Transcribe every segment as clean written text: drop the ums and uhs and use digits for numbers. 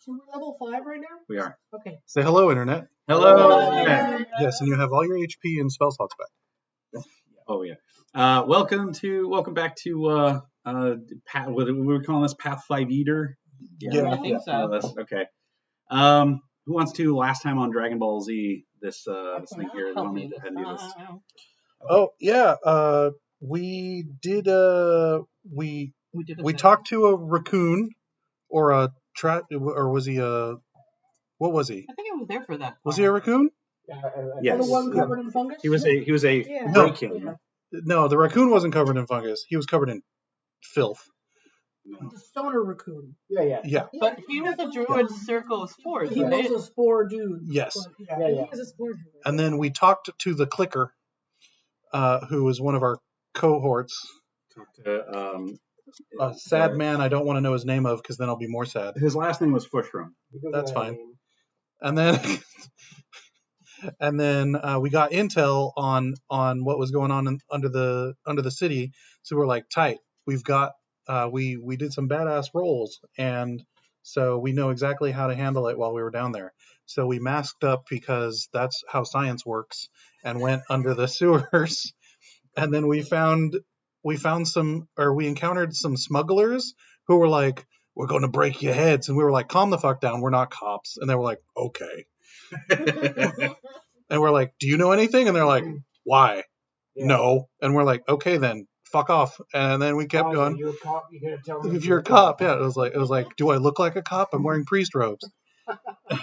So we're level 5 right now? We are. Okay. Say hello, Internet. Hello. Internet. Yes, and you have all your HP and spell slots back. Oh yeah. Welcome back to what we're calling this Path 5 Eater. Yeah. I think so. Okay. Who wants to last time on Dragon Ball Z? This thing here. Help Want me me. to go ahead and do this? Oh yeah. We did. We talked to a raccoon, or a or was he a? What was he? I think I was there for that. Was he a raccoon? Yes. Oh, the one covered in fungus? He was a Yeah. raccoon. Yeah. No, the raccoon wasn't covered in fungus. He was covered in filth. The stoner raccoon. Yeah. But he was a druid circle of spores, He right? was a spore dude. Yes. But, yeah, he was a spore dude. And then we talked to the clicker, who was one of our cohorts. Talked to, A sad man I don't want to know his name of, because then I'll be more sad. his last name was Fushram. That's fine. And then we got intel on what was going on under the city. So we're like, tight. We've got we did some badass rolls, and so we know exactly how to handle it while we were down there. So we masked up, because that's how science works, and went under the sewers. And then we encountered some smugglers who were like, "We're going to break your heads," and we were like, "Calm the fuck down. We're not cops." And they were like, "Okay." And we're like, "Do you know anything?" And they're like, "Why?" Yeah. "No." And we're like, "Okay, then fuck off." And then we kept going. You're a cop. You gotta tell me if you're a cop, yeah. It was like, do I look like a cop? I'm wearing priest robes.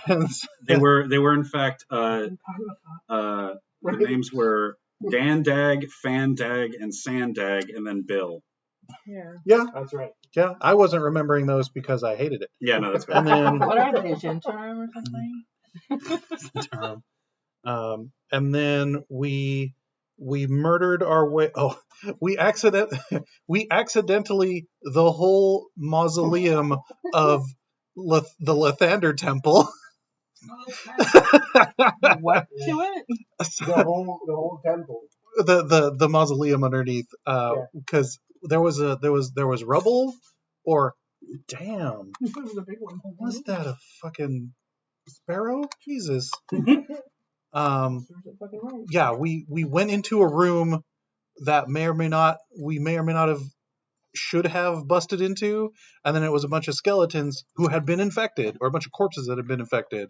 And so, They were in fact their names were Dan Dag, Fan Dag, and Sand Dag, and then Bill. yeah, That's right. yeah. I wasn't remembering those because I hated it. Yeah, no, that's good. And then What are they, Genterm or something? and then we murdered our way. Oh, we accidentally the whole mausoleum of the Lathander temple. What to it? The whole temple. The mausoleum underneath, because there was rubble, or damn, It was a big one. was that a fucking sparrow? Jesus. Yeah, we went into a room that may or may not have should have busted into, and then it was a bunch of skeletons who had been infected, or a bunch of corpses that had been infected,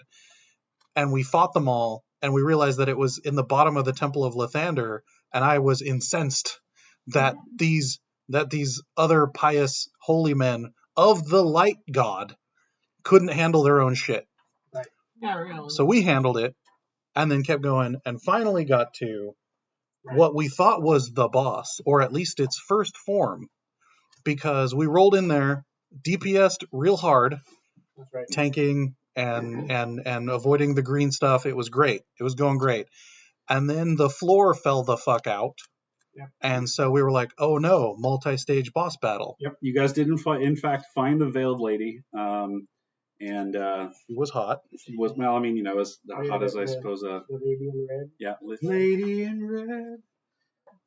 and we fought them all, and we realized that it was in the bottom of the Temple of Lathander, and I was incensed that these other pious holy men of the light god couldn't handle their own shit. Right. Not really. So we handled it, and then kept going, and finally got to what we thought was the boss, or at least its first form, because we rolled in there, DPS'd real hard, That's right. tanking and avoiding the green stuff. It was great. It was going great. And then the floor fell the fuck out. Yep. And so we were like, oh no, multi-stage boss battle. Yep, you guys did in fact find the veiled lady, and She was hot. she was, well, I mean, you know, as hot as I suppose. The lady in red. Yeah, Lady in Red.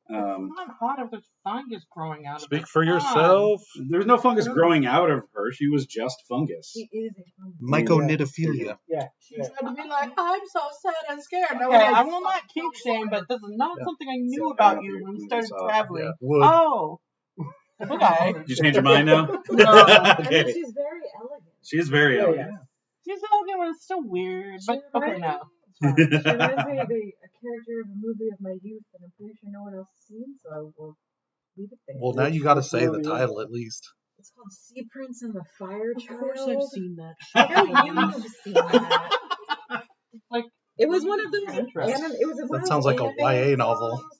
It's not hot if there's fungus growing out of it. Speak for yourself. There was no fungus growing out of her. She was just fungus. He is a fungus. Myconidophilia. Yeah. She tried to be like, I'm so sad and scared. Okay, I will not kink shame, but this is not something I knew about you when we started traveling. Wood. Oh. Okay. Did you change your mind now? No. I Okay. mean, she's very elegant. She is very Yeah, elegant. She's elegant, but it's still weird. But okay, now. She reminds me of a character of a movie of my youth that I'm pretty sure no one else has seen, so I will leave it there. Well, now you got to say the title at least. It's called Sea Prince and the Fire Of Child. course I've seen that. Yeah, you have seen that. Like, It was one of those. Interesting. It was one That of sounds those like a anime YA novel. songs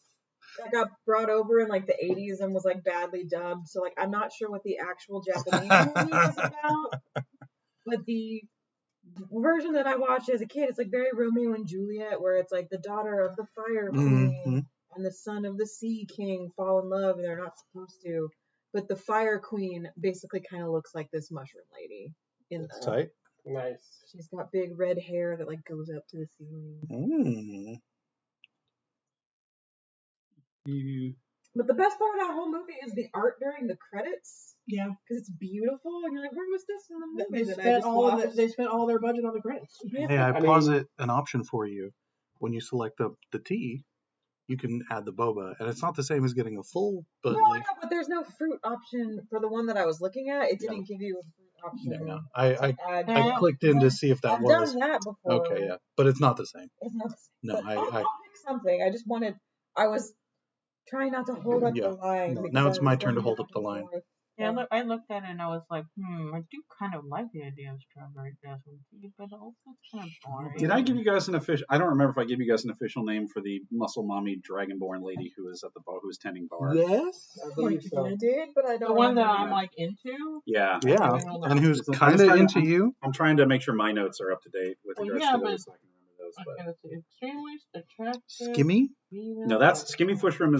that got brought over in like the 80s and was like badly dubbed. So like I'm not sure what the actual Japanese movie was about, but the version that I watched as a kid, it's like very Romeo and Juliet, where it's like the daughter of the fire queen and the son of the sea king fall in love, and they're not supposed to. But the fire queen basically kind of looks like this mushroom lady. That's tight. Nice. She's got big red hair that like goes up to the ceiling. But the best part of that whole movie is the art during the credits Yeah. because it's beautiful, and you're like, where was this in the They movie that I spent just all watched? they spent all their budget on the credits. Hey, I I posit an option for you. When you select the tea, you can add the boba, and it's not the same as getting a full. But No, I like, know, but there's no fruit option for the one that I was looking at. It didn't give you a fruit option. no. I add. I clicked in to see if that I've was done that before. okay. Yeah, but it's not the same. It's not the same. No, But I'll pick something. I just wanted. I was trying not to hold up Yeah. the line. No, because now I it's was my turn to going hold back up the and line. forth. Yeah, I looked at it and I was like, I do kind of like the idea of strawberry jasmine tea, but also it's kind of boring. Did I give you guys an official? I don't remember if I gave you guys an official name for the muscle mommy dragonborn lady who was at the bar, who was tending bar. Yes, I Like, believe so. I did, but I don't. The one that remember I'm that. like into? Yeah. Yeah, and who's I'm kind trying of to- into you. I'm trying to make sure my notes are up to date with Well, regards yeah, to but- those, so I can remember those. I'm But gonna say extremely attractive. Skimmy, no, that's Skimmy Fushroom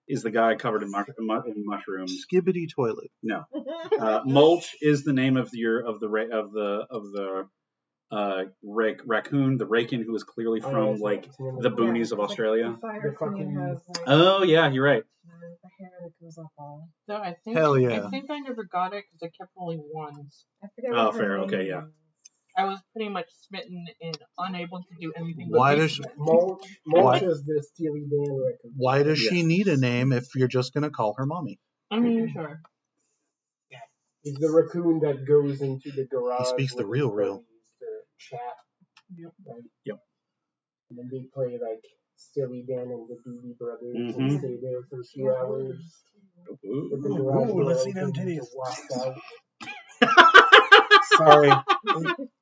is the guy covered in mushrooms. skibbity toilet. No, Mulch is the name of the raccoon, the raccoon who is clearly Oh, from yes, like it's in the the- boonies of Like, Australia. The fire The queen fucking- has like Oh yeah, you're right. the hair that goes up all. So I think Hell yeah. I think I never got it because I kept rolling ones. I forget Oh, what her fair, name okay, yeah. is. I was pretty much smitten and unable to do anything. Why but does be she- Mulch Why- is the Steely Dan record. Why does she Yes. need a name if you're just gonna call her mommy? I mean, sure. He's the raccoon that goes into the garage. speaks the with his real. buddies to chat. Yep. Right? Yep. And then they play like Steely Dan and the Doobie Brothers Mhm. and stay there for a few hours. Ooh. With the garage Ooh, let's door see them open to titties. walk out. Sorry,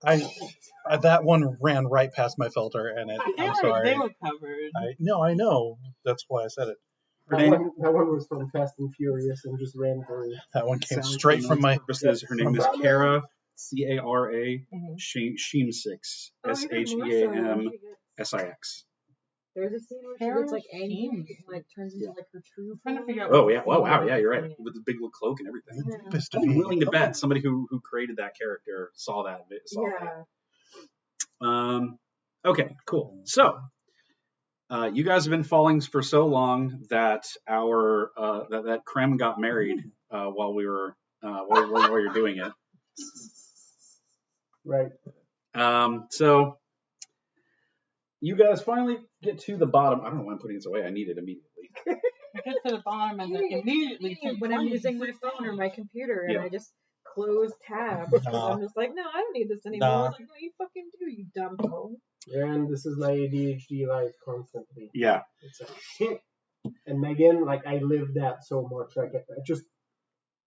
I that one ran right past my filter, and I'm sorry. They were covered. I know. That's why I said it. Her That name, one was from Fast and Furious and just ran through. That one came Sally straight for from my. purposes, her name is from- Kara, Cara, Mhm. Sheemsix, Oh, even more so when Sheamsix. she gets- There's a scene where she Karen gets like angry Sheems. and like turns into like her true I'm trying to form. figure out. Oh what yeah, the wow, scene wow, was yeah, you're right. between. With the big little cloak and everything. Yeah. Mr. I'm V. willing to bet somebody who created that character saw that. Yeah. Okay, cool. So, you guys have been falling for so long that that Krem got married while we were while you're doing it. Right. So you guys finally get to the bottom. I don't know why I'm putting this away. I need it immediately. I get to the bottom and then immediately When I'm using my phone or my computer and Yeah. I just close tabs because I'm just like, no, I don't need this anymore. Nah. Like, no, you fucking do, you dumb phone. And this is my ADHD life constantly. Yeah. It's like shit. And Megan, like I live that so much. Like I just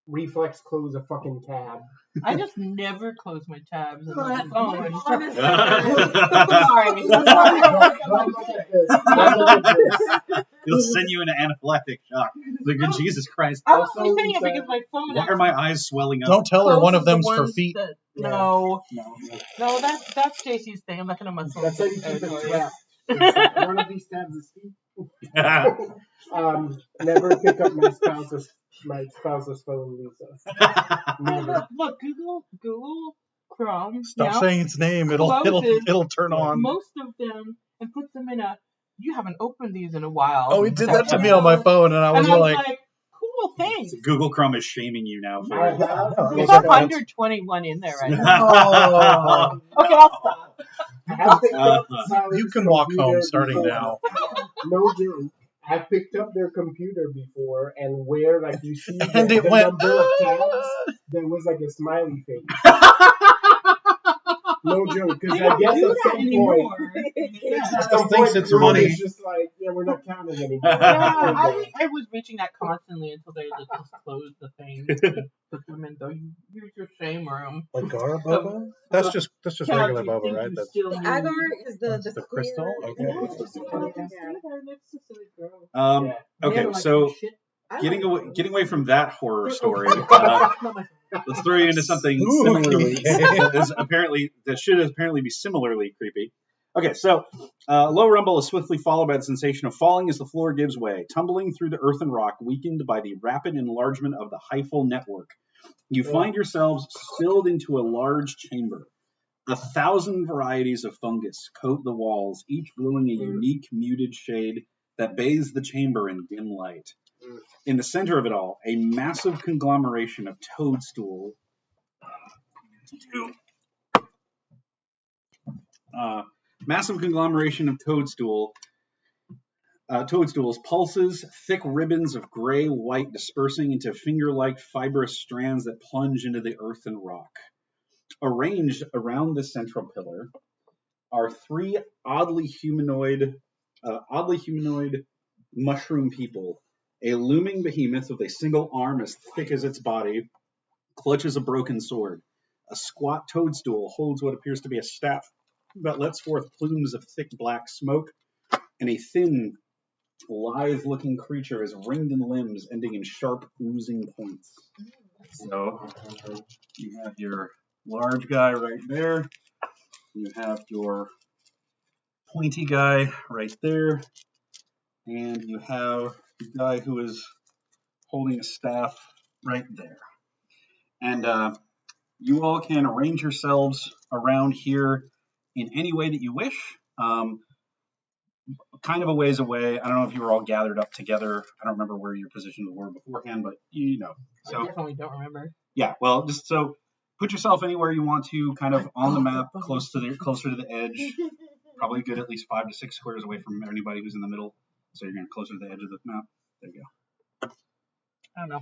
reflex close a fucking tab. I just never close my tabs on my But phone. honestly, Sorry. Don't look at this. Don't look at this. It'll send you into anaphylactic shock. Like, Jesus Christ. I was Also, thinking it Lisa, because my phone. Why are my eyes swelling up? Don't tell her one of closes the them's for ones feet. that- Yeah. No, No. that's JC's thing. I'm not gonna muscle. That's how you keep it territory. trapped. It's like one of these tabs is feet. Never pick up my spouse's phone, Lisa. Never. Look, Google Chrome. Stop now, saying its name. It'll closes turn on. most of them and puts them in a. You haven't opened these in a while. Oh, he did that to me on my phone, and I was And I was like, like, cool, thanks. Google Chrome is shaming you now. For I it. have No, There's picked up- 121 in there right now. oh, Okay, I'll stop. I picked up Sally's you can walk home computer starting before. now. No joke. I picked up their computer before, and where like you see And the it went, number of tabs, there was like a smiley face. No joke, because I guess do at that some anymore. point, Yeah. at Still some thinks point, it's Google money. is just like, yeah, we're not counting anymore. I was reaching that constantly until they just closed the thing to put them in the here's your shame room. Like Gara boba? That's just regular Couch, you boba, think right? you That's still the need- agar is the the clear, crystal? Okay. Yeah. Yeah. Okay, so I getting like away from that horror story, Not my phone. let's throw you into something Ooh, similarly. okay. That should apparently be similarly creepy. Okay, so low rumble is swiftly followed by the sensation of falling as the floor gives way, tumbling through the earth and rock, weakened by the rapid enlargement of the hyphal network. You find yourselves spilled into a large chamber. 1,000 varieties of fungus coat the walls, each glowing a unique muted shade that bathes the chamber in dim light. In the center of it all, a massive conglomeration of toadstool. Massive conglomeration of toadstools pulses, thick ribbons of gray-white dispersing into finger-like fibrous strands that plunge into the earth and rock. Arranged around this central pillar are three oddly humanoid mushroom people. A looming behemoth with a single arm as thick as its body clutches a broken sword. A squat toadstool holds what appears to be a staff that lets forth plumes of thick black smoke, and a thin, lithe-looking creature is ringed in limbs, ending in sharp, oozing points. So you have your large guy right there. You have your pointy guy right there, and you have the guy who is holding a staff right there. And you all can arrange yourselves around here in any way that you wish. Kind of a ways away. I don't know if you were all gathered up together. I don't remember where your positions were beforehand, but you know. So I definitely don't remember. yeah, well, just so put yourself anywhere you want to, kind of on the map, closer to the edge. Probably good at least 5 to 6 squares away from anybody who's in the middle. So you're going closer to the edge of the map. There you go. I don't know.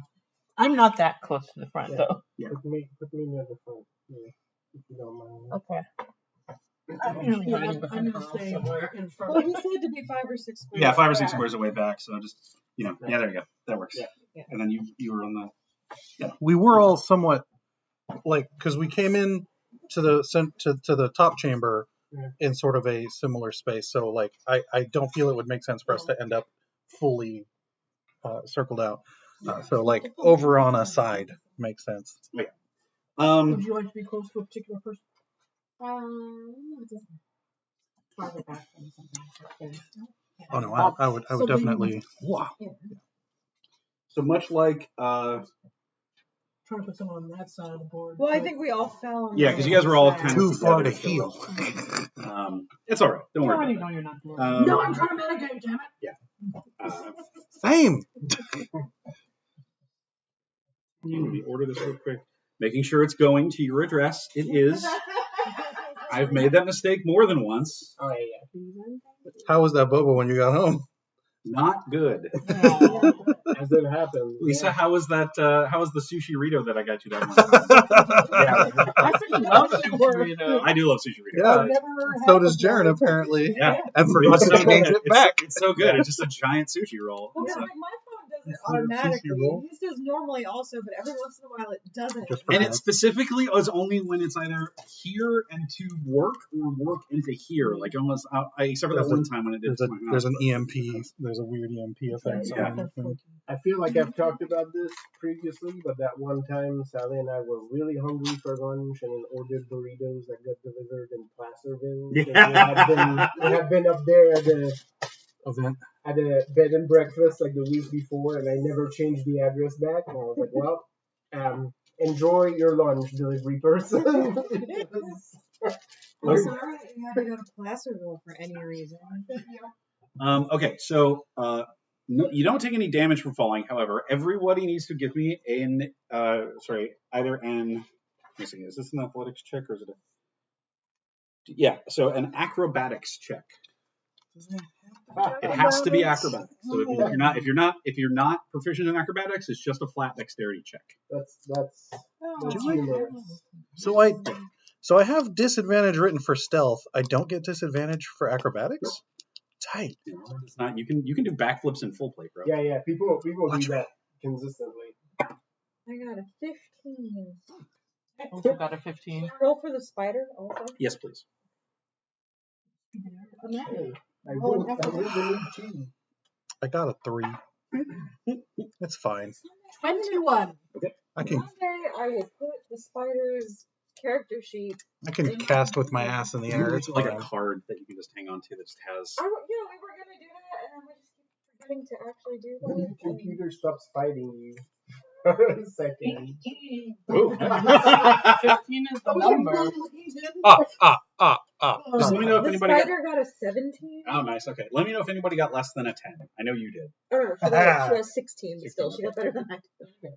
I'm not that close to the front, though. Yeah. Put me near the front, if you don't mind. Okay. I'm usually Yeah, hiding I'm behind gonna her stay somewhere. in front. Well, he said to be 5 or 6 squares. Yeah, 5 or 6 back. squares away back. So just, yeah, there you go. That works. Yeah. And then you were on the. We were all somewhat like, because we came in to the top chamber in sort of a similar space. So like, I don't feel it would make sense for us to end up fully circled out. So like over on a side makes sense. Would you like to be close to a particular person? Farther back than something. Oh no, I would So definitely. Wow. So much like. Trying to put someone on that side of the board. Well, I think we all fell on Yeah, because you guys were all side. kind of Too far to together, heal. so, it's all right. Don't You worry. already About know you're not doing it. No, I'm trying to mitigate, damn it. Same. Let me order this real quick. Making sure it's going to your address. It is. I've made that mistake more than once. Oh yeah. How was that boba when you got home? Not good. As it happens. Lisa, yeah. how was that? How was the sushi Rito that I got you that one time? I freaking love sushi. I do love sushi Rito. Yeah. I've never So had does it Jaren before. apparently, Yeah. and forgot It's to so change good. it back. It's so good. It's just a giant sushi roll. Well, So- like my phone does it Is it a sushi automatically. roll? His does normally also, but every once in a while it doesn't. Just for And that. it specifically is only when it's either here and to work or work into here. Like almost, except for that one time when it did. There's an EMP. There's a weird EMP effect. Yeah. on everything. I feel like I've talked about this previously, but that one time Sally and I were really hungry for lunch and ordered burritos that got delivered in Placerville. Yeah. We had been up there at the Event. at a bed and breakfast like the week before, and I never changed the address back. And I was like, well, enjoy your lunch, delivery person. I'm sorry that you had to go to Placerville for any reason. Okay, so no, you don't take any damage from falling. However, everybody needs to give me either an. Let me see. Is this an athletics check or is it a? Yeah, so an acrobatics check. It has to be acrobatics. So if you're not proficient in acrobatics, it's just a flat dexterity check. That's humorous. So I have disadvantage written for stealth. I don't get disadvantage for acrobatics. Tight. You know, it's not. You can do backflips in full plate, bro. Yeah. People Watch do that consistently. I got a 15. I also got a 15. Can I roll for the spider also? Yes, please. I wrote the new cheese. I got a 3. It's fine. 21. I can One day I will put the spider's character sheet. cast with my ass in the air. It's like a fine. card that you can just hang on to that just has. We were gonna do that, and then we just keep forgetting to actually do When the that. computer stops fighting you for a second. Ooh. 15 is the number. Just let me know if The anybody got. spider got a 17. Oh, nice. Okay. Let me know if anybody got less than a 10. I know you did. Or she got a 16, but still, 16, she got better than I did.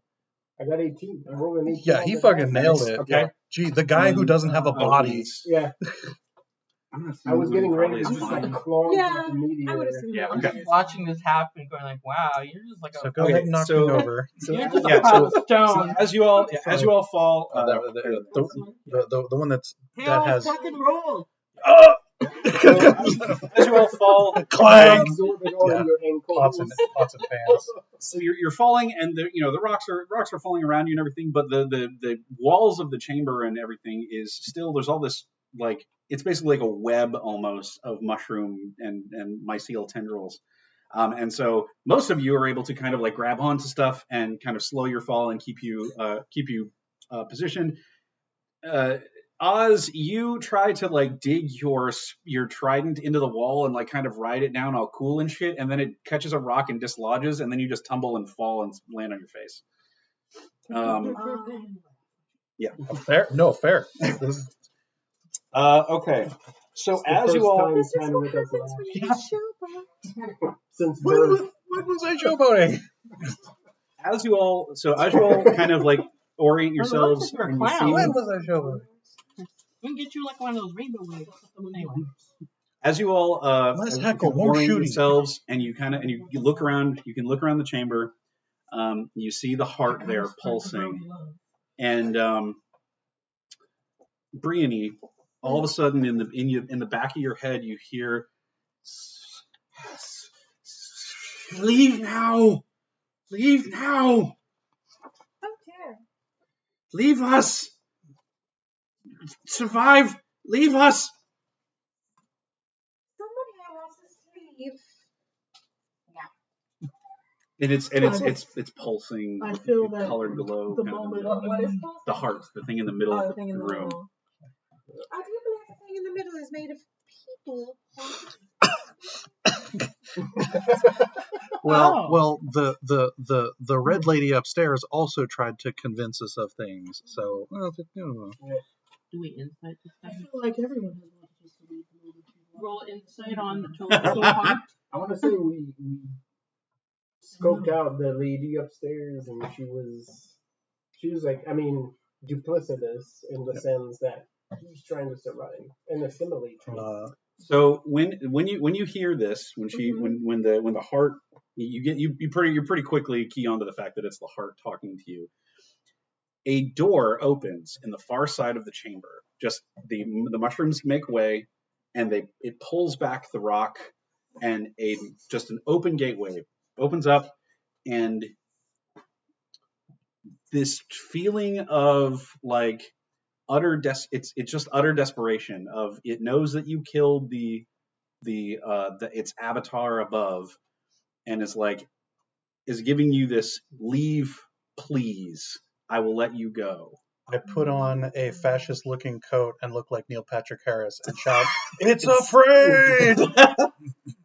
I got 18. I rolled an 18. Yeah, on he the fucking die. nailed it. Okay. Gee, the guy who doesn't have a body. Yeah, I'm gonna I was getting ready to probably just fine. like claw Yeah, the meteor. I would assume Yeah, that. okay. Watching this happen, going like, wow, you're just like So a. go Okay, ahead and knock so- me over. You're So, just yeah, a pile so- of stone. As you all fall, The one that's that Hell, has. fucking roll. Oh! as you all fall, Clang! absorb it all Yeah. in your ankles. Pots and pans. so you're falling, and the rocks are falling around you and everything, but the walls of the chamber and everything is still, there's all this, like, it's basically like a web almost of mushroom and mycelial tendrils. And so most of you are able to kind of like grab onto stuff and kind of slow your fall and keep you positioned. Oz, you try to like dig your trident into the wall and like kind of ride it down all cool and shit, and then it catches a rock and dislodges, and then you just tumble and fall and land on your face. Yeah. Fair? No, fair. This is- Okay. So The as first you all, time This is Tanner what with us happens when you get showboat. since When birth. was I showboating? as you all kind of like orient yourselves, you're a and you clown. see, When was I showboating? We can get you like one of those rainbow waves. Anyway. as you all Less as you heckle, kind of more orient shooting. yourselves, and you look around, you can look around the chamber. You see the heart there pulsing, and Briony, all of a sudden in the back of your head, you hear, "Leave now, leave now, Oh dear. leave us, survive, leave us." Someone here wants to leave. And it's pulsing, I feel with that colored glow, the kind of moment the, What is of called? the heart, the thing in the middle Oh, of the thing in the the room. middle. I do believe the thing in the middle is made of people. Well, the red lady upstairs also tried to convince us of things. So, Do we insight this I time? feel like everyone has wanted us to leave the movie. Roll insight on the total heart. I want to say we scoped out the lady upstairs, and she was like, I mean, duplicitous in the sense that he's trying to survive and assimilate. So when you hear this, when the heart, you pretty quickly key onto the fact that it's the heart talking to you. A door opens in the far side of the chamber. Just the mushrooms make way, and it pulls back the rock, and just an open gateway opens up, and this feeling of like it's just utter desperation of, it knows that you killed its avatar above, and is giving you this, leave, please, I will let you go. I put on a fascist-looking coat and look like Neil Patrick Harris and shout, "It's afraid!"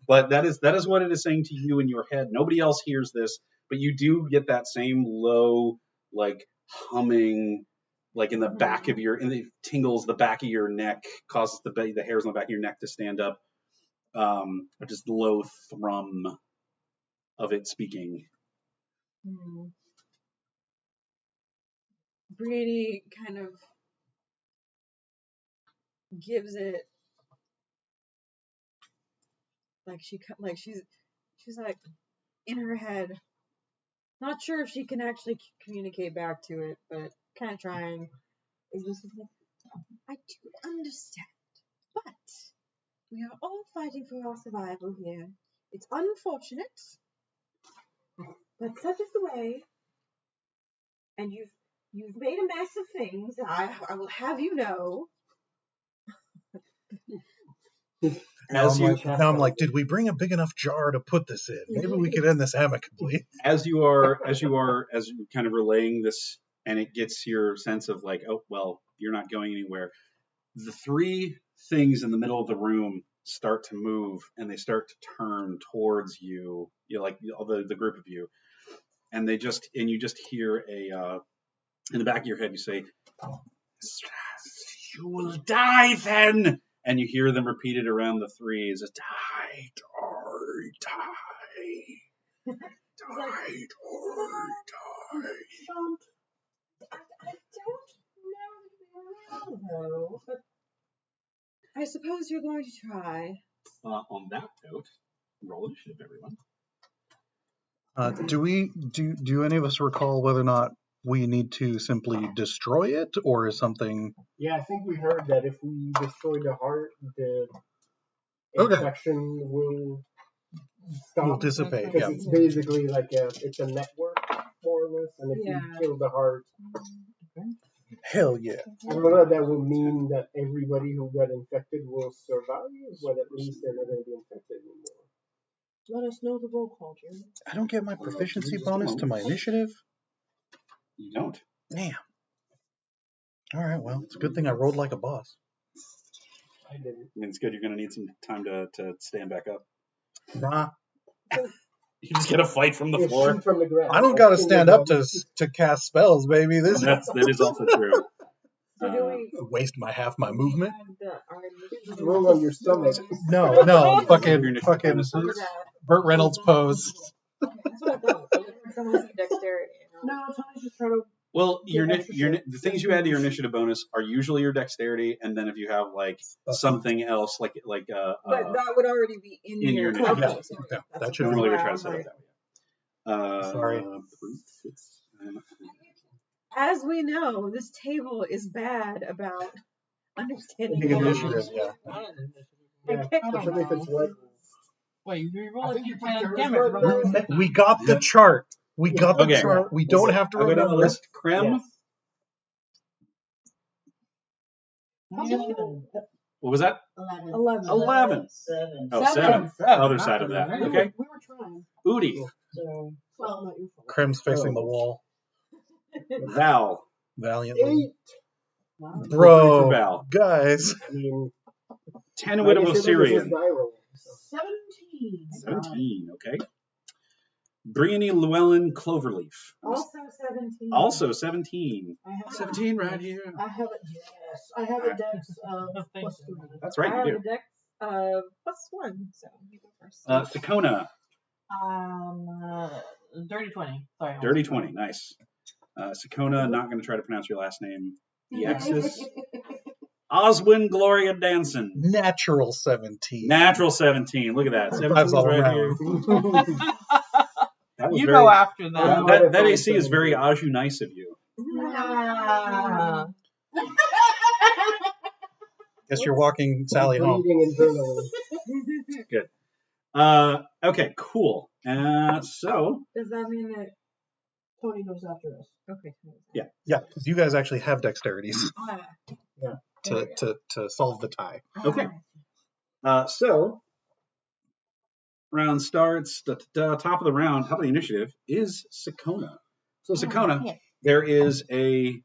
But that is what it is saying to you in your head. Nobody else hears this, but you do get that same low, like, humming, like in the back of it tingles the back of your neck, causes the hairs on the back of your neck to stand up. Just low thrum of it speaking. Brady kind of gives it like she's like in her head, not sure if she can actually communicate back to it, but kind of trying. Is this like, I do understand, but we are all fighting for our survival here. It's unfortunate, but such is the way. And you've made a mess of things. I will have you know. Now I'm like, did we bring a big enough jar to put this in? Maybe we could end this amicably. As you kind of relaying this, and it gets your sense of like, oh well, you're not going anywhere. The three things in the middle of the room start to move, and they start to turn towards you. Like the group of you, and you just hear in the back of your head, you say, "You will die then." and you hear them repeated around the threes. It's die, die, die, die. I don't know though, but I suppose you're going to try. On that note, roll initiative, everyone. Do any of us recall whether or not we need to simply destroy it, or is something? Yeah, I think we heard that if we destroy the heart, the Okay. infection will stop. Will dissipate, Because yeah. it's basically like it's a network, more or less. And if Yeah. you kill the heart, Hell yeah. I don't know if that will mean that everybody who got infected will survive, but at least they're not going to be infected anymore. Let us know the roll call, Jeremy. I don't get my proficiency bonus to my initiative. You don't. Damn. All right. Well, it's a good thing I rolled like a boss. I didn't. I mean, it's good. You're going to need some time to stand back up. Nah. You just get a fight from the Yeah, floor. shoot from the ground. I don't got to stand up to cast spells, baby. This That is also true. So do we waste half my movement. add our Just roll on your stomach. No, Your fucking initiative bonuses. for that? Burt Reynolds pose. Okay, that's what I thought. I looked for someone with dexterity. No, Tony's just trying to. Well, Get extra shit. the things you add to your initiative bonus are usually your dexterity, and then if you have like something else, like But that would already be in in your your okay, initiative. sorry. Yeah, That's that should what normally we I try to was set it like, that way. Sorry. As we know, this table is bad about understanding Big numbers. initiative, yeah. Yeah, especially if it's wet. Wait, you roll I a think you put d10. your Damn it, roll roll. down. We got the chart. We got the Okay. chart. We don't have to I'll go down the remember. list. Krem, Yes. what was that? 11. 11. Seven. Oh, 7. The other side of that. We Okay. were trying. Udi, So, Well, not your fault. Krem's facing the wall Val. valiantly. 8. Wow. For Bro, Val. guys. I mean, 10 wit of my initiative is Osirian. die roll, so. 17. 17, okay. Briony Llewellyn Cloverleaf. Also 17. Also 17. I have 17 right here. I have it. Yes, I have a dex of plus 3. That's I right, have you a do. dex +1, so you go first. Sakona. Dirty 20. Sorry. Dirty 20, nice. Sakona, not going to try to pronounce your last name. Exis. Oswin Gloria Danson. Natural 17. Natural 17. Look at that. 17 Fives all right around. here. That was You very, go after that. that AC is very au jus nice of you. Ah. Guess you're walking Sally home. Bleeding internally. Okay, cool. So, Does that mean that? Tony goes after us. Okay. Yeah. Yeah, because you guys actually have dexterities Ah, to solve the tie. okay. So, round starts. Top of the round, top of the initiative is Sakona. So Sakona, yeah. there is a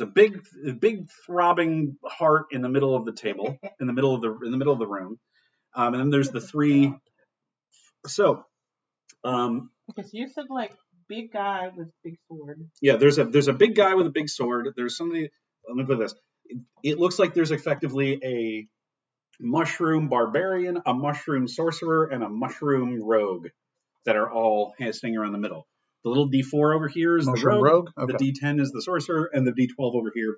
big throbbing heart in the middle of the table, in the middle of the room, and then there's the three. So, Okay, so you said like big guy with big sword. yeah, there's a big guy with a big sword. There's somebody. Let me put this. It looks like there's effectively a mushroom barbarian, a mushroom sorcerer, and a mushroom rogue that are all standing around the middle. The little D4 over here is Mushroom the rogue, rogue? the D10 is the sorcerer, and the D12 over here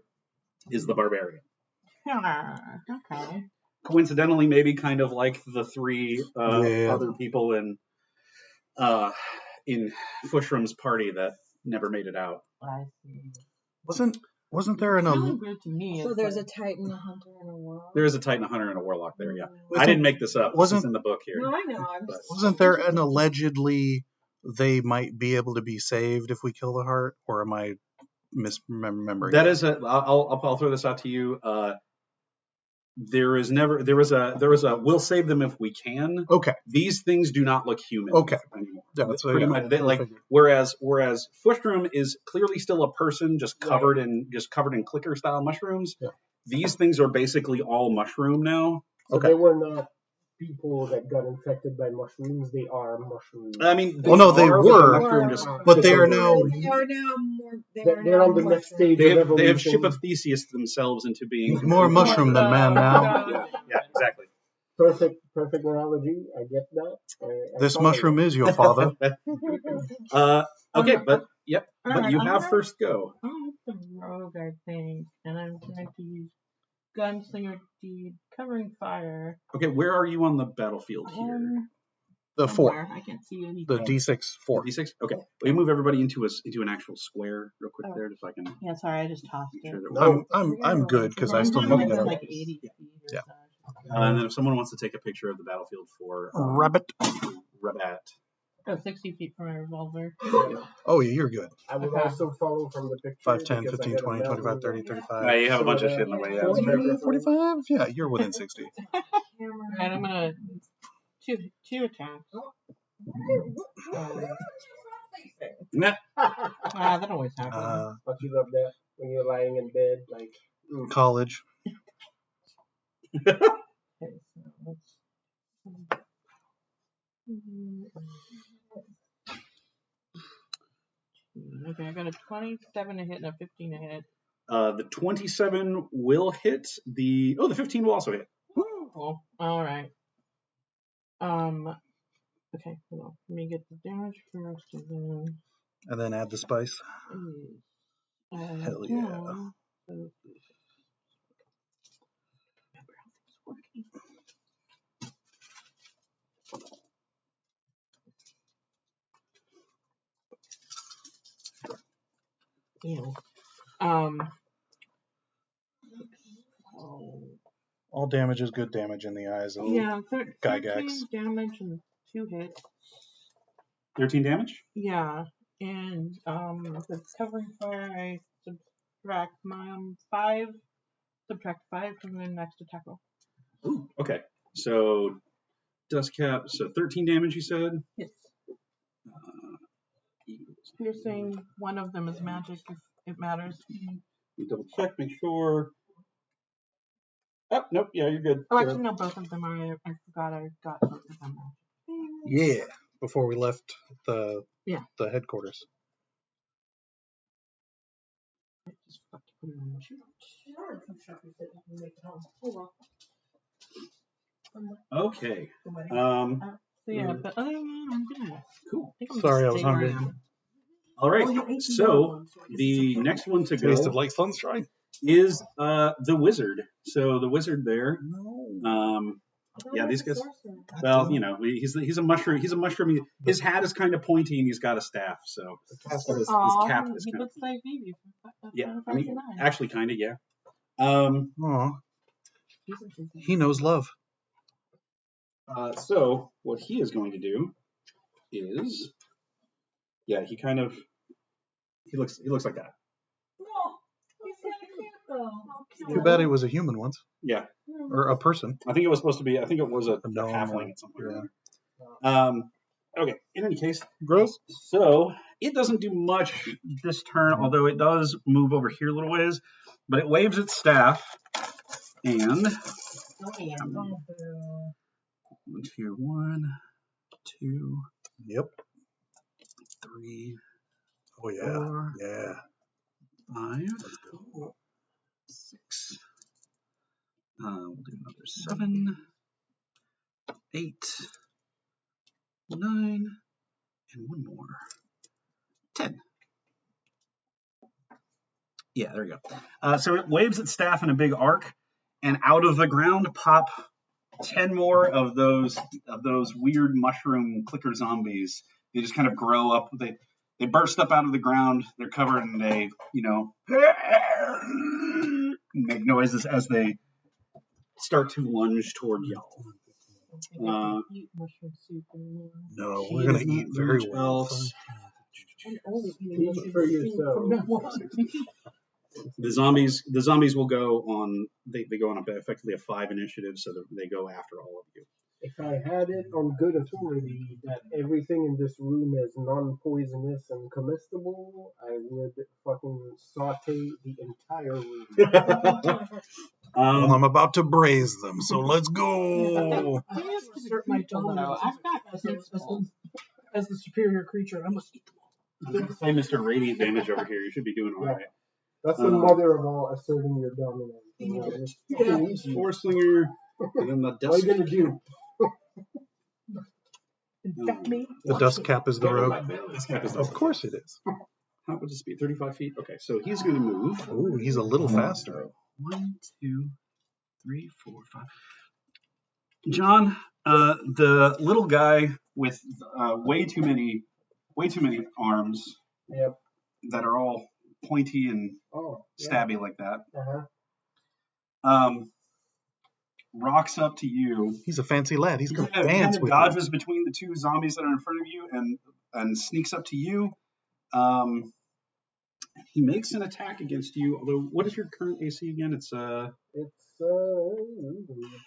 is the barbarian. Okay. Coincidentally, maybe kind of like the three Yeah. other people in Fushram's party that never made it out. I see. Wasn't there an Feeling weird to me. So is there's like, a Titan, a Hunter, and a Warlock. There is a Titan, a Hunter, and a Warlock there, yeah. I Wasn't- didn't make this up. This wasn't- is in the book here. No, I know. I'm just, Wasn't there an allegedly they might be able to be saved if we kill the heart, or am I misremembering? That is I'll throw this out to you. There was a we'll save them if we can. Okay. These things do not look human Okay. anymore. Yeah, that's Pretty what I much, like figured. whereas Fushroom is clearly still a person just covered in clicker style mushrooms. Yeah. These things are basically all mushroom now. So Okay. they were not people that got infected by mushrooms. They are mushrooms. I mean, Well, no, they are, were, but the mushroom just but they are took now- over. they are now more. They're on the next stage They of have evolution. ship of Theseus themselves into being More mushroom than man now. Yeah. Perfect analogy. I get that. I This follow mushroom that. is your father. Okay, but yep. But Alright, you I'm have gonna- first go. I'm the rogue, I think, and I'm going to use Gunslinger Deed, Covering Fire. Okay, where are you on the battlefield here? The 4. Somewhere. I can't see anything. The D6 4. D6. Okay, will you move everybody into an actual square real quick there, just so I can Yeah, sorry, I just tossed make it. sure that I'm good because I still need to I'm get like up. 80 feet or Yeah. so. and then if someone wants to take a picture of the battlefield for Rabbit. Rabat. Oh, 60 feet from my revolver. Oh, yeah, you're good. I would Okay. also follow from the picture. 5, 10, because I 15, got a 20, 25, mountain 30, of 35. you have a bunch of soda. shit in the way. Yeah, Forty. that's fair. 45? Yeah, you're within 60. Alright, I'm gonna two attacks. Nah. That always happens. But you love that when you're lying in bed, like. College. Okay, so let's. Okay, I got a 27 to hit and a 15 to hit. The 27 will hit. The 15 will also hit. Cool. All right. Okay, hold on. Let me get the damage first, and And then add the spice. then. Hell yeah. Remember how things work. Yeah. All damage is good damage in the eyes of Yeah, 13 Gygax. damage and 2 hits. 13 damage. Yeah, and the covering fire, I subtract 5 from the next attack roll. Ooh, okay. So dust cap. So 13 damage. You said. Yes. Eagles. Piercing, one of them is magic if it matters. You double check, make sure. Oh, nope. Yeah, you're good. Oh, actually, no, both of them are. I forgot I got both of them. Yeah. Before we left the Yeah. the headquarters. I just forgot to put it on the sheet. Okay. So yeah, but other than that, I'm good. Cool. I think I'm Sorry, just I was stay where hungry. am. All right. So the next one to Tasted go like sunshine. is the wizard. So the wizard there. No. Yeah, these guys. Well, you know, he's a mushroom. He's a mushroom. His hat is kind of pointy, and he's got a staff. So his cap is He kind of. looks like Vivi from Yeah, I Final mean, Fantasy IX. actually, kind of, yeah. Aw. He knows love. So what he is going to do is, yeah, he looks like that. He's kind of cute though. Too bad he was a human once. Yeah, Or a person. I think it was supposed to be. I think it was a gnome halfling or- at some point. Okay. In any case, Gross. so it doesn't do much this turn, although it does move over here a little ways. But it waves its staff, and let's hear 1, 2, Yep. 3, Oh yeah. 4, Yeah. 5, 6. We'll do another 7, 8, 9, and one more. 10. Yeah, there we go. So it waves its staff in a big arc, and out of the ground pop 10 more of those weird mushroom clicker zombies. They just kind of grow up. They burst up out of the ground. They're covered, and they, make noises as they start to lunge toward y'all. Eat mushroom soup anymore. No, He we're gonna does not eat do very much well. else. And only eating Eat mushroom for soup yourself. from now on. The zombies will go on. They go on effectively a 5 initiative, so that they go after all of you. If I had it on good authority that everything in this room is non-poisonous and comestible, I would fucking saute the entire room. Well, I'm about to braise them, so let's go. I have to Assert my dominance I've got as the superior creature. I must eat them all. Play Mr. Radiant Damage over here. You should be doing all right. That's the mother of all asserting your dominance. You know, it's fucking easy. Four Slinger. And then the What are dust. you gonna do? Infect me. The dust cap is the rogue. Dust cap is the Of course it is. How would this be? 35 feet? Okay, so he's going to move. Ooh, he's a little faster. 1, 2, 3, 4, 5. John, the little guy with way too many arms Yep. that are all pointy and Oh. Yeah. stabby like that. Uh-huh. Rocks up to you. He's a fancy lad. He's He going to kind of dance with dodges you. between the two zombies that are in front of you and sneaks up to you. He makes an attack against you. Although, what is your current AC again? It's Pull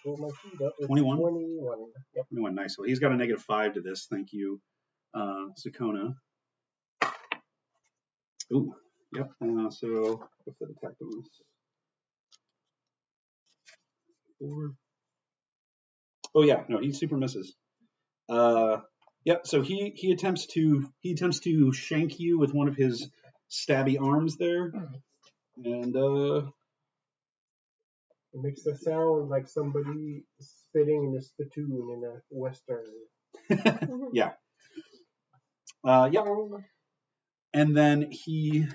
my feet up. It's 21? 21. Yep. 21. Nice. So he's got a -5 to this. Thank you, Sakona. Ooh. Yep. So what's that attack bonus? 4. Oh yeah. No, he super misses. Yep. So he attempts to shank you with one of his stabby arms there, and It makes the sound like somebody spitting in a spittoon in a western. yeah. Yep. And then he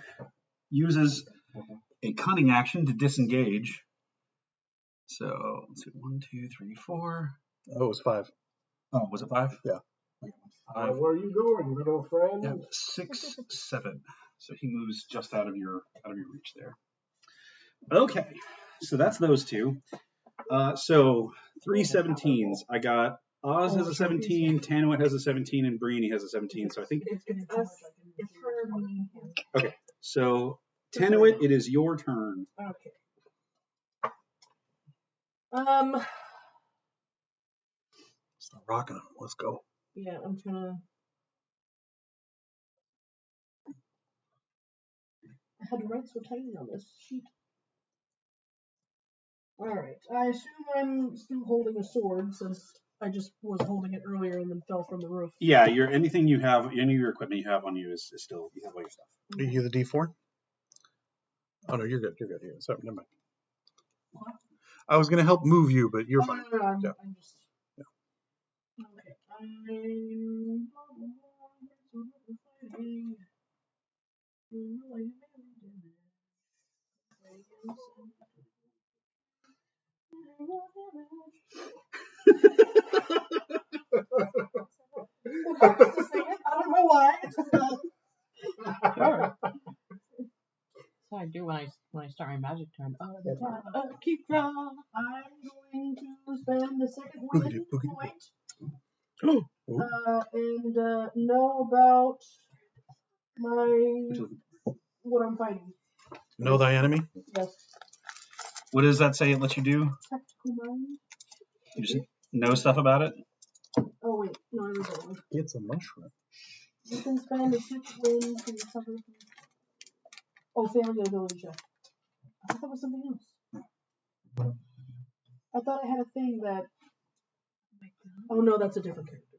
uses a cunning action to disengage. So let's see, 1, 2, 3, 4. Oh, it was 5. Oh, was it 5? Yeah. 5. Where are you going, little friend? Yeah, 6, 7. So he moves just out of your reach there. Okay, so that's those two. So 3 17s. I got Oz has a 17, Tanuit has a 17, and Breeny has a 17. So I think It's us. It's her, me, him. okay. So Tanuit, it is your turn. Okay. Start rocking him. Let's go. Yeah, I'm trying to. I had to write so tiny on this sheet. Alright, I assume I'm still holding a sword since I just was holding it earlier and then fell from the roof. Yeah, anything you have, any of your equipment you have on you is still, you have all your stuff. Are you the D4? Oh, no, you're good. You're good. Sorry, never mind. What? I was going to help move you, but you're fine. No, I'm Yeah. just. Yeah. Okay. I'm. I don't know why. It's just Sure. So I do when I start my magic turn. keep drum. I'm going to spend the second Boogity, win boogity. point Oh. and know about what I'm fighting. Know thy enemy? Yes. What does that say it lets you do? Tactical mind. You just know stuff about it? Oh wait, no, I read that one. It's a mushroom. You can spend a 6 win to recover from. Oh, failure ability check. I thought that was something else. I thought I had a thing that. Oh no, that's a different character.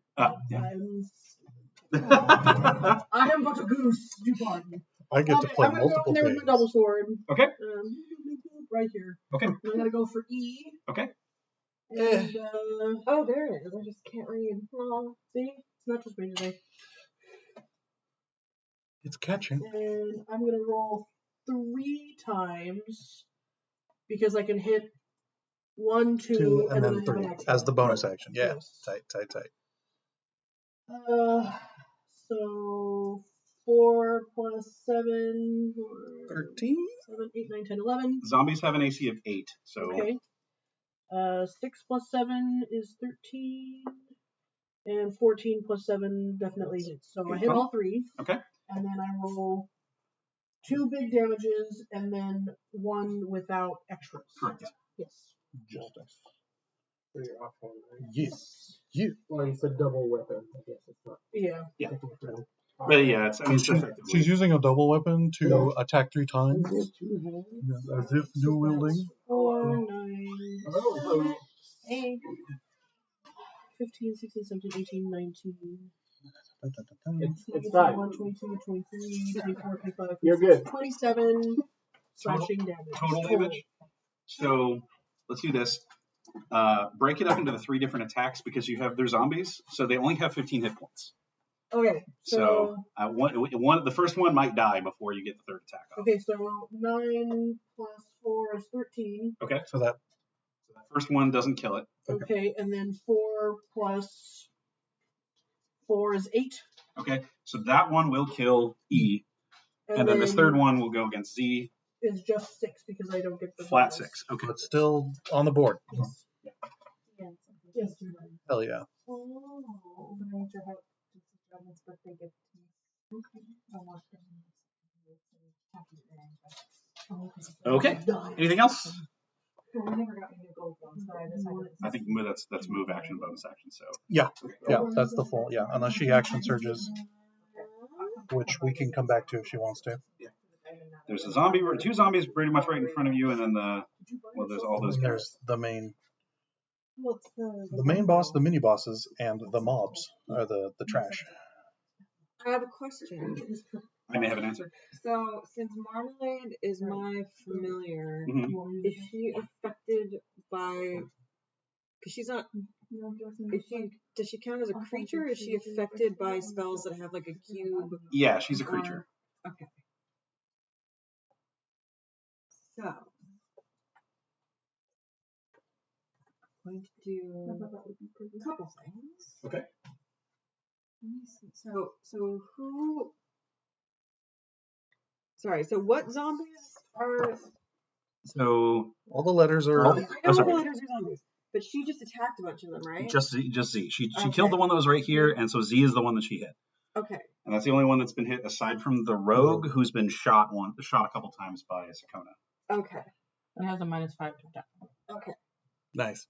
Yeah. I am but a goose. Do pardon. I get to play I'm gonna go multiple in there with days. my double sword. Okay. Right here. Okay. And I'm gonna go for E. Okay. And Oh, there it is. I just can't read. well, see, it's not just me today. It's catching. And I'm gonna roll 3 times because I can hit 1, 2, 2 and then I and then have 3 an extra as the bonus action. Yeah. Yes. Tight. So 4 plus 7. 13? 7, 8, 9, 10, 11. Zombies have an AC of 8, so Okay. 6 plus 7 is 13. And 14 plus 7 definitely hits. So I hit all 3. Okay. And then I roll 2 big damages and then 1 without extras. Correct. Yes. Justice. For your offhand, right? Yes. You. Well, it's a double weapon. I guess it's not. Yeah. Yeah. technically. But yeah, it's effectively. She's using a double weapon to No. attack 3 times. Is it 2 hands? Yeah, as if dual wielding. 4, 9, Oh, 8, 15, 16, 17, 18, 19. It's fine. 21, 22, 23, 24, 25. You're good. 27 slashing damage. Total damage? So let's do this. break it up into the 3 different attacks because they're zombies, so they only have 15 hit points. Okay, So the first one might die before you get the 3rd attack off. Okay, so 9 plus 4 is 13. Okay. So that So the first one doesn't kill it. Okay, and then 4 plus 4 is 8. Okay. So that one will kill E, and then this 3rd one will go against Z. Is just 6 because I don't get the Flat bonus. 6. Okay. it's still on the board. Yes. Yes. Hell yeah. Oh, the major help to Dragon's birthday gift to me. Okay. I want them to Okay. Anything else? We never got any gold ones, but I decided. I think that's move action, bonus action. So Yeah, that's the full. Yeah, unless she action surges, which we can come back to if she wants to. there's a zombie, 2 zombies pretty much right in front of you, and then there's all those And guys. there's the main What's the main boss, the mini bosses, and the mobs are the trash. I have a question. I may have an answer. So, since Marmalade is my familiar, Mhm. is she affected by? Because she's not. Does she count as a creature? Or is she affected by spells that have like a cube? Yeah, she's a creature. Okay. So, I'm going to do a couple things. Okay. Let me see. So who? Sorry. So what zombies are? So All the letters are. I know Oh, sorry. the letters are zombies, but she just attacked a bunch of them, right? just Z. She Okay. killed the one that was right here, and so Z is the one that she hit. Okay. And that's the only one that's been hit aside from the rogue, who's been shot a couple times by Sakona. Okay. It has a -5 to attack. Okay. Nice.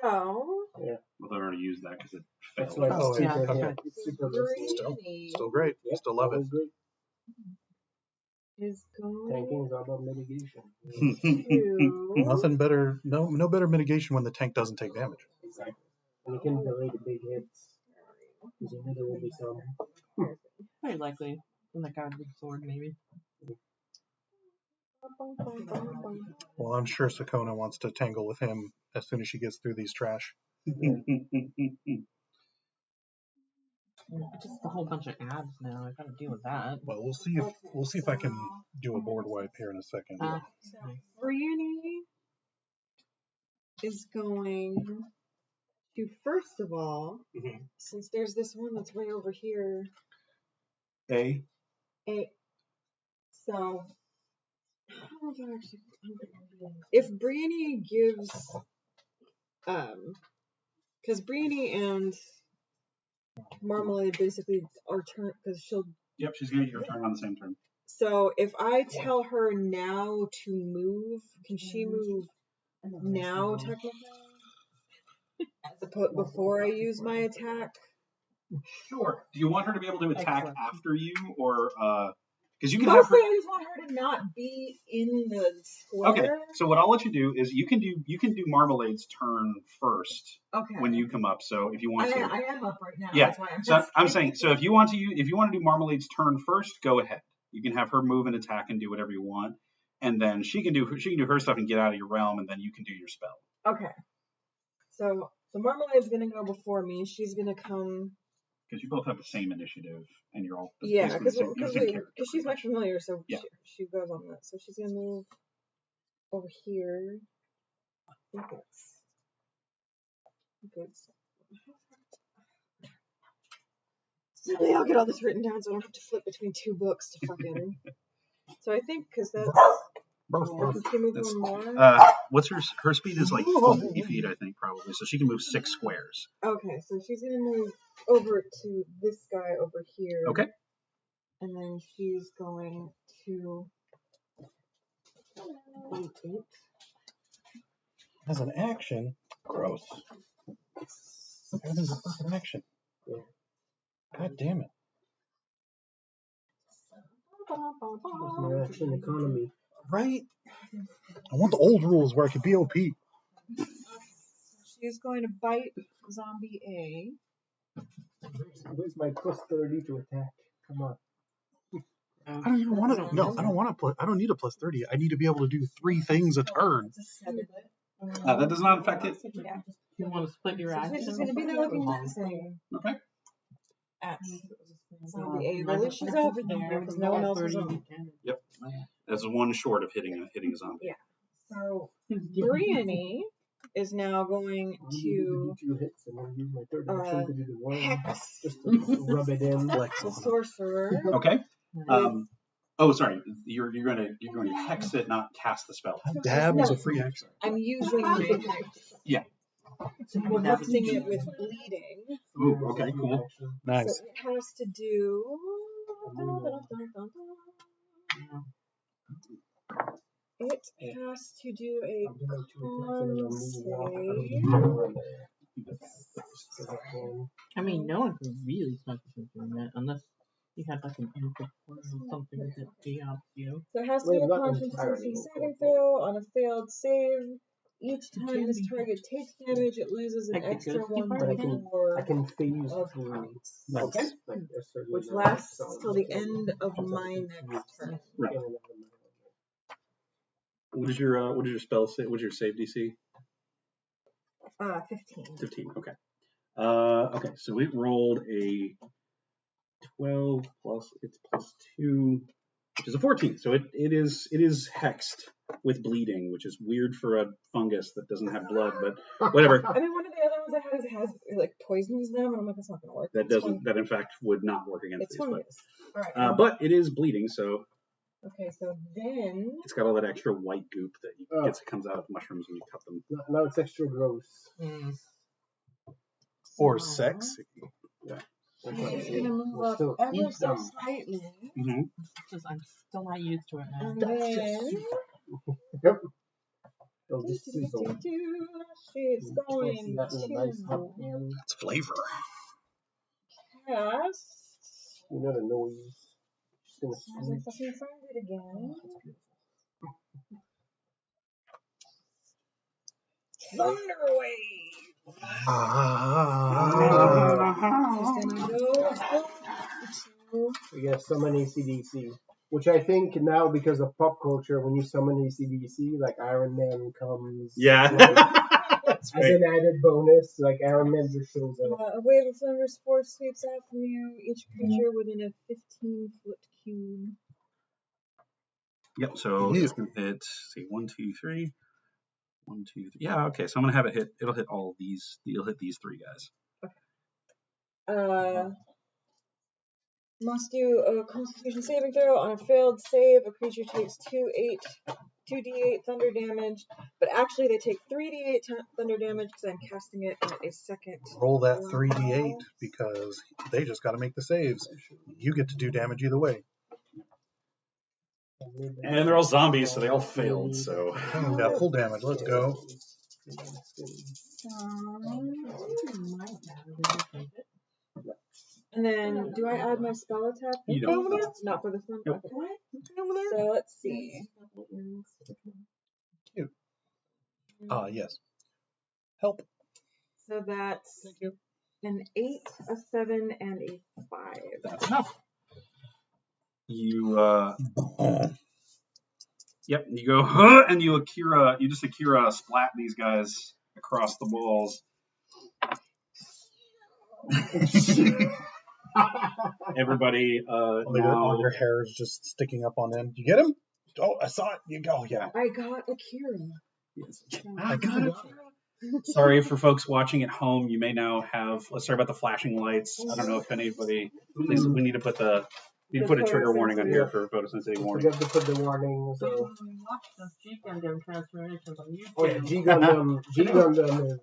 So Well, they already used that because it That's failed. why Oh, it's yeah, super okay. hit. It's super risky. Still great. Yep, Still love it. always great. is going Tanking is all about mitigation. to Nothing better. No better mitigation when the tank doesn't take damage. Exactly. And you can delay the big hits. Because you know there will be some. Very likely. From the guy with the sword, maybe. Well, I'm sure Sakona wants to tangle with him as soon as she gets through these trash. It's just a whole bunch of ads now. I gotta deal with that. But we'll see if I can do a board wipe here in a second. So Brienne is going to first of all, since there's this one that's way over here. A. So if Brienne gives, because Brienne and Marmalade basically are turn because she'll. Yep, she's gonna get your turn on the same turn. So if I tell her now to move, can she move now technically? As opposed before I use my attack. Sure. Do you want her to be able to attack after you, or because you can have Mostly, her? I just want her to not be in the square. Okay. So what I'll let you do is you can do Marmalade's turn first Okay. when you come up. So if you want to. I am up right now. Yeah. That's why I'm saying, so if you want to do Marmalade's turn first, go ahead. You can have her move and attack and do whatever you want, and then she can do her stuff and get out of your realm, and then you can do your spell. Okay. So Marmalade's gonna go before me. She's gonna come. Because you both have the same initiative, and you're all Yeah, basically the same character. because she's my familiar, so Yeah. she goes on that. So she's gonna move over here. I think it's good. Suddenly I'll get all this written down so I don't have to flip between 2 books to fucking. So I think because that's. Can she move That's- one more? What's her speed is like 50 feet, I think, probably. So she can move 6 squares. Okay, so she's gonna move over to this guy over here. Okay. And then she's going to. As an action, gross. That is a fucking action. Yeah. God damn it. It's my action economy. Right? I want the old rules where I could be OP. She's going to bite zombie A. Where's my plus 30 to attack? Come on. I don't even want to. No, I don't want to. I don't need a plus 30. I need to be able to do 3 things a turn. It's a 7. That does not affect it. Yeah. You want to split your So action? she's just gonna be there looking menacing Okay. at Zombie A. Well, at least she's over there because no one else is on. Yep. That's one short of hitting a zombie. Yeah. So Brianny is now going I'm to do 2 hits and then use my third action to do the one. hex Just to rub it in. the sorcerer. Okay. Oh, sorry. You're going to hex it, not cast the spell. Dab is a free action. I'm using my hex. Yeah. We're hexing it with bleeding. Ooh. Okay. Cool. Nice. So it has to do. It has to do a con save. I mean, no one can really smoke this that unless you have like an input or something that deops you. So it has to do a Constitution saving throw on a failed save. Each time this target takes damage, it loses an extra one But I d4 can phase of through. Okay. Like a certain which amount, lasts so till the end of my next turn. Right. in and out of my- What is your spell save? What's your save DC? 15. 15. Okay. Okay. So it rolled a 12 plus it's plus 2, which is a 14. So it is hexed with bleeding, which is weird for a fungus that doesn't have blood, but whatever. I mean, one of the other ones I had has like poisons them, and I'm like, it's not gonna work. That in fact would not work against It's these. fungus. All right. But it is bleeding, so Okay, so then it's got all that extra white goop that comes out of mushrooms when you cut them. Now it's extra gross. Or sexy. I'm just gonna move We're up still ever eat so them. slightly, Mm-hmm. I'm still not used to it now. and then Yep. It'll just sizzle. she's going That's a nice hot to pan. It's flavor. cast. You know the noise. Just gonna As I squeeze. fucking find it again. Thunder Wave. She's gonna go up to We got summon ACDC. Which I think now, because of pop culture, when you summon ACDC, like Iron Man comes Yeah. That's as an added bonus. Like Iron Man just shows up. a wave of thunder spore sweeps out from you. Each creature within a 15-foot cube. Yep. So it's gonna hit. See, 1, 2, 3. 1, 2, 3. Yeah. Okay. So I'm gonna have it hit. It'll hit all of these. You'll hit these 3 guys. Must do a Constitution saving throw. On a failed save, a creature takes 2d8 thunder damage. But actually, they take 3d8 thunder damage because I'm casting it at a second. Roll that 3d8 because they just got to make the saves. You get to do damage either way. And they're all zombies, so they all failed. So Oh, we got full damage. Let's go. And then, do I add my spell attack? You don't. Not for this one? Nope. Okay. So, let's see. Cute. Yes. Help. So that's Thank you. an 8, a 7, and a 5. that's enough. You Yep. You go and you just Akira splat these guys across the walls. Everybody now. All your hair is just sticking up on end. You get him? Oh, I saw it. You go. Yeah. I got Akira. Yes. I got it. Sorry for folks watching at home. You may now have. Sorry about the flashing lights. I don't know if anybody. Please, we need to put a trigger warning on here for photosensitive warning. Forget to put the warning. So. Watch those G Gundam transformations on YouTube. Oh yeah, G Gundam is.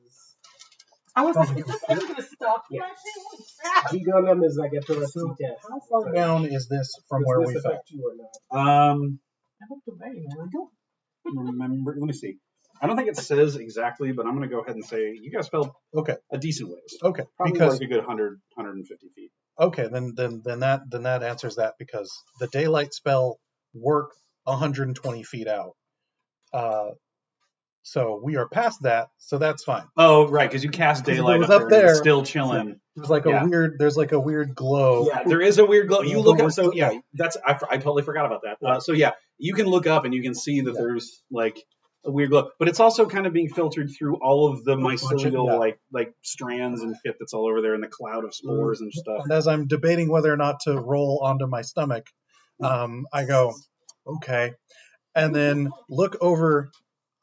I was like, is this ever gonna stop? Yeah. Crashing? G Gundam is like a tourist test. How far down is this from where we Does this fell? affect you or not? I hope to man. I don't. Remember. Let me see. I don't think it says exactly, but I'm going to go ahead and say you guys fell Okay. a decent ways. Okay. Probably Because like a good 150 feet. okay, then that answers that because the daylight spell worked 120 feet out. So we are past that, so that's fine. Oh, right, because you cast daylight was up up there. And it's there. still chilling. There's like a weird glow. Yeah, there is a weird glow. You look But up. we're So yeah, that's I totally forgot about that. So yeah, you can look up and you can see that there's like a weird glow. But it's also kind of being filtered through all of the mycelial Yeah. like strands and shit that's all over there in the cloud of spores and stuff. And as I'm debating whether or not to roll onto my stomach, I go, okay, and then look over.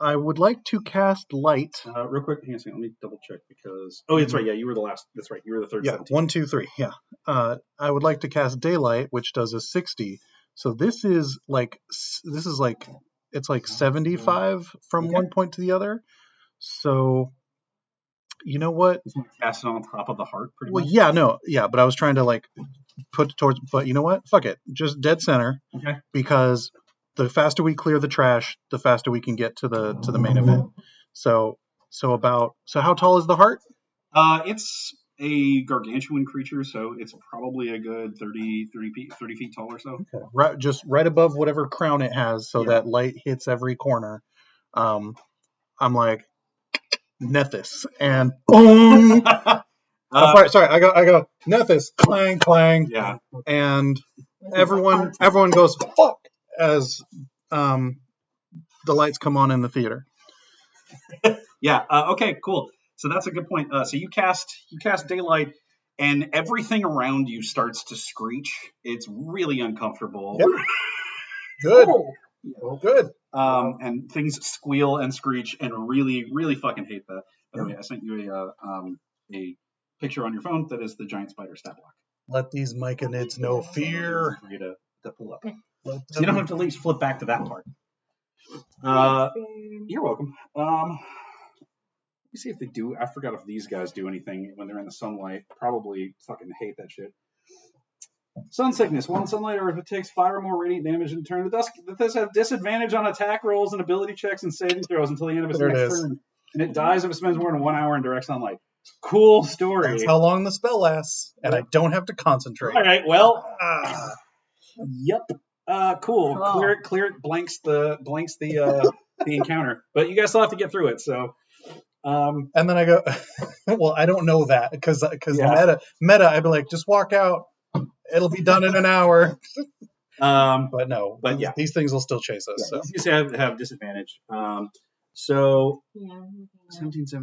I would like to cast light. Real quick, hang on a second. Let me double check because that's right. Yeah, you were the last. That's right. You were the third. Yeah, 17. 1, 2, 3. Yeah. I would like to cast daylight, which does a 60. So this is like it's like 75 from Okay. one point to the other. So you know what? Just want to cast it on top of the heart, pretty Well, much. yeah, but I was trying to like put towards. But you know what? Fuck it, just dead center. Okay. Because the faster we clear the trash, the faster we can get to the main event. So how tall is the heart? It's a gargantuan creature, so it's probably a good 30 feet tall or so. Okay. Just right above whatever crown it has, so Yeah. that light hits every corner. I'm like Nethys, and boom. Sorry. I go Nethys, clang, clang. Yeah. And everyone goes fuck as the lights come on in the theater. Yeah. Okay. Cool. So that's a good point. So you cast daylight, and everything around you starts to screech. It's really uncomfortable. Yep. Good. Oh, Good. And things squeal and screech, and really, really fucking hate that. By the way, I sent you a picture on your phone that is the giant spider stat block. Let these myconids know fear. For you to pull up. Let So you don't them- have to at least flip back to that part. You're welcome. Let me see if they do. I forgot if these guys do anything when they're in the sunlight. Probably fucking hate that shit. Sun sickness. While in sunlight, or if it takes 5 or more radiant damage in turn, the does have disadvantage on attack rolls and ability checks and saving throws until the end of its There it next is. turn. And it dies if it spends more than 1 hour in direct sunlight. Cool story. That's how long the spell lasts, and I don't have to concentrate. All right. Well. Ah. Yep. Cool. Cool. Clear it. Blanks the encounter. But you guys still have to get through it. So. And then I go, well, I don't know that because Yeah. meta, I'd be like, just walk out. It'll be done in an hour. But no. But yeah. These things will still chase us. So. These have disadvantage. So Yeah. 17. So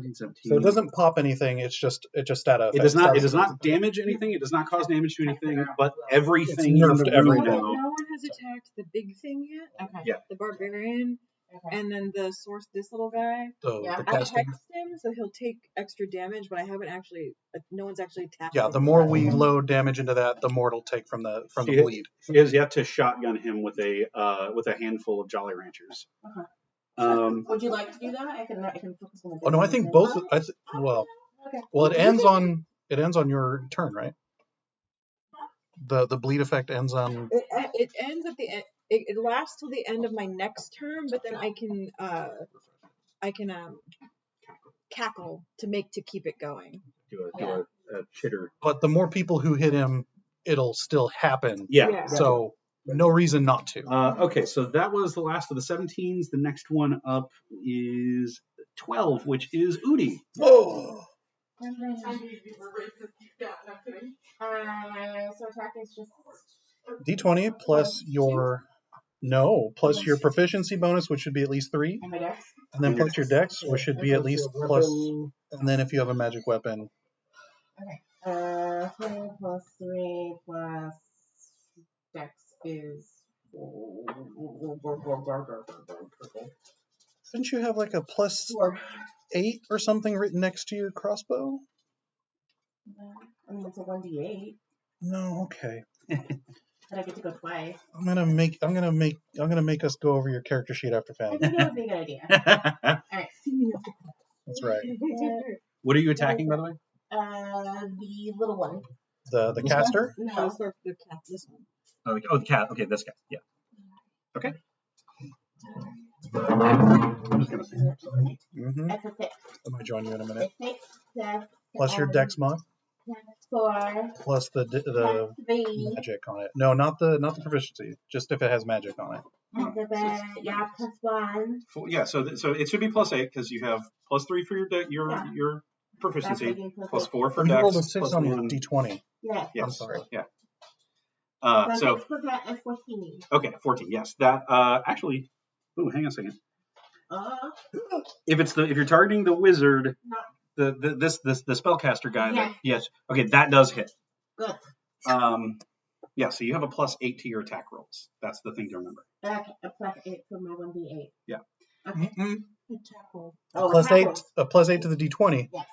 it doesn't pop anything. It's just status. It does not damage anything. It does not cause damage to anything. But everything It's in nerfed the every room day. No now. one has attacked the big thing yet. Okay. Yeah. The barbarian, Okay. and then the source. This little guy. Yeah. I casting. hexed him, so he'll take extra damage, but I haven't actually. No one's actually attacked. Yeah, him. the more we load damage into that, the more it'll take from the She- bleed. She has yet to shotgun him with a handful of Jolly Ranchers. Okay. Would you like to do that? I can focus on the. Oh no, I think both. Well, Okay. it ends on your turn, right? The bleed effect ends on. It ends at the end. It lasts till the end of my next turn, but then I can cackle to keep it going. Do a chitter. But the more people who hit him, it'll still happen. Yeah. So no reason not to. Okay, so that was the last of the 17s. The next one up is 12, which is Udi. Oh. So attack is just. D20 plus your proficiency bonus, which should be at least 3, And my dex. and then plus your dex, which should be at least plus, and then if you have a magic weapon. Okay. 3 plus 3 plus dex is. Didn't you have like a plus 4. 8 or something written next to your crossbow? I mean, it's a 1d8, No, okay. but I get to go twice. I'm gonna make us go over your character sheet after I fan. think that would be a good idea. Alright. That's right. What are you attacking, by the way? The little one. The caster? No, it's the cat. This one. Oh, the cat. Okay, this guy. Yeah. Okay. I'm just gonna say. Mm-hmm. That's a 6. I might join you in a minute. 6 plus. Plus your dex mod, Plus 4. plus the Plus 3. magic on it. No, not the proficiency. Just if it has magic on it. Yeah, plus 1. Yeah, so it should be plus 8 because you have plus 3 for your proficiency, That's plus 4 for You dex, rolled a 6 plus on your 1. d20. Yeah. Yes. I'm sorry. Yeah. Plus So 6 plus that is 14. okay, 14. Yes, that actually. Ooh, hang on a second. If you're targeting the wizard, No. the spellcaster guy. Yeah. Yes. Okay, that does hit. Good. Yeah. So you have a +8 to your attack rolls. That's the thing to remember. Okay, a +8 for my 1d8. Yeah. Okay. Attack roll. Oh, Plus attack 8, rolls. a +8 to the D20. Yes.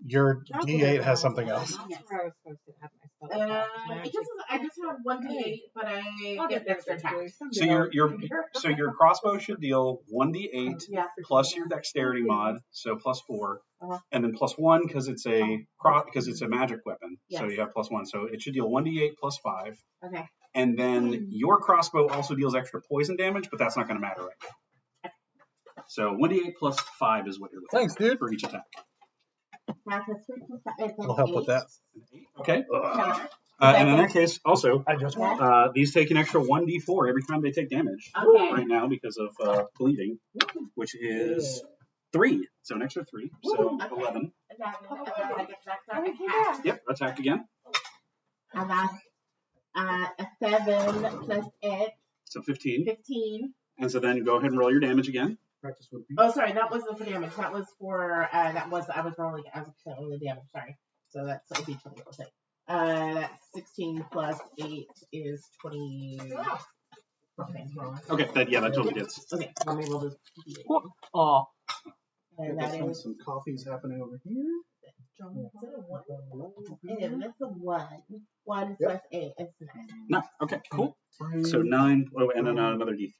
Your D8 has something else. That's where I was supposed to add my spell. I just have 1d8, but I get extra attack. So your crossbow should deal 1d8 plus your dexterity mod, so +4, and then +1 because it's a magic weapon. So you have +1, so it should deal 1d8 +5. Okay. And then your crossbow also deals extra poison damage, but that's not going to matter right now. So 1d8 +5 is what you're looking Thanks, dude. for each attack. That's a 3 + 5. I'll help with that. Okay. And in that case, also, I just these take an extra 1d4 every time they take damage Okay. right now because of bleeding, which is 3. So an extra 3. So 11. And then I get back to attack. Yep, attack again. And that's a 7 + 8, So 15. 15. And so then you go ahead and roll your damage again. Practice with Oh, sorry, that wasn't for damage. That was for I was rolling as a the damage. Sorry, so that's a d20. That's 16 + 8 is 20. Okay, Okay, that totally hits. okay. Let me roll this. Oh. And that is some coffees happening over here. is it a 1? That's a 1. 1 + 8 is 9. No, okay, cool. So 9. Oh, and then another d3.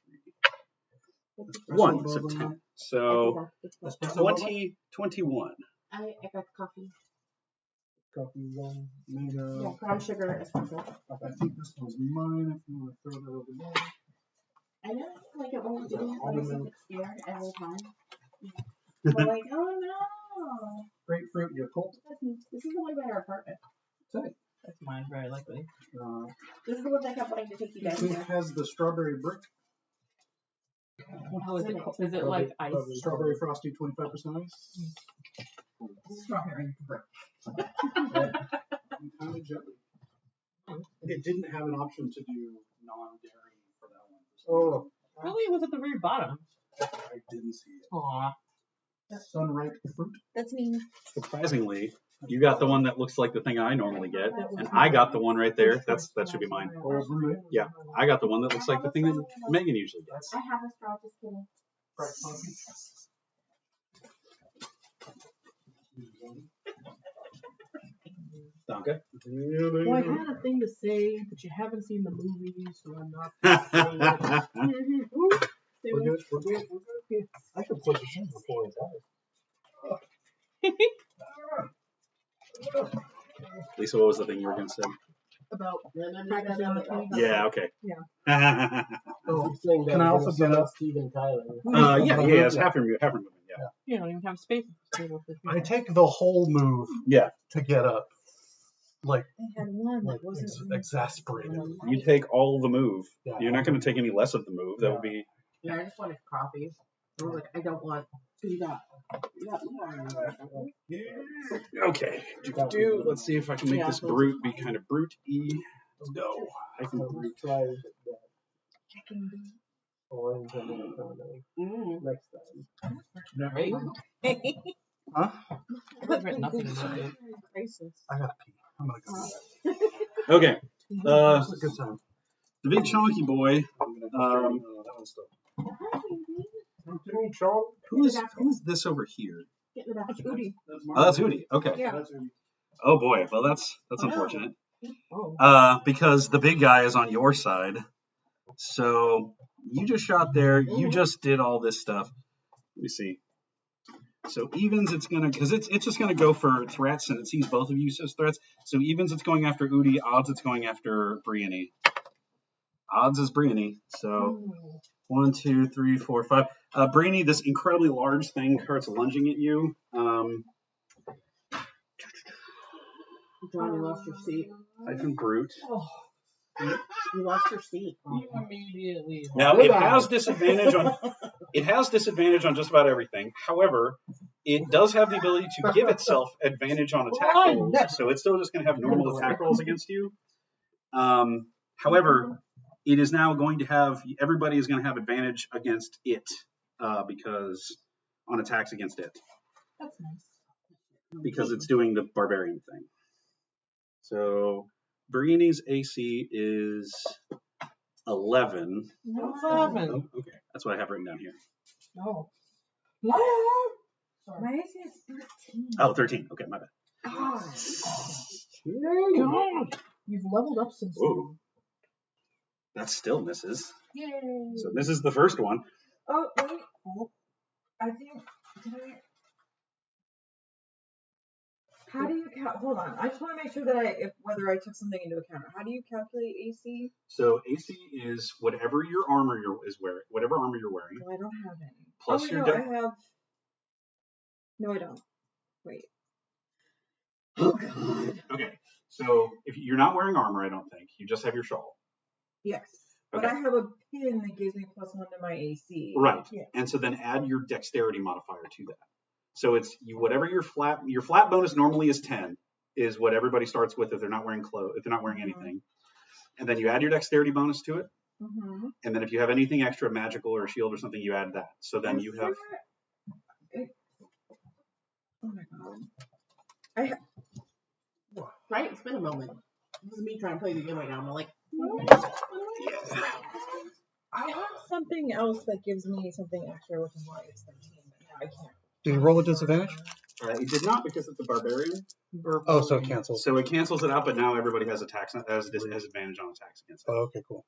1, so 10. So 21. I got coffee. coffee one. Yeah, brown sugar espresso. I think this one's mine. If you want to throw that over there. I know, like it won't do it, but I get scared every time. I'm like, oh no. Grapefruit Yakult. This is the one by our apartment. That's mine, very likely. This is the one I kept wanting to take you guys It to. has the strawberry brick. How is it? Is it like ice? Strawberry frosty, 25% ice. Strawberry brick. Kind of gently. It didn't have an option to do non-dairy for that one. Oh, Really? It was at the very bottom. I didn't see it. Aw. Sun-ripe fruit. That's me. Surprisingly, you got the one that looks like the thing I normally get, and I got the one right there. That should be mine. Yeah, I got the one that looks like the thing that Megan usually gets. I have a straw, just kidding. Donka. Well, I had a thing to say, but you haven't seen the movie, so I'm not saying it. We're good. We're good. We're good. I could push a shoe before his eyes. Lisa, what was the thing you were going to say? About practicing on the TV. Yeah, okay. Yeah. oh, you're saying that Can I also get get up? Steven Tyler? Yeah, it's half your movement, yeah. You don't even have space. I take the whole move Yeah, to get up. Like I had one that wasn't. exasperated. you take all the move. Yeah. You're not going to take any less of the move. That would be... Yeah, I just wanted coffee. I was like, I don't want. You got Okay. Let's see if I can make this brute be kind of brute-y. Let's go. I can brute. Try that orange and then next time. Right? Huh? I've written nothing about it. I gotta pee. I'm gonna go do that. Okay. It's a good time. The big chunky boy. That one's still. Who is this over here? Get in the back. Udi. Oh, that's Hootie. Okay. Yeah. Oh boy. Well, that's unfortunate. Oh. Because the big guy is on your side. So you just shot there. You just did all this stuff. Let me see. So evens, it's gonna because it's just gonna go for threats, and it sees both of you as threats. So evens, it's going after Udi. Odds, it's going after Brienne. Odds is Brienne. So 1, 2, 3, 4, 5. Brienne, this incredibly large thing starts lunging at you. John, you lost your seat. Hyphen brute. You lost your seat. You immediately. Now it has disadvantage on just about everything. However, it does have the ability to give itself advantage on attack rolls, so it's still just going to have normal attack rolls against you. However, it is now going to have everybody is going to have advantage against it because on attacks against it That's nice. because it's doing the barbarian thing. So Brini's AC is 11. 11. Oh, okay, that's what I have written down here. No. Sorry. My AC is 13. Oh, 13. Okay, my bad. God. You've leveled up since Whoa. then. That still misses. Yay. So this is the first one. Oh, wait. I think. Did I? How do you hold on? I just want to make sure that whether I took something into account. How do you calculate AC? So AC is whatever your armor is wearing, whatever armor you're wearing. No, I don't have any. Plus wait, your no, dex. I have. No, I don't. Wait. Okay, so if you're not wearing armor, I don't think you just have your shawl. Yes. But Okay. I have a pin that gives me +1 to my AC. Right. Yeah. And so then add your dexterity modifier to that. So it's whatever your flat bonus normally is 10 is what everybody starts with if they're not wearing clothes, if they're not wearing anything. And then you add your dexterity bonus to it. Mm-hmm. And then if you have anything extra magical or a shield or something, you add that. So then you have Oh my god. Right? It's been a moment. This is me trying to play the game right now. I'm like, I have something else that gives me something extra, which is why it's 13. But now I can't. Did you roll a disadvantage? it did not because it's a barbarian. Oh, so it cancels. So it cancels it out, but now everybody has attacks has advantage on attacks against it. Oh, okay, cool.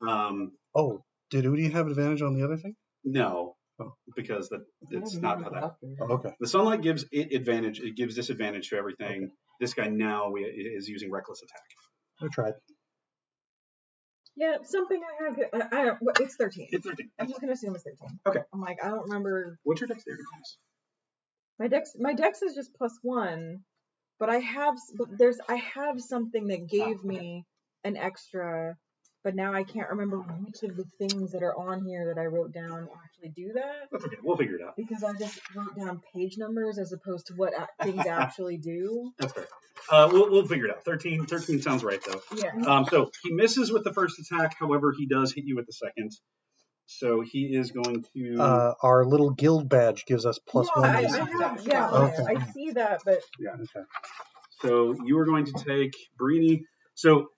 Um, Oh, did Udi have advantage on the other thing? no, Oh. because it's not how that. Oh, okay. The sunlight gives it advantage. It gives disadvantage to everything. Okay. This guy now is using reckless attack. I tried. Yeah, something I have. It's 13. It's 13. I'm just gonna assume it's 13. Okay. I'm like, I don't remember. What's your dexterity bonus? My dex is just +1, but I have something that gave me an extra, but now I can't remember which of the things that are on here that I wrote down actually do that. That's okay. We'll figure it out. Because I just wrote down page numbers as opposed to what things actually do. That's fair. We'll figure it out. 13 sounds right though. Yeah. So he misses with the first attack. However, he does hit you with the second. So he is going to. Our little guild badge gives us +1. I AC. have, Okay. I see that, but Yeah. Okay. So you are going to take Brini. So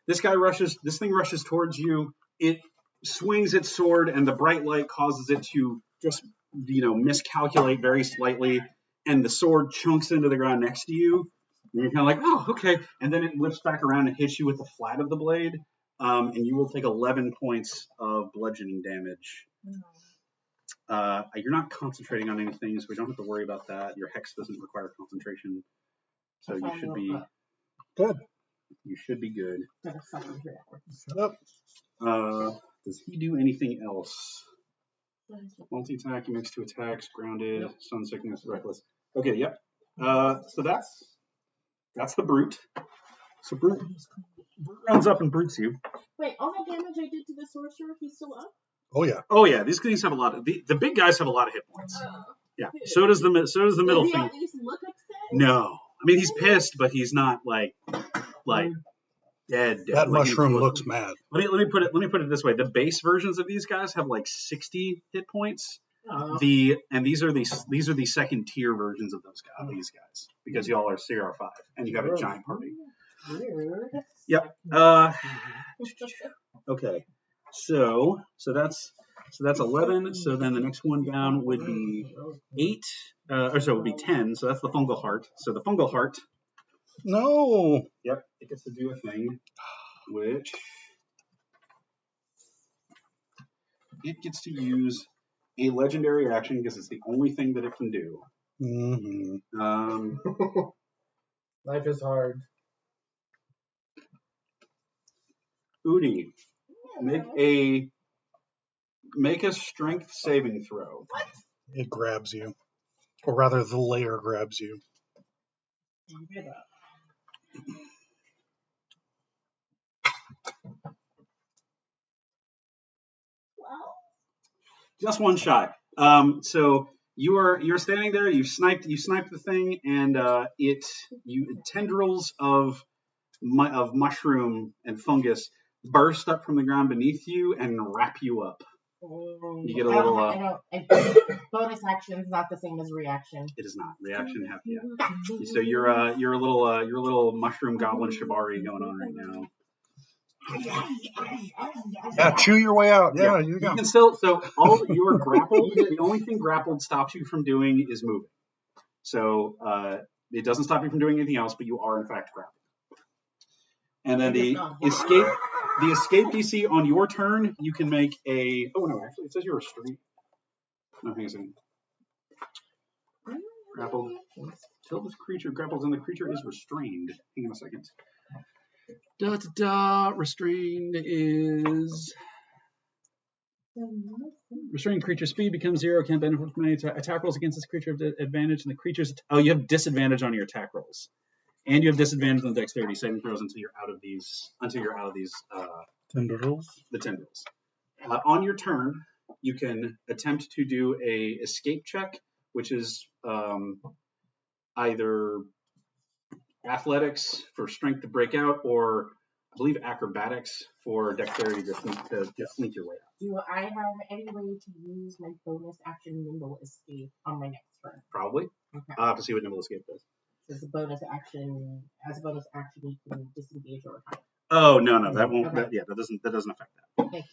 this thing rushes towards you. It swings its sword, and the bright light causes it to just, miscalculate very slightly, and the sword chunks into the ground next to you. And you're kind of like, oh, okay. And then it whips back around and hits you with the flat of the blade, and you will take 11 points of bludgeoning damage. You're not concentrating on anything, so we don't have to worry about that. Your hex doesn't require concentration, so you should be good. You should be good. Shut up. Does he do anything else? Multi-attack, he makes 2 attacks, grounded, sun sickness, reckless. Okay, yep. So that's the brute. So brute runs up and brutes you. wait, all that damage I did to the sorcerer, he's still up? Oh yeah. Oh yeah, these things have a lot of the big guys have a lot of hit points. Yeah. So does the middle Does he thing. at least look upset? No, I mean he's pissed, but he's not like dead. That Like, mushroom looks mad. Let me put it this way: the base versions of these guys have like 60 hit points. These are the second tier versions of these guys because y'all are CR5 and you have a giant party. Yep. Okay. So that's 11. So then the next one down would be 8. It would be 10. So that's the fungal heart. So the fungal heart. No. Yep. It gets to do a thing, which it gets to use a legendary action because it's the only thing that it can do. Mm-hmm. Life is hard. Udi, make a strength saving throw. What? It grabs you, or rather, the layer grabs you. Well, Just one shy. So you're standing there. You sniped the thing, and tendrils of mushroom and fungus burst up from the ground beneath you and wrap you up. You get a little. Bonus action is not the same as reaction. It is not reaction. So you're a little mushroom goblin shibari going on right now. Yeah, chew your way out. Yeah, You can still. So all you are grappled. The only thing grappled stops you from doing is moving. So it doesn't stop you from doing anything else, but you are in fact grappled. And then the escape DC on your turn, you can make a. Oh no, actually it says you're restrained. No, hang on a second. Grappled. Till this creature grapples and the creature is restrained. Hang on a second. Restrained is. Restrained creature speed becomes 0. Can't benefit from any attack rolls against this creature of advantage. And the creature's. Oh, you have disadvantage on your attack rolls. And you have disadvantage on the dexterity saving throws until you're out of these. Tendrils. The tendrils. On your turn, you can attempt to do a escape check, which is either athletics for strength to break out, or I believe acrobatics for dexterity to sneak your way out. Do I have any way to use my bonus action nimble escape on my next turn? Probably. Okay. I'll have to see what nimble escape does. As a bonus action, you can disengage or hide. Oh no, that won't. Okay. That doesn't affect that. Okay.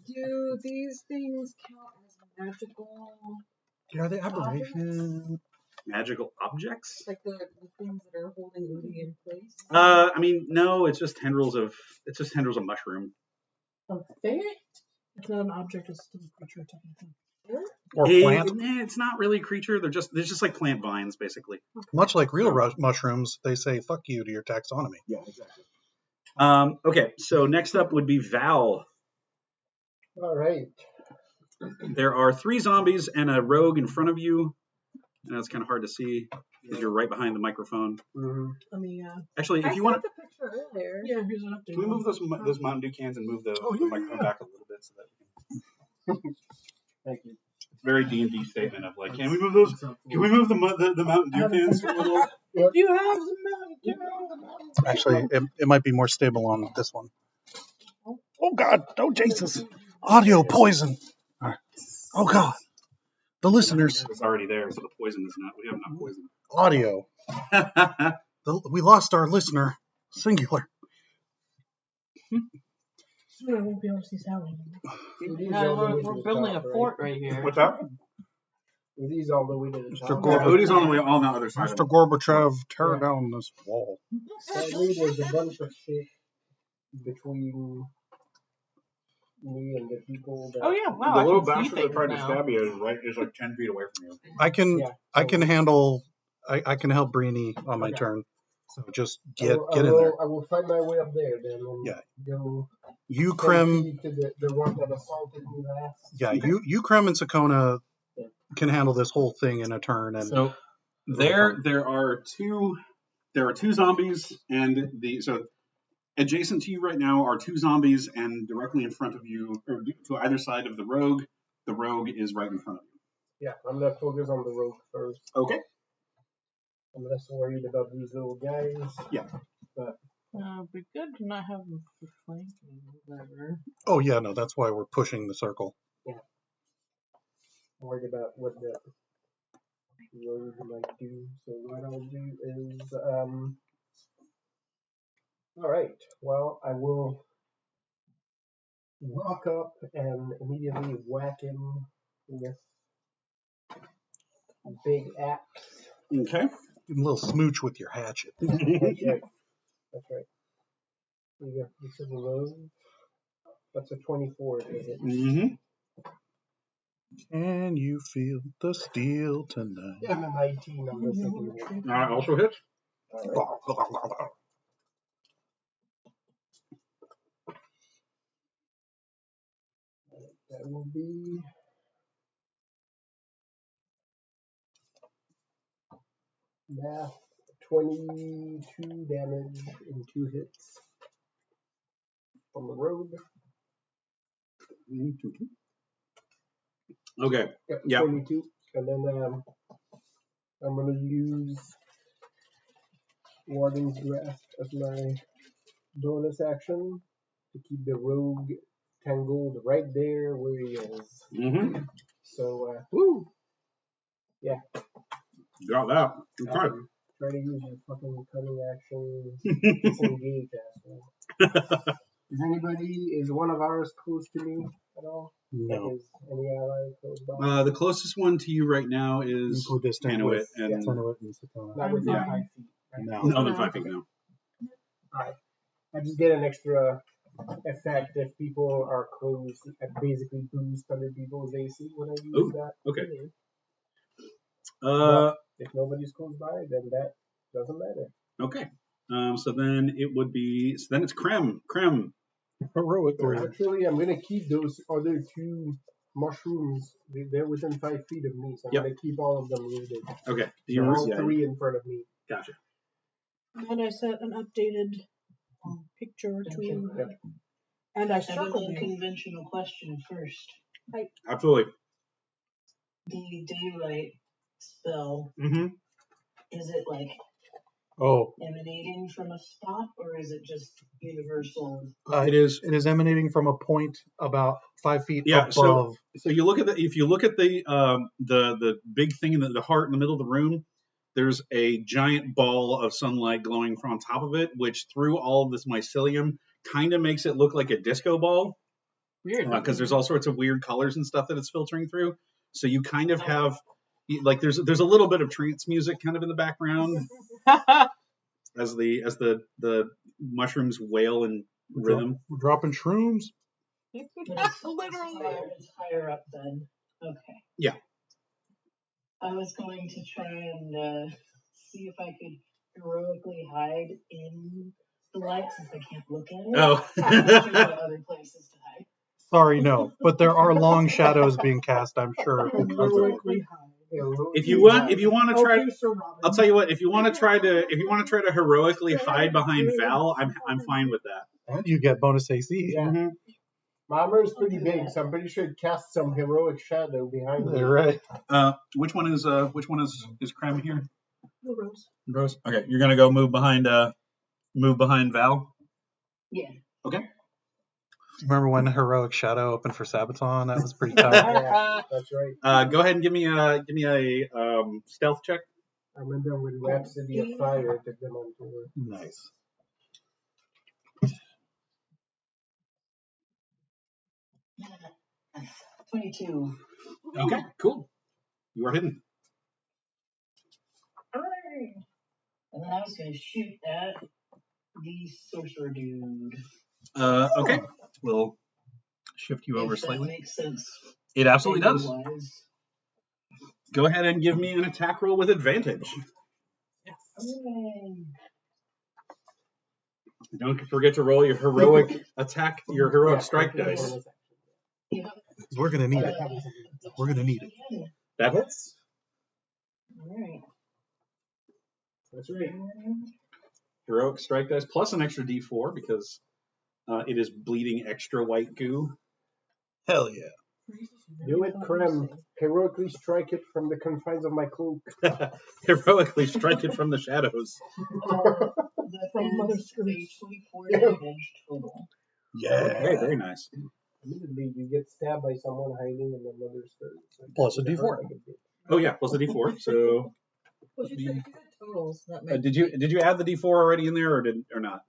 Do these things count as magical? Yeah, the aberration. Magical objects? Like the things that are holding Udi in place? I mean, no. It's just tendrils of mushroom. Okay. It's not an object. It's still a creature technically. Or plant. It's not really a creature. They're just like plant vines, basically. Much like real mushrooms, they say "fuck you" to your taxonomy. Yeah, exactly. Okay, so next up would be Val. All right. There are 3 zombies and a rogue in front of you. And it's kind of hard to see because you're right behind the microphone. Mm-hmm. Let me. Actually, if you want the picture earlier. Yeah, here's an update. can we move those Mountain Dew cans and move the microphone back a little bit so that we can. Thank you. It's a very D&D statement of like, can we move those? Can we move the Mountain Dew cans a little? You have the Mountain Dew. Actually, it might be more stable on this one. Oh God! Oh Jesus! Audio poison. All right. Oh God! The listeners. It's already there, so the poison is not. We have enough poison. Audio. We lost our listener. Singular. Soon I won't be able to see Sally No, we're building a fort right here. What's up? These all the way to the Mr. top. Gorbachev. Odie's on the way on the other side. Mr. Gorbachev, tear down this wall. Sadly, there's a bunch of shit between me and the people that. Oh yeah, wow. The little I can see bastard that tried to things stab you is like 10 feet away from you. I can handle. I can help Breeny on my Okay. turn. So just I get will, in there. I will find my way up there then. And Yeah. Go. You 10 Krem. feet to the one that assaulted me last. Yeah. You Krem and Sakona can handle this whole thing in a turn. And So there are two zombies so adjacent to you right now are 2 zombies, and directly in front of you, or to either side of the rogue is right in front of you. Yeah, I'm gonna focus on the rogue first. Okay. I'm less worried about these little guys. Yeah. But be good to not have them for flanking or whatever. oh yeah, no, that's why we're pushing the circle. I'm worried about what the rogue might do. So what I'll do is all right. Well, I will walk up and immediately whack him with a big axe. Okay. Give him a little smooch with your hatchet. That's right. That's right. You got this is a rogue. That's a 24 to hit. Mm-hmm. Can you feel the steel tonight? And a 19 on the second hit. Also hits. All right. That will be math 22 damage in 2 hits from the rogue. Okay. Yep, Yeah. 22. And then I'm going to use Warden's Grasp as my bonus action to keep the rogue tangled right there where he is. Mm-hmm. So, woo! Yeah. Got that. Okay. Try to use your fucking cunning action. Disengage, asshole. Is one of ours close to me at all? No. Like, is any ally close by? The closest one to you right now is Equidistant Panuit with and Panuit and Sakona. Not within Yeah. 5 feet. Right? No. no, than 5 feet now. Alright. I just get an extra effect if people are close. I basically boost other people's AC when I use Ooh, that. okay. But if nobody's close by, then that doesn't matter. Okay. So then it would be. So then it's Krem. Krem. Heroic. So actually, I'm gonna keep those other 2 mushrooms. They're within 5 feet of me, so I'm Yep. gonna keep all of them rooted. Okay. So all 3 in front of me. Gotcha. And I set an updated picture to, and I I have an circled you. unconventional question first. Absolutely. The daylight spell, Mm-hmm. is it like Oh, emanating from a spot, or is it just universal? It is. it is emanating from a point about 5 feet Yeah, above. So you look at if you look at the big thing in the heart in the middle of the room, there's a giant ball of sunlight glowing from on top of it, which through all of this mycelium kind of makes it look like a disco ball. Weird. Because there's all sorts of weird colors and stuff that it's filtering through. So you kind of have like there's a little bit of trance music kind of in the background as the mushrooms wail in rhythm. We're dropping shrooms. But it's higher up then. Okay. Yeah. I was going to try and see if I could heroically hide in the light since I can't look at it. Oh. I'm not sure what other places to hide. Sorry, no. But there are long shadows being cast, I'm sure. Heroically high. If you want to try, Okay, Sir Robin. I'll tell you what. If you want to try to heroically hide behind Val, I'm fine with that. And you get bonus AC. Yeah. Mm-hmm. My armor is pretty big, so I'm pretty sure it casts some heroic shadow behind me. You're right. Which one is Krem here? Rose. Rose. Okay, you're gonna go move behind Val. Yeah. Okay. Remember when Heroic Shadow opened for Sabaton? That was pretty tight. Yeah, that's right. Go ahead and give me a stealth check. I remember when Rhapsody of Fire took them on tour. Nice. Yeah. 22. Okay, cool. You are hidden. Hooray! And then I was going to shoot at the sorcerer dude. Okay. We'll shift you over If that slightly. makes sense. It absolutely does. Angle-wise. Go ahead and give me an attack roll with advantage. Hooray. Don't forget to roll your heroic attack, your heroic strike dice. Yeah. We're going to need it. We're going to need it. That hits. Alright. That's right. Heroic strike dice plus an extra D4 because it is bleeding extra white goo. Hell yeah. Do it, Krem. Heroically strike it from the confines of my cloak. Heroically strike it from the shadows. That From Mother is a Skirts. 24 damage total. Yeah. Okay, very nice. Immediately, you get stabbed by someone hiding in the mother's skirt. Plus a D4. Oh yeah, plus the D4. So Well, she said totals. That did you add the D4 already in there or not?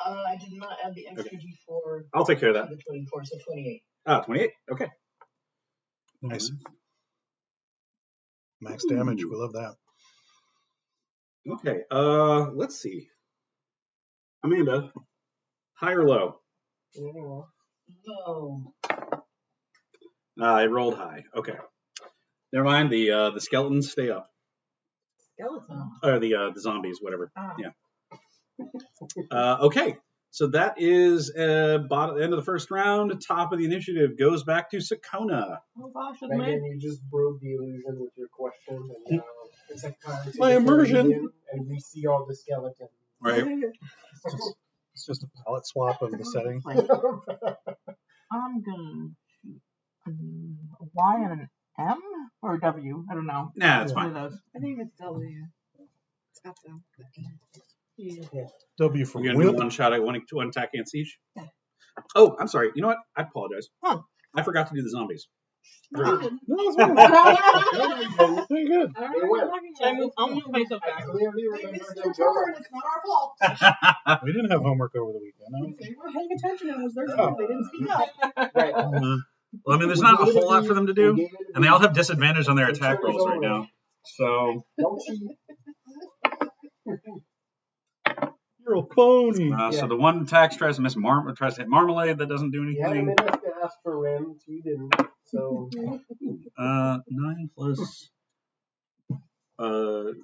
I did not add the extra D4 I'll take care of that. to the 24, so 28. 28. Okay. Nice. Max damage. We love that. Okay. Let's see. Amanda, high or low? Yeah. No. I rolled high. Okay. Never mind. The skeletons stay up. skeleton. Or the zombies, whatever. Ah. Yeah. Okay. So that is bottom end of the first round. Top of the initiative goes back to Sakona. Oh gosh, it's Megan, you just broke the illusion with your question, and now it's like time to My get immersion. in, and we see all the skeletons. Right. It's just a palette swap of the setting. I'm gonna shoot a Y and an M or a W. I don't know. Nah, that's One fine. of those. I think it's W. It's got the W for We're gonna do whip. one shot at one attack against each. Yeah. Oh, I'm sorry. You know what? I apologize. Huh. I forgot to do the zombies. No. No, it's fine. Very good. I'll move myself I back. clearly Hey, remember it's them their turn. It's not our fault. We didn't have homework over the weekend. No? They were paying attention. It was their turn. Oh. They didn't speak up. Right. Well, I mean, there's not a whole lot for them to do, and they all have disadvantage on their attack rolls right now. So, Don't cheat. You're a phony. so the one attack tries to hit Marmalade. That doesn't do You had a anything. minute to ask for Rems. You didn't. So 9 plus. also,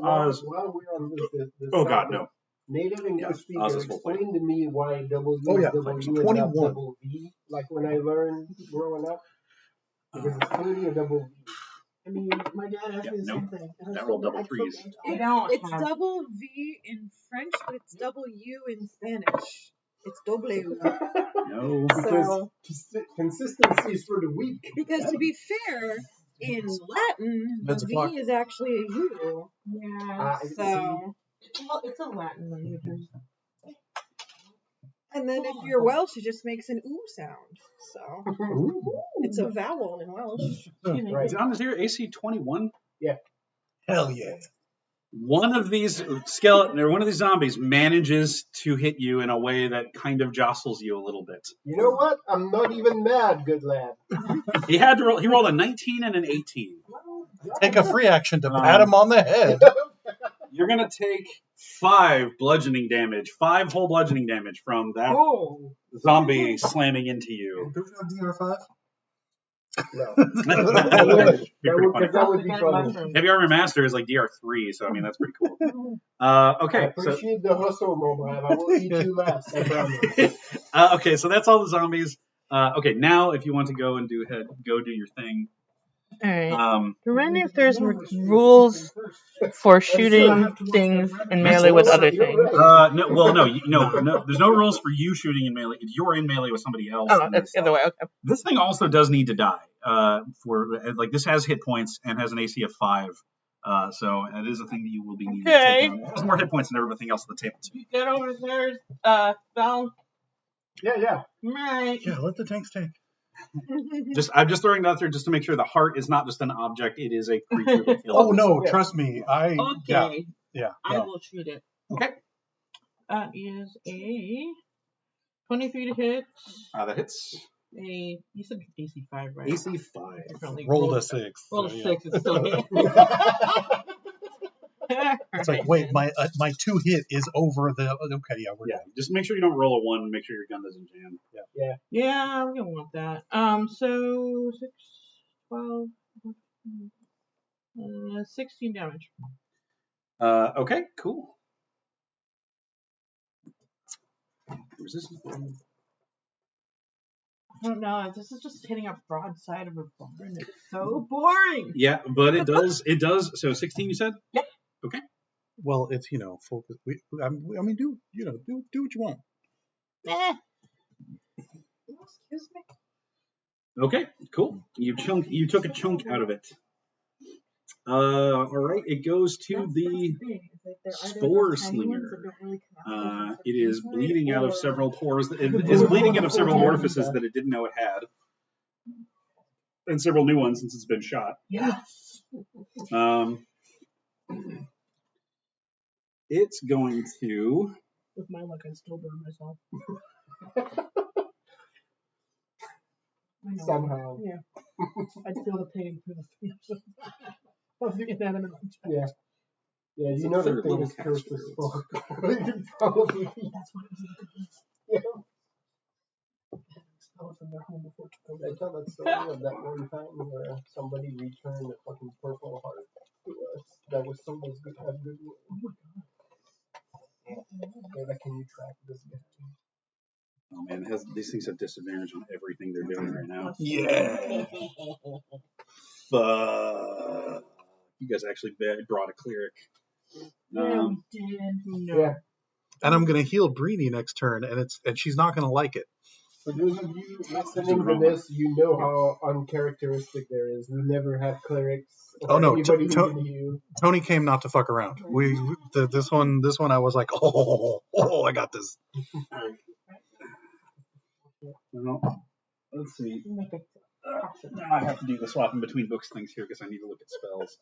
Oz. while we're on this Oh God, topic, no. Native English Yeah, Oz speaker, is full plate. explain to me why W Oh, yeah, is W and 21. not double V, like when I learned growing up. Because it's clearly a double V. I mean, my dad asked me the nope. same thing. And I That was rolled like, double I threes. couldn't. I don't It's have. double V in French, but it's W in Spanish. It's W. No. Because So, consistency is for the weak. because to be fair, in Latin, the That's a V clock. is actually a U. Yeah. So, Well, it's a Latin language. and then if you're Welsh, it just makes an oo sound. So, it's a vowel in Welsh. Right. John, is your AC 21? Hell yeah. One of these one of these zombies manages to hit you in a way that kind of jostles you a little bit. You know what? I'm not even mad, good lad. He rolled a 19 and an 18. Take a free action to pat him on the head. You're gonna take 5 bludgeoning damage, 5 whole bludgeoning damage from that Oh. zombie slamming into you. Do we have DR5? No. That would be pretty funny. That would be funny. Heavy Armor Master is like DR3, so I mean that's pretty cool. I Okay, so appreciate the hustle, Mobile. I will eat you last, I promise. okay, so that's all the zombies. Okay, now if you want to go and do your thing. Alright. Remind me if there's rules for shooting things in melee with other things. No. There's no rules for you shooting in melee. If you're in melee with somebody else. Oh, that's the other way. Okay. This thing also does need to die. This has hit points and has an AC of 5. So it is a thing that you will be needing to take on. It has more hit points than everything else at the table too. Get over there, Val. Yeah. Right. Yeah, let the tanks tank. I'm just throwing it out there just to make sure the heart is not just an object; it is a creature that kills. Oh no, Yeah. trust me. Okay. Yeah. I No. will shoot it. Okay. That is a 23 to hit. That hits. You said AC 5, right? AC 5. Apparently Rolled a 6. Roll a so, yeah. 6. It's still hit. It's like, wait, my 2 hit is over the. Okay, yeah, we're Yeah, just make sure you don't roll a 1. Make sure your gun doesn't jam. Yeah, we're gonna want that. So 6, 12, 16 damage. Okay, cool. Resistance. I don't know. This is just hitting a broadside of a barn. It's so boring. Yeah, but it does. It does. So 16, you said? Yep. Okay. Well, it's focus. I mean, do what you want. Eh. Excuse me? Okay, cool. You took a chunk out of it. All right, it goes to the spore slinger. It is bleeding out of several pores. It is bleeding out of several orifices that it didn't know it had, and several new ones since it's been shot. Yes. It's going to. With my luck, I still burn myself. I know. Somehow. Yeah. I'd feel the pain through the fingers of the inanimate object. Yeah. Yeah, you know the Third thing level is cursed caster. as fuck. Probably. That's why it was a good Yeah. expelled from their home before it took I over. tell that story of that one time where somebody returned a fucking purple heart to us that was so as good as good. Yeah, like, can you track this guy? Oh man, these things have disadvantage on everything they're doing right now. Yeah. You guys actually brought a cleric. Yeah, we did. No. Yeah. And I'm gonna heal Breenie next turn, and she's not gonna like it. For those of you listening to this, you know how uncharacteristic there is. We never have clerics. Oh, no, Anybody who can heal. Tony came not to fuck around. This one I was like, oh, I got this. Well, let's see. Now I have to do the swapping between books things here because I need to look at spells.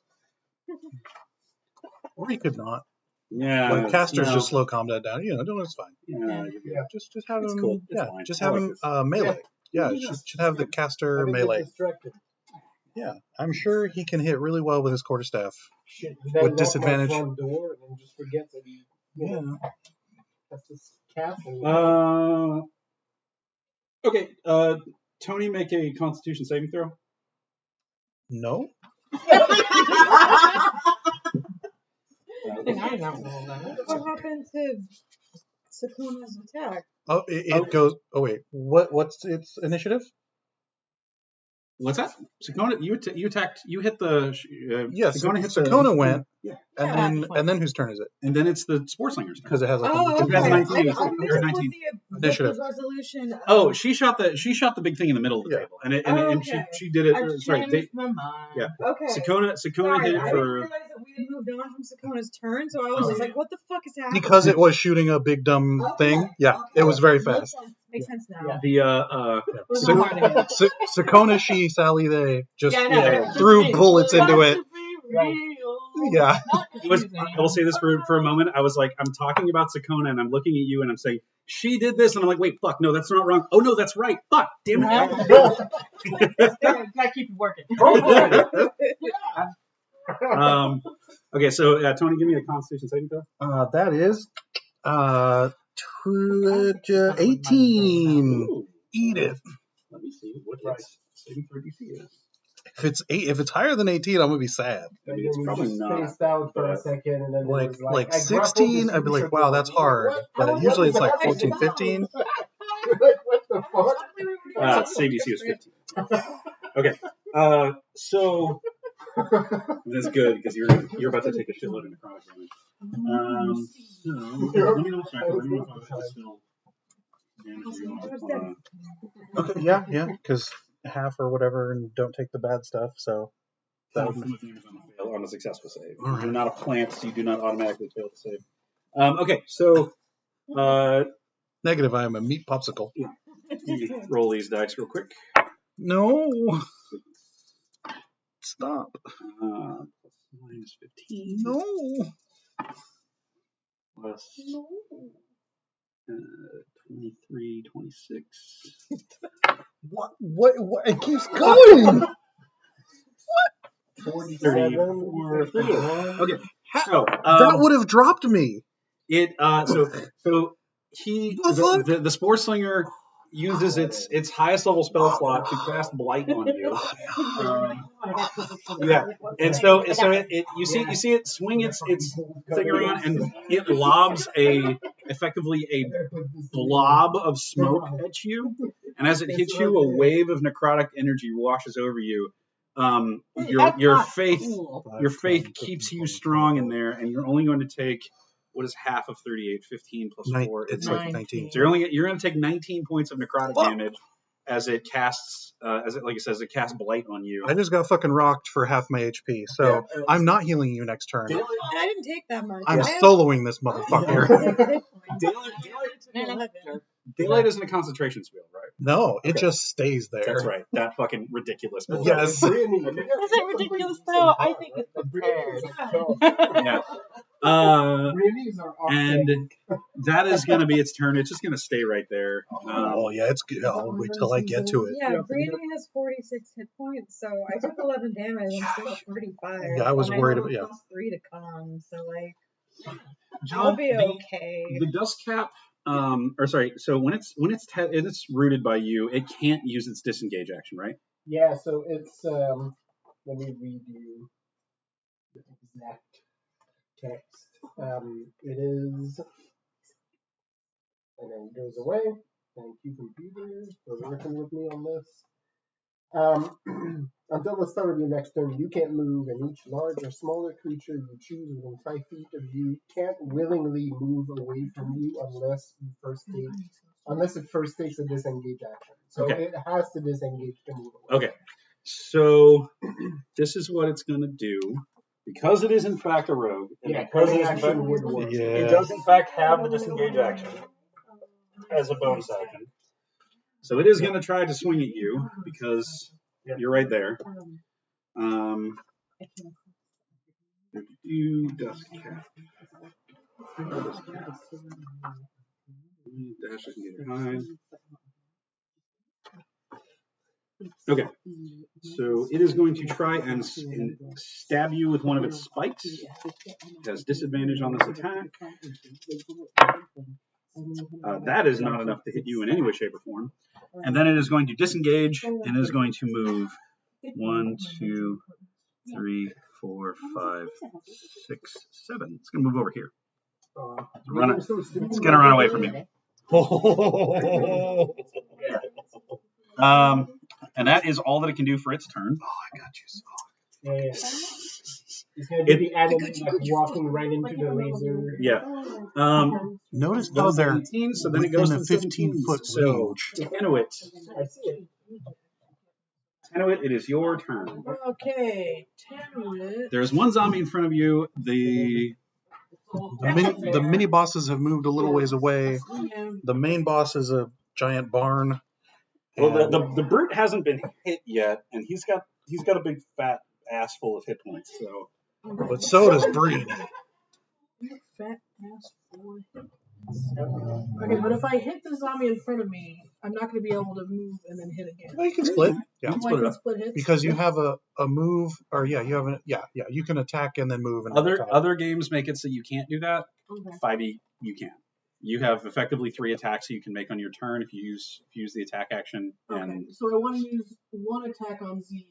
Or you could not. Yeah. Like casters no. just slow combat down. It's fine. Yeah. Just have It's him. cool. It's Yeah, fine. just I have like him this. melee. Yeah, should have the caster Having melee. been distracted. Yeah, I'm sure he can hit really well with his quarterstaff. Shit, With disadvantage. My front door and then just forgets that he. That's this castle. Okay. Tony, make a Constitution saving throw. No. What happened to Sakuna's attack? Oh, it goes. Oh wait, what's its initiative? What's that? Sakona, you attacked. You hit the. Yes, Sakona hit Sakona went. Yeah. And then whose turn is it? And then it's the Sportslingers. Because it has like Oh, a okay. It has I 19, missed or what 19. Initiative. the resolution. Oh, she shot the big thing in the middle of the table, and okay. she did it. I Sorry, changed my mind. yeah. Okay. Sakona Sorry, hit it I didn't for. realize that we had moved on from Sakona's turn, so I was just like, what the fuck is happening? Because it was shooting a big dumb thing. Yeah, it was very fast. Makes sense now. Sakona, she, Sally, they just Yeah, threw bullets into it. Yeah. It was, I will say this for a moment. I was like, I'm talking about Sakona, and I'm looking at you, and I'm saying, she did this, and I'm like, wait, fuck, no, that's not wrong. Oh, no, that's right. Fuck, damn it. Gotta keep it working. Okay, so Tony, give me a Constitution saving throw. That is 18. Ooh. Eat it. Let me see what its saving throw DC is. If it's higher than 18, I'm gonna be sad. I mean, it's probably not. Spaced out for a second, and then Like it was like 16, I'd be like, wow, that's hard. But usually it's like 14, 15. What the fuck? Save DC is 15. Okay, so that's good because you're about to take a shitload of necrotic damage. So let me know if I still damage you. Okay, yeah, because half or whatever, and don't take the bad stuff. So that would fail on a successful save. All You're not a plant, so you do not automatically fail to save. Okay, so negative. I am a meat popsicle. let me roll these dice real quick. No. Stop. Minus 15. No. Plus 23, 26. What? It keeps going. 34, 38. Okay, so That would have dropped me. it so he the Spore Slinger uses its highest level spell slot to cast Blight on you. Yeah, and so it you see it swing its thing around, and it lobs effectively a blob of smoke at you, and as it hits you, a wave of necrotic energy washes over you. Your faith keeps you strong in there, and you're only going to take what is half of 38, 15 plus 4. It's like 19. So you're going to take 19 points of necrotic damage as it casts it casts Blight on you. I just got fucking rocked for half my HP, so I'm not healing you next turn. And I didn't take that much. I'm soloing this motherfucker. Daylight isn't a concentration spell, right? No, it just stays there. That's right. That fucking ridiculous. Yes. Is it ridiculous though? I think it's prepared. Yeah. And that is going to be its turn. It's just going to stay right there. Oh yeah, it's good. I'll wait till I get to it. Yeah, Brady has 46 hit points, so I took 11 damage. I'm still at 35. Yeah, I was worried about plus 3 to con, so like John, I'll be okay. The dust cap. So when it's rooted by you, it can't use its disengage action, right? Yeah, so it's let me read you the exact text. It is, and then it goes away. Thank you, computers, for working with me on this. Until the start of your next turn, you can't move, and each large or smaller creature you choose within 5 feet of you can't willingly move away from you unless it first takes a disengage action. So it has to disengage to move away. Okay. So this is what it's going to do. Because it is in fact a rogue, and because it does in fact have the disengage action as a bonus action. So it is going to try to swing at you because you're right there. Dust cap. Dash doesn't get behind. Okay, so it is going to try and stab you with one of its spikes. It has disadvantage on this attack. That is not enough to hit you in any way, shape, or form. And then it is going to disengage and is going to move 1, 2, 3, 4, 5, 6, 7. It's going to move over here. It's going to run away from you. And that is all that it can do for its turn. Oh, I got you. Yeah. It's going to be the animal like walking right into the laser. Yeah. Notice though they're 18, so then it goes to 15-foot range. Tenuit. I see it. Tenuit, it is your turn. Okay, Tenuit. There's one zombie in front of you. The mini bosses have moved a little ways away. The main boss is a giant barn. Well, the brute hasn't been hit yet, and he's got a big fat ass full of hit points. So, but so does Breen. Fat ass full of hit points. Okay, but if I hit the zombie in front of me, I'm not going to be able to move and then hit again. Well, you can split. Yeah, split hits because you have a move, or you have you can attack and then move. And other games make it so you can't do that. Okay. 5e, you can. You have effectively 3 attacks you can make on your turn if you use the attack action. Okay, so I want to use one attack on Z.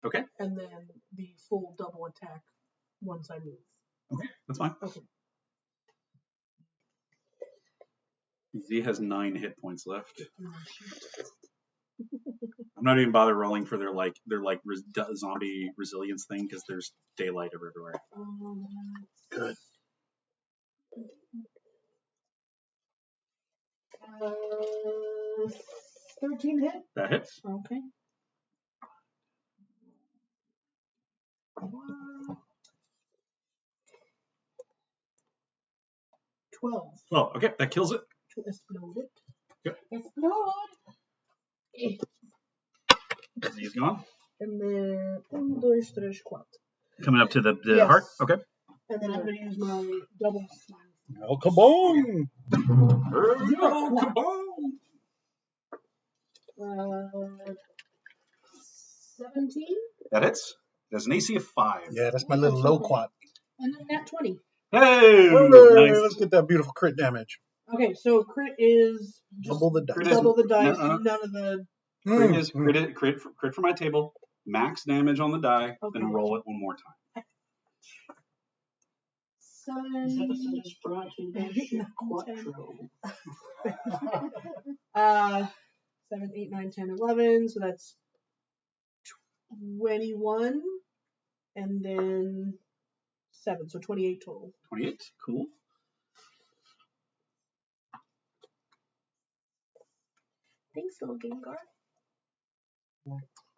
Okay. And then the full double attack once I move. Okay, that's fine. Okay. Z has 9 hit points left. I'm not even bother rolling for their zombie resilience thing because there's daylight everywhere. Good. 13 hit. That hits. Okay. 12. Oh, okay, that kills it. To explode it. Yep. Explode. He's gone. And then 1, 2, 3, 4. Coming up to the Yes. heart. Okay. And then I'm going to use my double slam. El Kabong! El Kabong! 17. That hits. There's an AC of 5. Yeah, that's my little loquat. And then nat 20. Hey! Nice. Nice. Let's get that beautiful crit damage. Okay, so crit is just Double the dice. double the dice. Uh-uh. None of the. Crit is crit for my table. Max damage on the die. Okay. Then roll it one more time. 7. This episode is brought to you by Chef Quattro. 7, 8, 9, 10, 11. So that's 21. And then 7. So 28 total. 28. Cool. Thanks, little Gengar.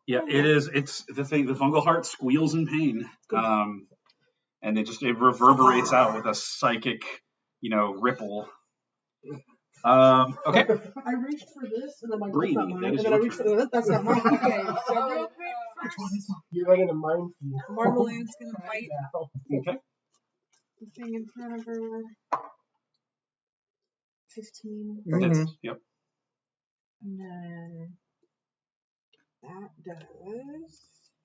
Yeah, it is. It's the thing. The fungal heart squeals in pain, and it reverberates out with a psychic, ripple. Okay. I reached for this, and then my Breathe, that's not mine. that And is then I your reached for turn. this. That's not mine. Okay. So real quick, You're running a minefield. Marmalade's gonna bite Okay. the thing in front of her. 15. That's, yep. And then that does.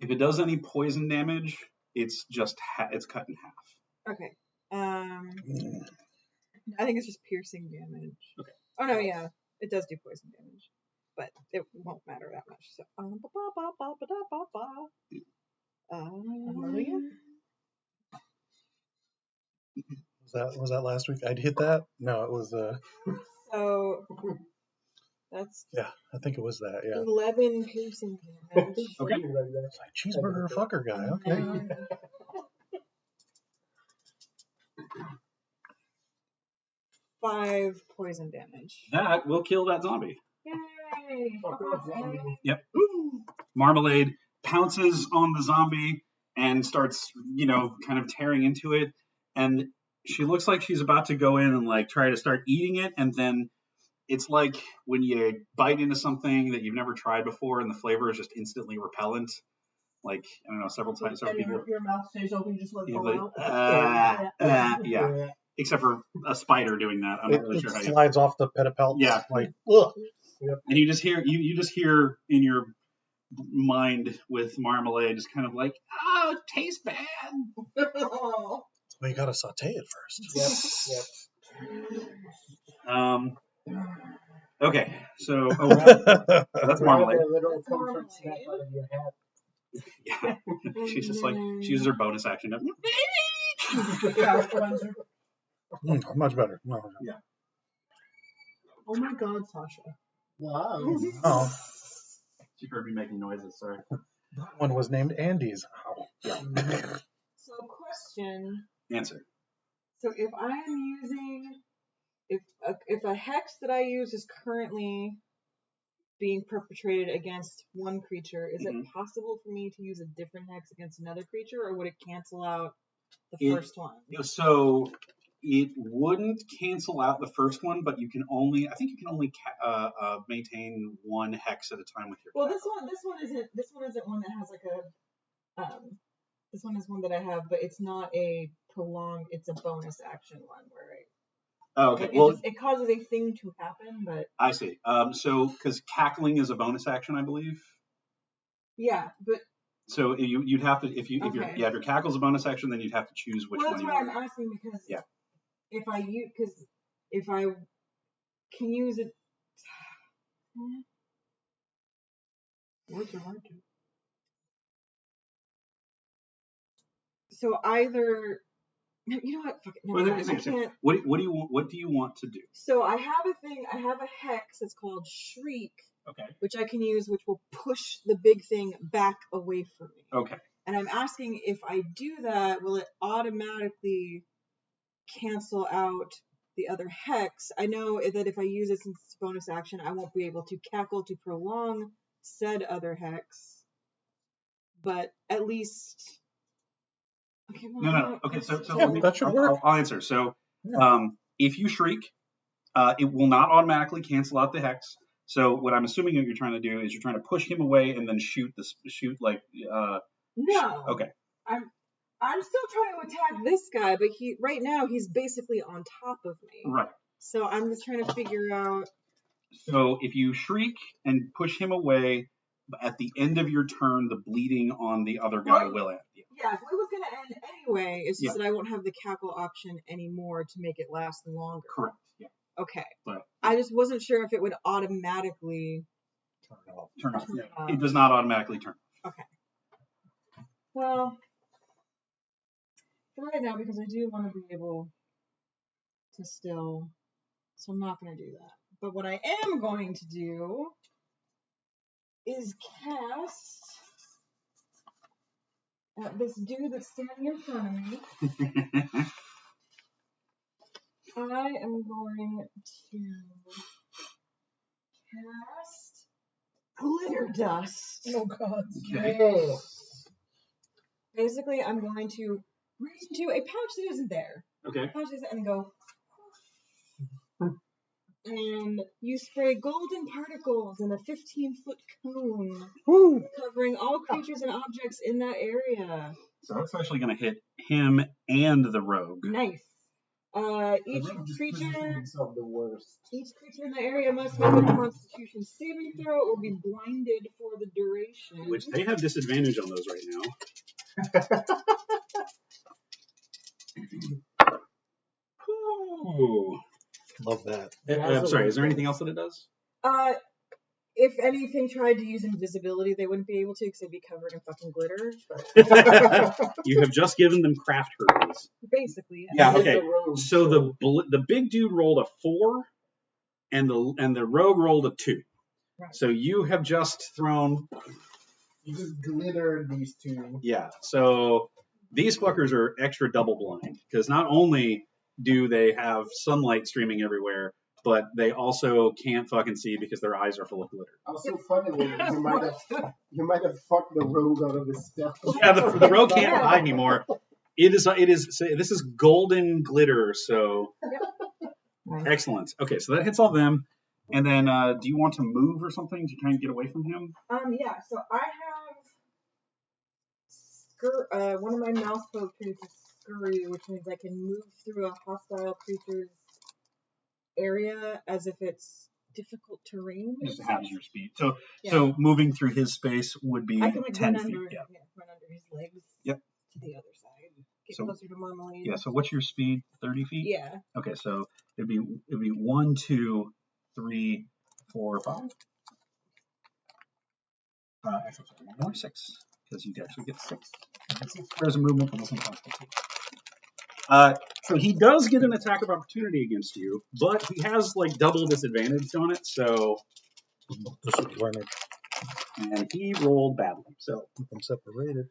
If it does any poison damage, it's just it's cut in half. Okay. I think it's just piercing damage. Okay. Oh no, yeah, it does do poison damage, but it won't matter that much. So. Was that last week? I'd hit that? No, it was So that's I think it was that, yeah. 11 piercing damage. Okay. It's like cheeseburger fucker guy, okay. 5 poison damage. That will kill that zombie. Yay! Yep. Marmalade pounces on the zombie and starts, kind of tearing into it. And she looks like she's about to go in and try to start eating it. And then it's like when you bite into something that you've never tried before, and the flavor is just instantly repellent. Like I don't know, several times, several And people. your mouth stays open, you just let it Yeah, fall but, out. yeah. Except for a spider doing that. I'm not really sure how you. slides off the pedipalps. Yeah. Like, ugh. And you just hear in your mind with marmalade, just kind of like, oh, it tastes bad. Oh. Well, you gotta saute it first. Okay, so Grab that's a marmalade. little That's comfort marmalade. snap out of your hat. Yeah, she's just like she uses her bonus action. Palate cleanser. Much better. No. Yeah. Oh my God, Sasha. Wow. Oh, She heard me making noises. Sorry. that one was named Andy's. Ow. So question. Answer. So if I am using, if a hex that I use is currently being perpetrated against one creature, is it possible for me to use a different hex against another creature, or would it cancel out the first one? So it wouldn't cancel out the first one, but you can only, I think you can only maintain one hex at a time with your. Well, this one isn't one that has like a this one is one that I have, but it's not a prolonged. It's a bonus action one where Oh, okay. Well, it causes a thing to happen, but I see. So because cackling is a bonus action, I believe. yeah, but So you'd have to if your cackle's a bonus action, then you'd have to choose which well, one that's you why want. I'm asking because Yeah. if I can use it. Words are hard to. So either, you know what? Fuck it. Never mind. I can't. What do you want? What do you want to do? So I have a thing. I have a hex. It's called Shriek, Okay. which I can use, which will push the big thing back away from me. Okay. And I'm asking if I do that, will it automatically cancel out the other hex? I know that if I use it since it's bonus action, I won't be able to cackle to prolong said other hex. But at least. Okay, well, No. Okay, so that should work. I'll answer. So, if you shriek, it will not automatically cancel out the hex. So, what I'm assuming that you're trying to do is you're trying to push him away and then shoot like. No. Okay. I'm still trying to attack this guy, but right now he's basically on top of me. Right. So I'm just trying to figure out. So if you shriek and push him away, at the end of your turn, the bleeding on the other guy will end. Yeah, if it was going to end anyway, it's just that I won't have the cackle option anymore to make it last longer. Correct. Yeah. Okay. But I just wasn't sure if it would automatically turn off. It does not automatically turn off. Okay. Well, for right now, because I do want to be able to still, so I'm not going to do that. But what I am going to do is cast at this dude that's standing in front of me. I am going to cast Glitter Dust. Oh God. Okay. Basically, I'm going to reach into a pouch that isn't there. Okay. A pouch that isn't, and go. And you spray golden particles in a 15-foot cone, covering all creatures and objects in that area. So that's actually going to hit him and the rogue. Nice. Each creature in the area must make a Constitution saving throw or be blinded for the duration. Which they have disadvantage on those right now. Ooh. Love that. I'm sorry, is there anything else that it does? If anything tried to use invisibility, they wouldn't be able to because they'd be covered in fucking glitter. But You have just given them craft hurdles. basically, Yeah, okay. So the big dude rolled a 4, and the rogue rolled a 2. Right. So you have just thrown. You just glittered these two. Yeah. So these fuckers are extra double blind because not only do they have sunlight streaming everywhere, but they also can't fucking see because their eyes are full of glitter. Also funny, you might have fucked the rogue out of his stuff. Yeah, the rogue can't hide anymore. This is golden glitter, so excellent. Okay, so that hits all them. And then, do you want to move or something to try and get away from him? Yeah. So I have one of my mouse tokens is scurry, which means I can move through a hostile creature's area as if it's difficult terrain. Just halves your speed. So, Yeah. so moving through his space would be I can like 10 run feet. under, Yeah. run under his legs. Yep. To the other side. Get So- closer to Marmalade. Yeah. So what's your speed? 30 feet. Yeah. Okay. So it'd be 1, 2, 3, 4, 5. Actually, sorry, 1 more 6 because you actually get 6. There's a movement from this one. So he does get an attack of opportunity against you, but he has like double disadvantage on it. So Disadvantage. and he rolled badly. So Keep them separated.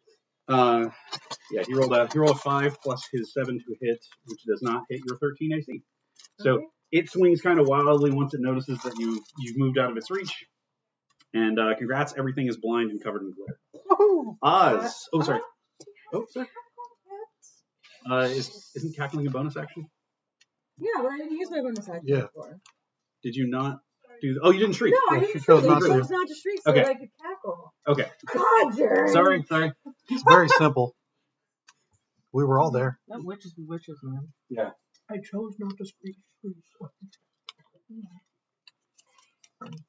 yeah, he rolled a 5 plus his 7 to hit, which does not hit your 13 AC. So Okay. it swings kind of wildly once it notices that you've moved out of its reach. And congrats, everything is blind and covered in glitter. Oz. Oh, sorry. Oh, sorry. Isn't cackling a bonus action? Yeah, but I didn't use my bonus action Yeah. before. Did you not do? Oh, you didn't shriek. No, I Yeah, didn't she shriek. chose I not to. chose not to shriek so Okay. that I could cackle. Okay. God, Jerry. Sorry. It's very simple. We were all there. That witches be witches, man. Yeah. I chose not to speak.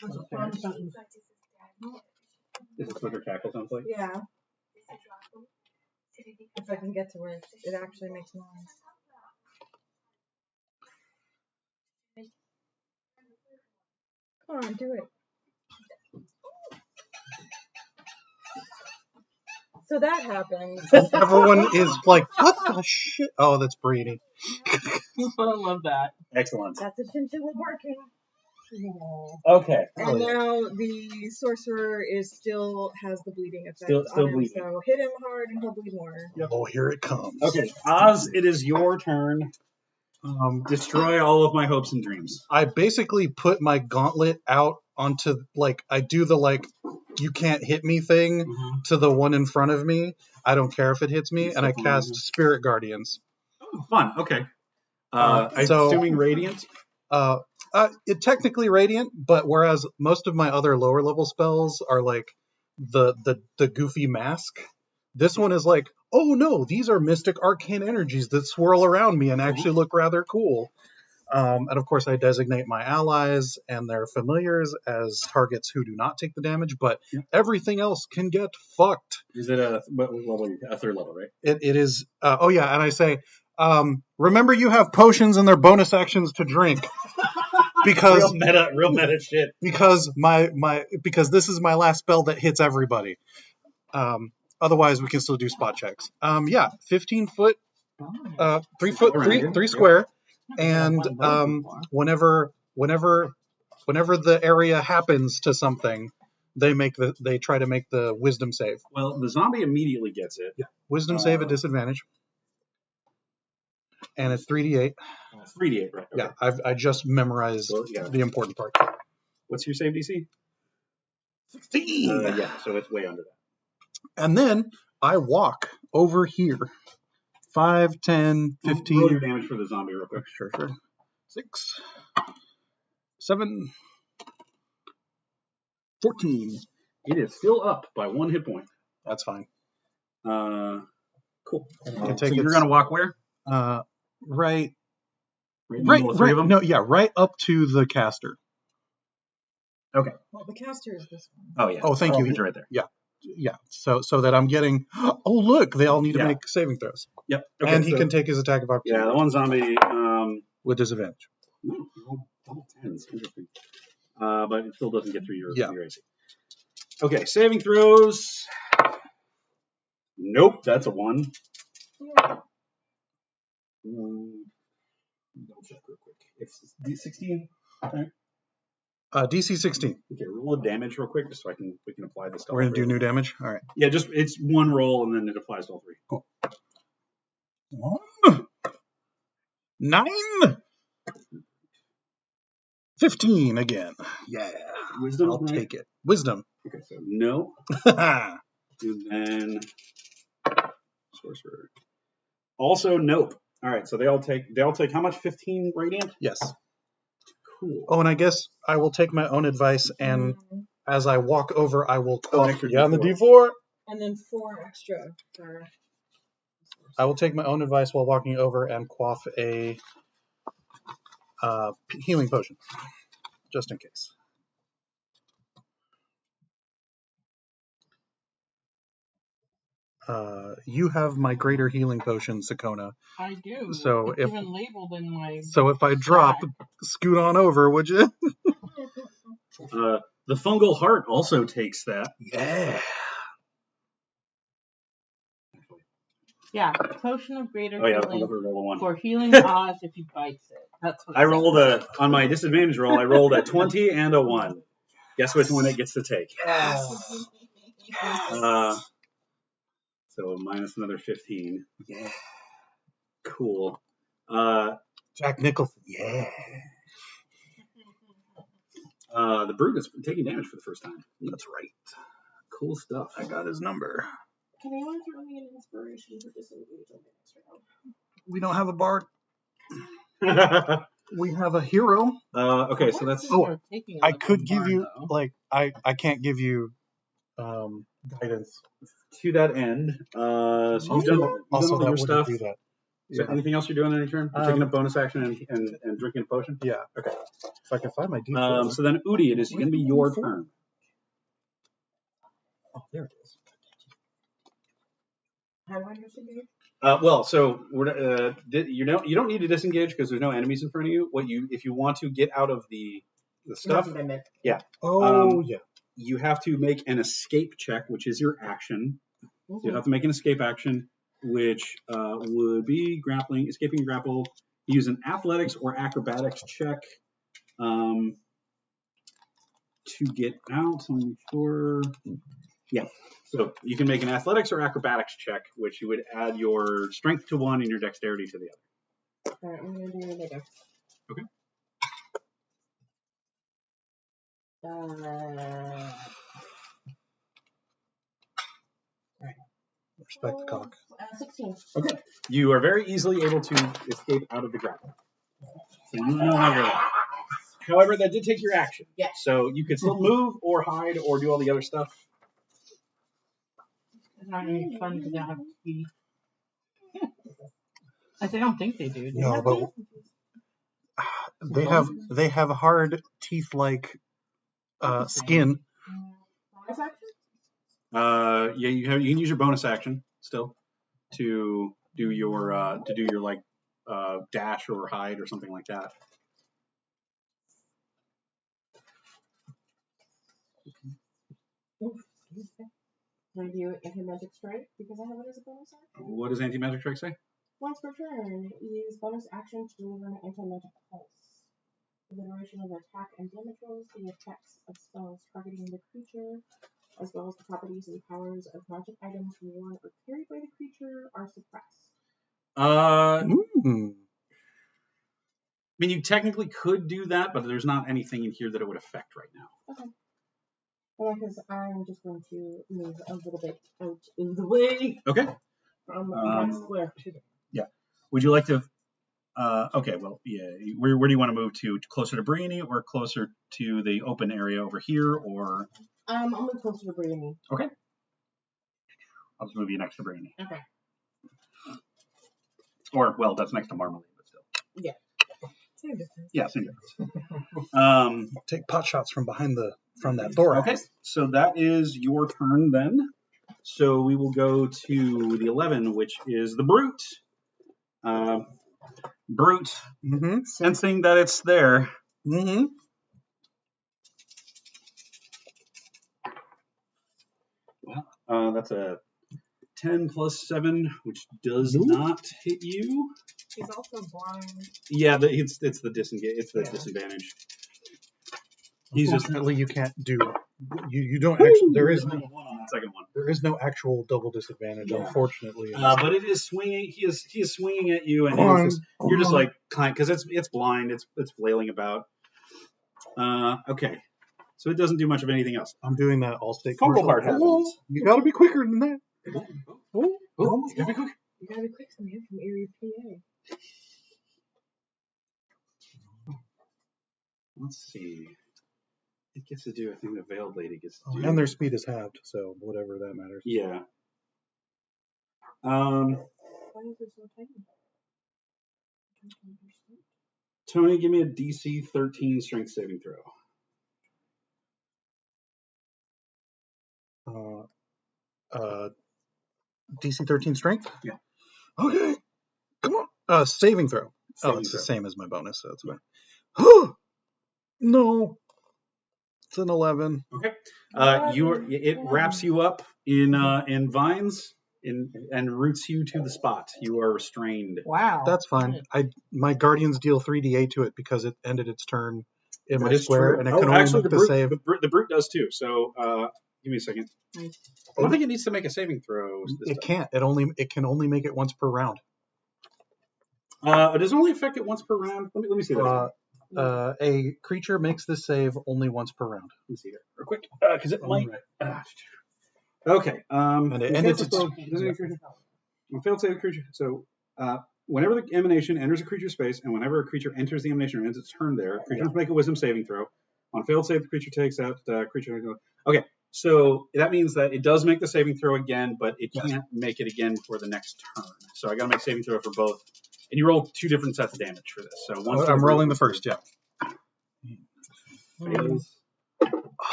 That's a fun sentence. Is this what her cackle sounds like? Yeah. If I can get to where it actually makes noise. Come on, do it. So that happens. And everyone is like, what the shit? Oh, that's Brady. I love that. Excellent. That's a chinchilla barking. Okay. And now the sorcerer still has the bleeding effect Still on him, bleeding. so hit him hard and he'll bleed more. Oh, here it comes. Okay, Oz, it is your turn. Destroy all of my hopes and dreams. I basically put my gauntlet out onto, like, I do the, like, you can't hit me thing to the one in front of me. I don't care if it hits me, and I cast Spirit Guardians. Oh, fun. Okay. I'm So- assuming Radiant. It technically Radiant, but whereas most of my other lower level spells are like the goofy mask, this one is like, oh no, these are mystic arcane energies that swirl around me and actually look rather cool. And of course, I designate my allies and their familiars as targets who do not take the damage, but everything else can get fucked. Is it what level? A 3rd level, right? It is. Oh yeah, and I say, remember you have potions and their bonus actions to drink. Because real meta shit. Because because this is my last spell that hits everybody. Otherwise, we can still do spot checks. 15 foot, 3 foot, three square, and whenever the area happens to something, they try to make the wisdom save. Well, the zombie immediately gets it. Yeah, wisdom save at disadvantage, and it's 3d8. 3d8, right? Okay. Yeah, I just memorized the important part. What's your save DC? 16. Yeah, so it's way under that. And then I walk over here. 5, 10, 15. Roll your damage for the zombie real quick. Sure. 6, 7, 14. It is still up by 1 hit point. That's fine. Cool. So you're going to walk where? Right. In the middle of 3 of them? No, yeah, right up to the caster. Okay. Well, the caster is this one. Oh, yeah. Oh, thank you. He's right there. Yeah. So that I'm getting. Oh, look, they all need to make saving throws. Yep. Okay, and he can take his attack of opportunity. Yeah, the one zombie. With disadvantage. No, double 10s. Interesting. But it still doesn't get through your AC. Okay, saving throws. Nope, that's a 1. Double check real quick. It's D16. Okay. DC 16. Okay, roll a damage real quick, just so we can apply this. We're gonna do new damage. All right. Yeah, just it's 1 roll and then it applies to all 3. Cool. 9, 15 again. Yeah. Wisdom. I'll take it. Wisdom. Okay, so no. And then sorcerer. Also nope. All right, so they all take how much? 15 radiant. Yes. Cool. Oh, and I guess I will take my own advice, and as I walk over, I will Oh, quaff extra on the D4. D4. And then 4 extra for. I will take my own advice while walking over and quaff a healing potion, just in case. You have my greater healing potion, Sakona. I do. So it's even labeled in my. So if I drop, scoot on over, would you? The fungal heart also takes that. Yeah. Yeah, potion of greater Oh yeah, the healing fungal heart roll a 1. for healing Oz if he bites it. That's what I rolled on my disadvantage roll. I rolled a 20 and a 1. Guess which one it gets to take? So minus another 15. Yeah. Cool. Jack Nicholson. Yeah. The brute is taking damage for the first time. That's right. Cool stuff. I got his number. Can anyone throw me an inspiration for disengage on the next round? We don't have a bard. We have a hero. Okay, so that's. Oh, I could give you I can't give you guidance to that end. So you've done all your stuff. Do that. Is there anything else you're doing on any turn? You're taking a bonus action and drinking a potion? Yeah. Okay. If I can find my D4. So then, Udi, it is going to be your turn. Oh, there it is. How do I disengage? Well, so we're, you don't need to disengage because there's no enemies in front of you. If you want to get out of the stuff, yeah. Yeah. You have to make an escape check, which is your action. So you have to make an escape action, which would be grappling, escaping grapple. Use an athletics or acrobatics check to get out. Yeah. So you can make an athletics or acrobatics check, which you would add your strength to 1 and your dexterity to the other. All right, I'm going to do the dex. Okay. Respect the cock. 16. Okay. You are very easily able to escape out of the grapple. So you know how to. However, that did take your action. Yeah. So you could still move or hide or do all the other stuff. It's not any fun because they have teeth. I don't think they do. No, but they have hard teeth-like skin. Bonus action? Yeah, you can use your bonus action still to do your dash or hide or something like that. Can I do anti-magic strike because I have it as a bonus action? What does anti-magic strike say? Once per turn, use bonus action to deliver an anti-magic pulse. For the duration of attack and damage rolls, the effects of spells targeting the creature, as well as the properties and powers of magic items worn or carried by the creature, are suppressed. I mean, you technically could do that, but there's not anything in here that it would affect right now. Okay. Well, because I'm just going to move a little bit out of the way. Okay. From that square. Yeah. Would you like to? Okay. Well, yeah. Where do you want to move to? Closer to Briony or closer to the open area over here, or? I'll move closer to Briony. Okay. I'll just move you next to Briony. Okay. Or well, that's next to Marmalade, but still. Yeah. Same difference. Yeah, same difference. Take pot shots from that thorax. Okay, so that is your turn then. So we will go to the 11, which is the brute. Brute, sensing that it's there. Well, that's a 10 plus 7, which does not hit you. He's also blind. Yeah, it's the disengage. It's the disadvantage. He's just you can't do. You don't actually. There is no second one. There is no actual double disadvantage, unfortunately. But it is swinging. He is swinging at you, and you're just like because it's blind. It's flailing about. Okay, so it doesn't do much of anything else. I'm doing that all state. Fungal heart happens. You got to be quicker than that. You gotta be quick. You gotta be quick, man, from Erie, PA. let's see. It gets to do a thing the Veiled Lady gets to do. And their speed is halved, so whatever that matters. Yeah. Why is it so tiny? Tony, give me a DC 13 strength saving throw. DC 13 strength? Yeah. Okay. Come on. Saving throw. Saving it's throw. the same as my bonus, so that's fine. No. It's an 11. Okay. It wraps you up in vines and roots you to the spot. You are restrained. Wow. That's fine. My guardians deal 3d8 to it because it ended its turn in my That is square, true. and it can only actually, make the save. the brute does too. So give me a second. I don't think it needs to make a saving throw. It can't. It can only make it once per round. It does only affect it once per round. Let me see that. A creature makes this save only once per round. Let me see here real quick because it might. Okay. And it ended its Failed save creature. So whenever the emanation enters a creature's space, and whenever a creature enters the emanation or ends its turn there, creature must make a wisdom saving throw. On failed save, the creature takes out creature. Okay, so that means that it does make the saving throw again, but it can't make it again for the next turn. So I got to make saving throw for both. And you roll 2 different sets of damage for this. So one. I'm rolling the first. Yeah. Fails.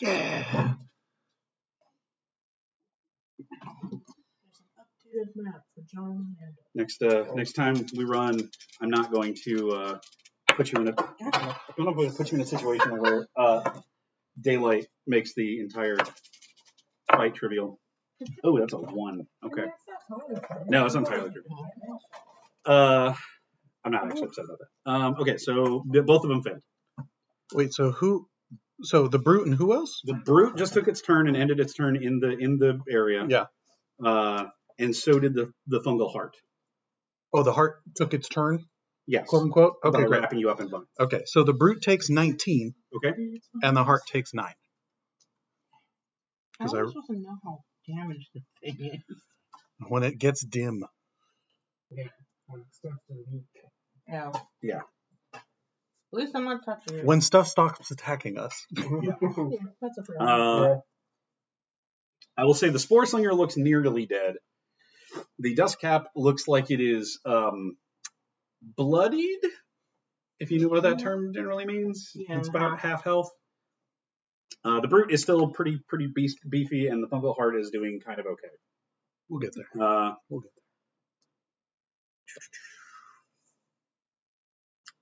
Yeah. Updated map for John and Next time we run, I'm not going to put you in a situation where daylight makes the entire fight trivial. Oh, that's a 1. Okay. No, it's not entirely trivial. I'm not actually upset about that. Okay, so both of them failed. Wait, so who? So the brute and who else? The brute just took its turn and ended its turn in the area. Yeah. And so did the fungal heart. Oh, the heart took its turn? Yes. Quote unquote? Okay, By great. wrapping you up in vines. Okay, so the brute takes 19. Okay. And the heart takes 9. How am I supposed to know how damaged the thing is? When it gets dim. Yeah. When it starts to leak. Yeah. Yeah. At least I'm not touching it. When stuff stops attacking us. yeah, that's a fair I will say the Spore Slinger looks nearly dead. The Dust Cap looks like it is bloodied, if you know what that term generally means. Yeah, it's about half health. The Brute is still pretty beefy, and the Fungal Heart is doing kind of okay. We'll get there. We'll get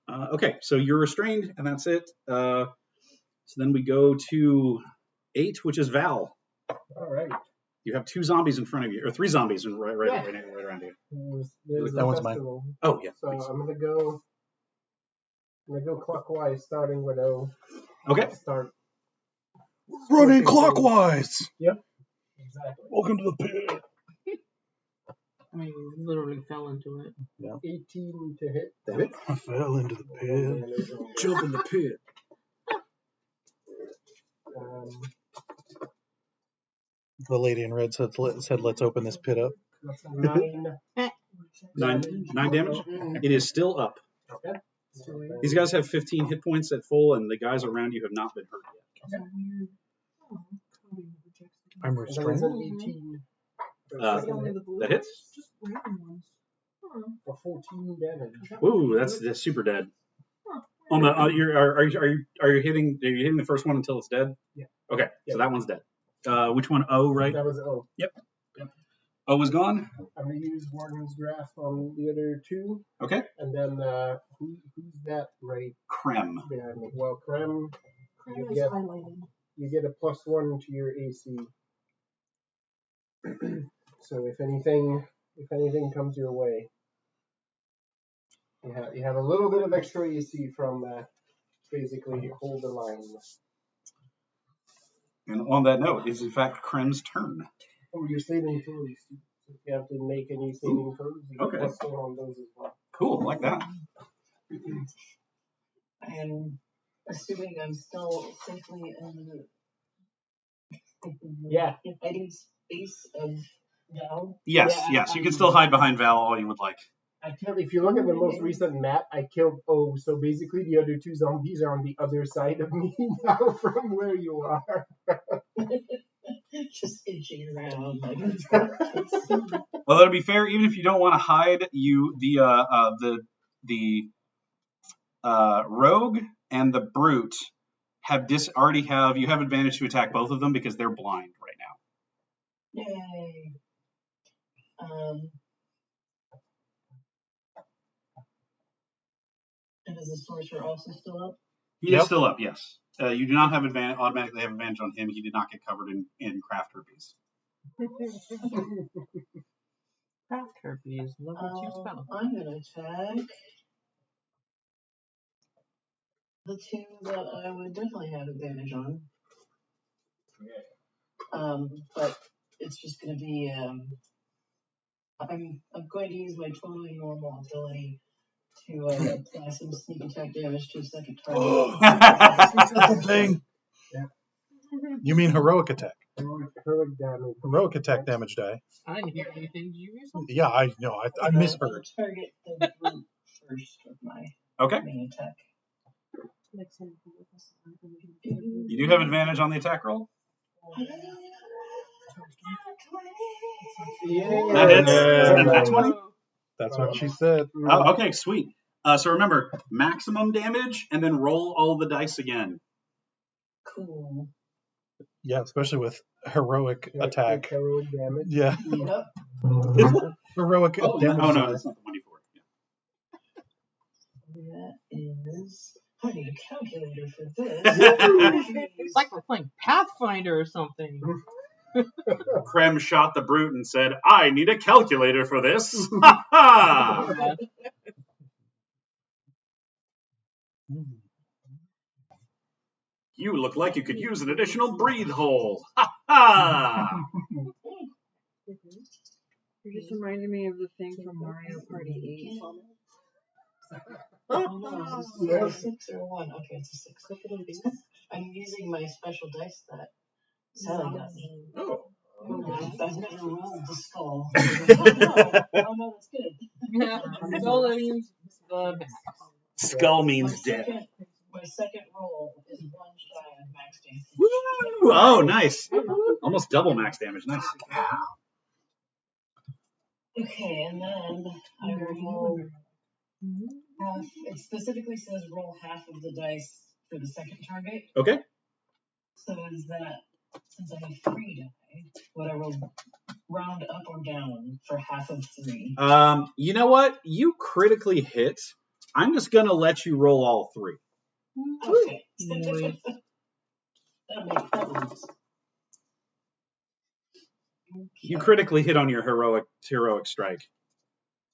there. Okay, so you're restrained, and that's it. So then we go to 8, which is Val. All right. You have 2 zombies in front of you, or 3 zombies right around you. There's That a one's mine. festival. Oh yeah. So please. I'm gonna go clockwise, starting with O. Okay. Start Running clockwise! Yep. Exactly. Welcome to the pit. I mean, you literally fell into it. 18 to hit. That it? I fell into the pit. Jump in the pit. The lady in red said, let's open this pit up. That's a 9. 9 damage. It is still up. Okay. These guys have 15 hit points at full, and the guys around you have not been hurt yet. I'm That is restrained. an 18. That hits. Just random ones. For 14 damage. Ooh, that's super dead. On the are you hitting the first one until it's dead? Yeah. Okay, so that one's dead. Which one? O, right? That was O. Yep. O is gone. I'm gonna use Warden's Grasp on the other 2. Okay. And then who's that right Krem. behind me? Well, Krem, Creme is highlighted. you get a +1 to your AC. So if anything comes your way, you have a little bit of extra AC from basically hold the line. And on that note, is in fact Krem's turn. Oh, your saving throws. If you have to make any saving throws, you get Okay. +1 on those as well. Cool, like that. I'm assuming I'm still safely in the hiding space of Val. Yes, Yeah, yes. You can still hide behind Val all you would like. I killed. If you look at the most recent map, I killed. Oh, so basically the other two zombies are on the other side of me now from where you are. Just itching around. Like, Although to be fair, even if you don't want to hide, the rogue and the brute you have advantage to attack both of them because they're blind right now. yay. And is the sorcerer also still up? He is still up, yes. You do not have automatically have advantage on him. He did not get covered in craft herpes. Craft herpes, level 2 spell. I'm going to attack the two that I would definitely have advantage on. But it's just going to be, I'm going to use my totally normal ability to apply some sneak attack damage to a second target. Dang. Yeah. You mean heroic attack? Heroic damage. Heroic attack damage die. I didn't hear anything. Did you hear something? Yeah, I know. I misheard. I'll target the brute first with my Okay. main attack. You do have advantage on the attack roll? Yeah. That hits. Is that nat 20? That's what she said. Oh, okay, sweet. So remember, maximum damage, and then roll all the dice again. Cool. Yeah, especially with heroic attack. Heroic damage. Yeah. Yep. Heroic damage. Oh, no, that's not the 24. That is. I need a calculator for this. It's like we're playing Pathfinder or something. Krem shot the brute and said, I need a calculator for this. Ha ha! You look like you could use an additional breathe hole. Ha ha! You just reminded me of the thing from Mario Party 8. Oh no, is this a 6 or a 1? Okay, it's a 6. I'm using my special dice that Sally got me. Oh. I've never rolled the skull. Oh no, that's good. Yeah, skull means the max. Skull means dead. My second roll is 1 shy of max damage. Woo! Oh, nice. Almost double max damage. Nice. Okay, and then I roll half. It specifically says roll half of the dice for the second target. Okay. So is that, since I have 3 die, would I roll round up or down for half of 3? You know what? You critically hit. I'm just going to let you roll all 3. Okay. Nice. That works. You critically hit on your heroic strike.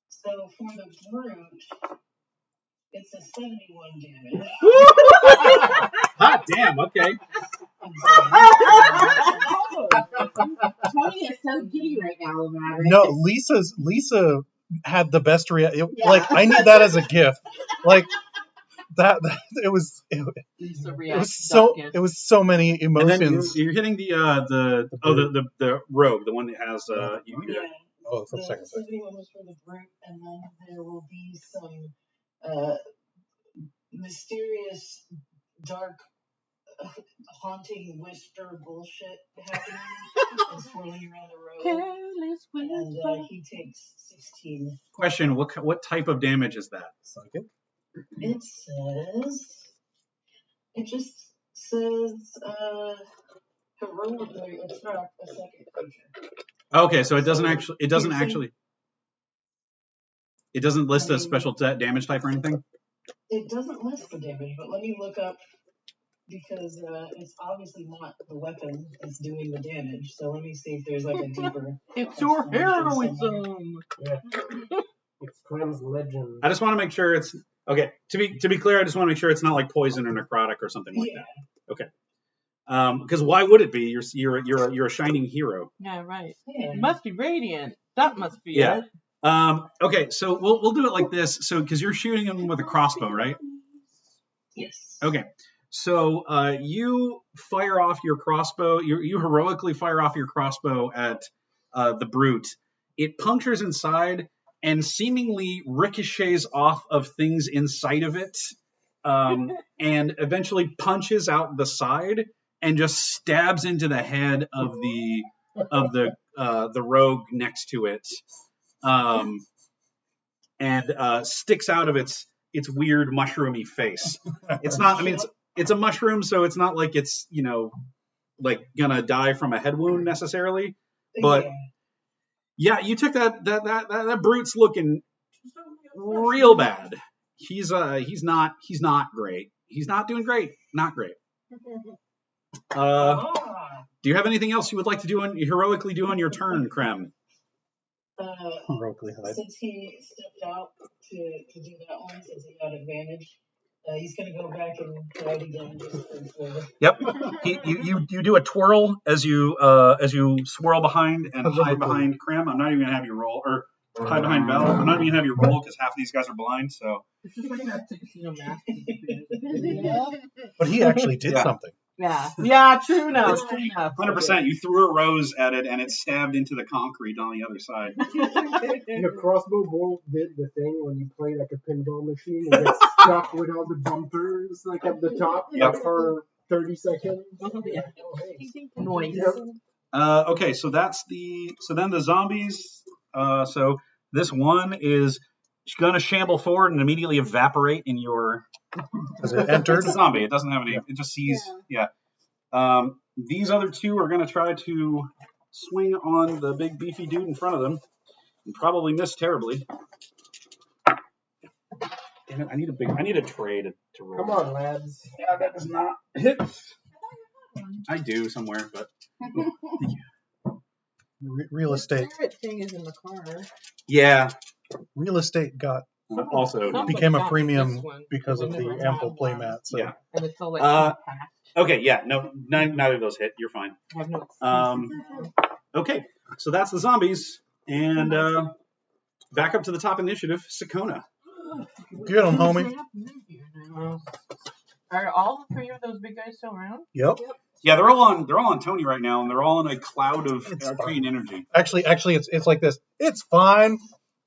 So for the brute, it's a 71 damage. Hot damn, okay. Tony is so giddy right now about it. No, Lisa had the best reaction. Like, I need that as a gift. Like that it was so many emotions. And then you're hitting the rogue, the one that has Oh, for a second. 71 was for the brute, and then there will be some mysterious, dark, haunting whisper bullshit happening and swirling around the road. And he takes 16. Question: What type of damage is that? Psychic? It just says heroically attract a second creature. Okay, so it doesn't list a special damage type or anything. It doesn't list the damage, but let me look up because it's obviously not the weapon that's doing the damage. So let me see if there's like a deeper. It's your heroism. Yeah. It's Krem's legend. I just want to make sure it's okay. To be clear, I just want to make sure it's not like poison or necrotic or something like that. Okay. Because why would it be? You're a shining hero. Yeah, right. Yeah. It must be radiant. That must be it. Okay, so we'll do it like this. So because you're shooting him with a crossbow, right? Yes. Okay. So you fire off your crossbow. You heroically fire off your crossbow at the brute. It punctures inside, and seemingly ricochets off of things inside of it, and eventually punches out the side and just stabs into the head of the rogue next to it, and sticks out of its weird mushroomy face. It's not. I mean, it's a mushroom, so it's not like it's like gonna die from a head wound necessarily, but. Yeah, you took that brute's looking real bad. He's not great. He's not doing great. Not great. Do you have anything else you would like to heroically do on your turn, Krem? Heroically hide. Since he stepped out to do that one, since he got advantage, he's gonna go back and try it again. Yep. You do a twirl as you swirl behind and hide behind Krem. I'm not even gonna have you roll or hide behind Val. I'm not even gonna have you roll because half of these guys are blind. So. But he actually did something. Yeah, true enough. 100%. You threw a rose at it and it stabbed into the concrete on the other side. The crossbow bolt did the thing when you play like a pinball machine and gets stuck with all the bumpers like at the top for 30 seconds. Noise. Okay, so then the zombies. So this one is gonna shamble forward and immediately evaporate in your. Has it entered? It's a zombie. It doesn't have any. It just sees. Yeah. These other two are gonna try to swing on the big beefy dude in front of them and probably miss terribly. Damn it! I need a tray to roll. Come on, lads. Yeah, that does not hit. I do somewhere, but. Real estate. The carrot thing is in the car. Yeah. Real estate got also became a premium because of the ample playmat. So. Yeah. And it's all like Okay. Yeah. No. Neither of those hit. You're fine. I have no. Okay. So that's the zombies, and back up to the top initiative, Sakona. Get him, homie. Are all three of those big guys still around? Yep. Yeah, they're all on Tony right now, and they're all in a cloud of arcane energy. Actually, it's like this. It's fine.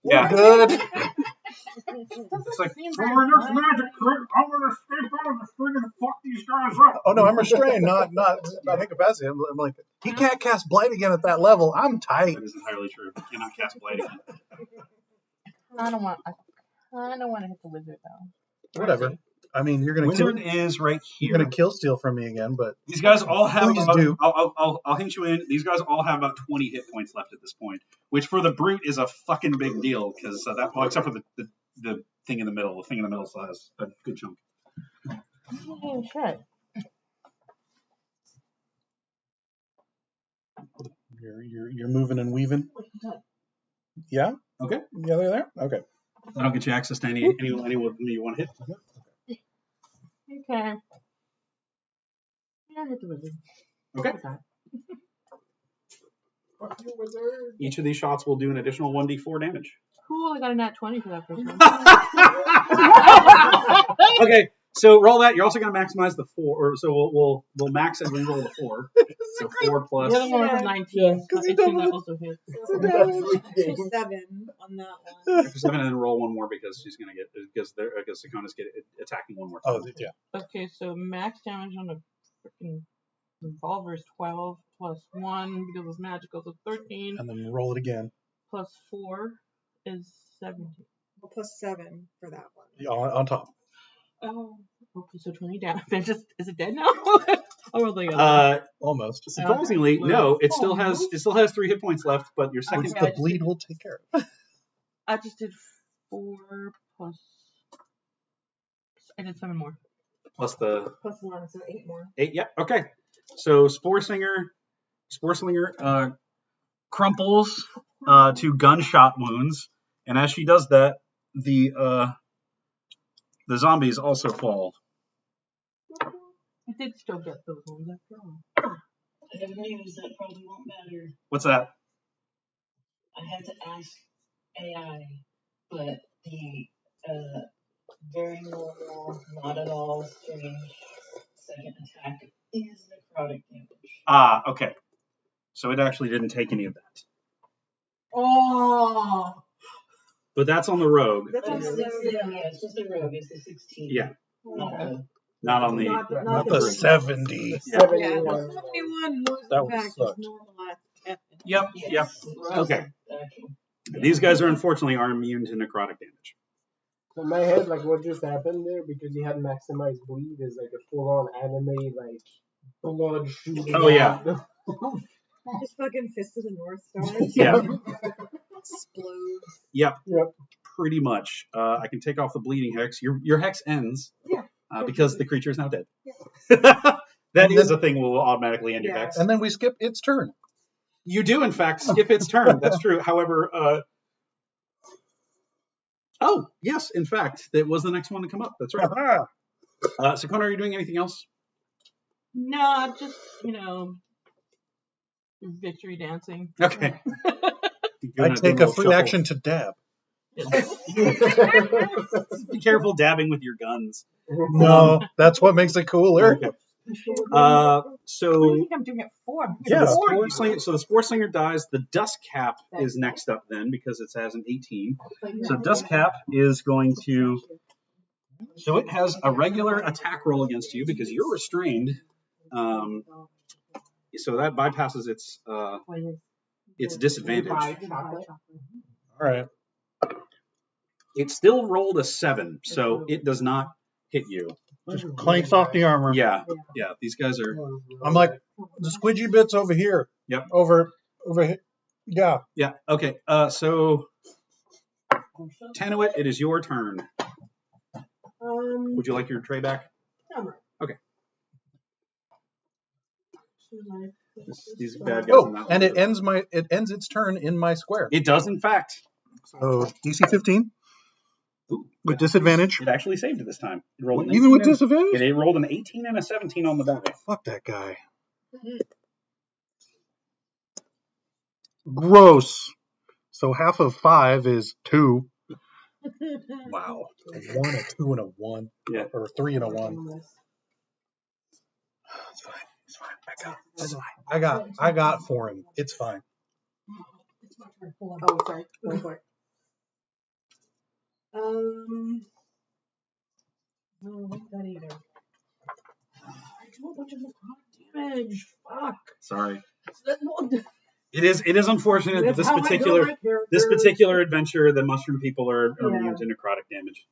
Yeah. We're good. It's like, oh, there's magic trick. I'm gonna escape out of the thing and fuck these guys up. Oh no, I'm restrained, not incapacitated. I'm like, he can't cast blight again at that level. I'm tight. That is entirely true. You cannot cast blight again. I don't want to hit the wizard though. Whatever. I mean, you're gonna Wizard is right here. You're gonna kill steal from me again, but these guys all have. do. I'll hint you in. These guys all have about 20 hit points left at this point, which for the brute is a fucking big deal because except for the thing in the middle. The thing in the middle still has a good chunk. Oh shit. You're moving and weaving. Yeah. Okay. Yeah, they're there. Okay. That'll get you access to anyone you want to hit. Okay. Yeah, hit the wizard. Okay. Each of these shots will do an additional 1d4 damage. Cool, I got a nat 20 for that first one. Okay, so roll that. You're also going to maximize the 4, so we'll max it when we roll the 4. So 4 plus. The other one was a 19. So 18 that also hit. 7 on that one. After 7, and then roll one more because she's going to get because Sakona's attacking one more time. Oh, yeah. Okay, so max damage on the freaking revolver is 12 plus 1 because it's magical, so 13. And then roll it again. Plus 4 is 17. Well, plus 7 for that one. Yeah, on top. Oh, okay, so 20 damage. Is it dead now? I'll roll the other. Almost. Surprisingly, no. It still has 3 hit points left, but your second. The bleed will take care of it. I just did 4 plus. I did 7 more. Plus the. Plus 1, so 8 more. 8. Yep. Yeah, okay. So Spore Slinger crumples to gunshot wounds, and as she does that, the zombies also fall. I did still get those ones after all. I have news that probably won't matter. What's that? I had to ask AI, but the very normal, not at all strange second attack is necrotic damage. Ah, okay. So it actually didn't take any of that. Oh. But that's on the rogue. That's on the road. Yeah, it's just the rogue. It's the 16. Yeah. Not Not on the. Not the 70. Yeah, 71. the 71 was That in would fact suck. just normalized. Yep. the, Yep. yes. Okay. Okay. These guys are unfortunately immune to necrotic damage. So in my head, like what just happened there, because you had maximized bleed, is like a full-on anime, like blood shooting. Oh, yeah. out. Just fucking Fist of the North Star. Yeah. Explodes. Yep. Yep. Pretty much. I can take off the bleeding hex. Your hex ends. Yeah. Because the creature is now dead. Yeah. That is a thing will automatically end your Yeah. hex. And then we skip its turn. You do, in fact, skip its turn. That's true. However, oh, yes, in fact, that was the next one to come up. That's right. So, Connor, are you doing anything else? No, just, victory dancing. Okay. I take a free action to dab. Be careful dabbing with your guns. No, that's what makes it cooler. Okay. What do So you think I'm doing it for? Yeah. the Spore Slinger, the Spore Slinger dies. The Dust Cap is next up then because it has an 18. So Dust Cap is going to. So it has a regular attack roll against you because you're restrained. So that bypasses its disadvantage. Chocolate. All right. It still rolled a 7, so it does not hit you. Just clanks off the armor. Yeah. These guys are. I'm like, the squidgy bit's over here. Yep. Over here. Yeah. Yeah. Okay. So Tanuit, it is your turn. Would you like your tray back? Okay. These bad guys. are Oh, not and loaded. it ends its turn in my square. It does, in fact. So DC 15 Ooh, with disadvantage. It actually saved it this time. It rolled an Even with 18 disadvantage? It rolled an 18 and a 17 on the die. Fuck that guy. Gross. So half of 5 is 2. Wow. A 1, a 2, and a 1. Yeah. Or 3 and a 1. It's fine. It's fine. I got for him. It's fine. Oh, sorry. Go for it. No, not that either. I do a bunch of necrotic damage. Fuck. Sorry. That one- It is unfortunate that That's how I build my character. this particular adventure, the mushroom people are Yeah. immune to necrotic damage.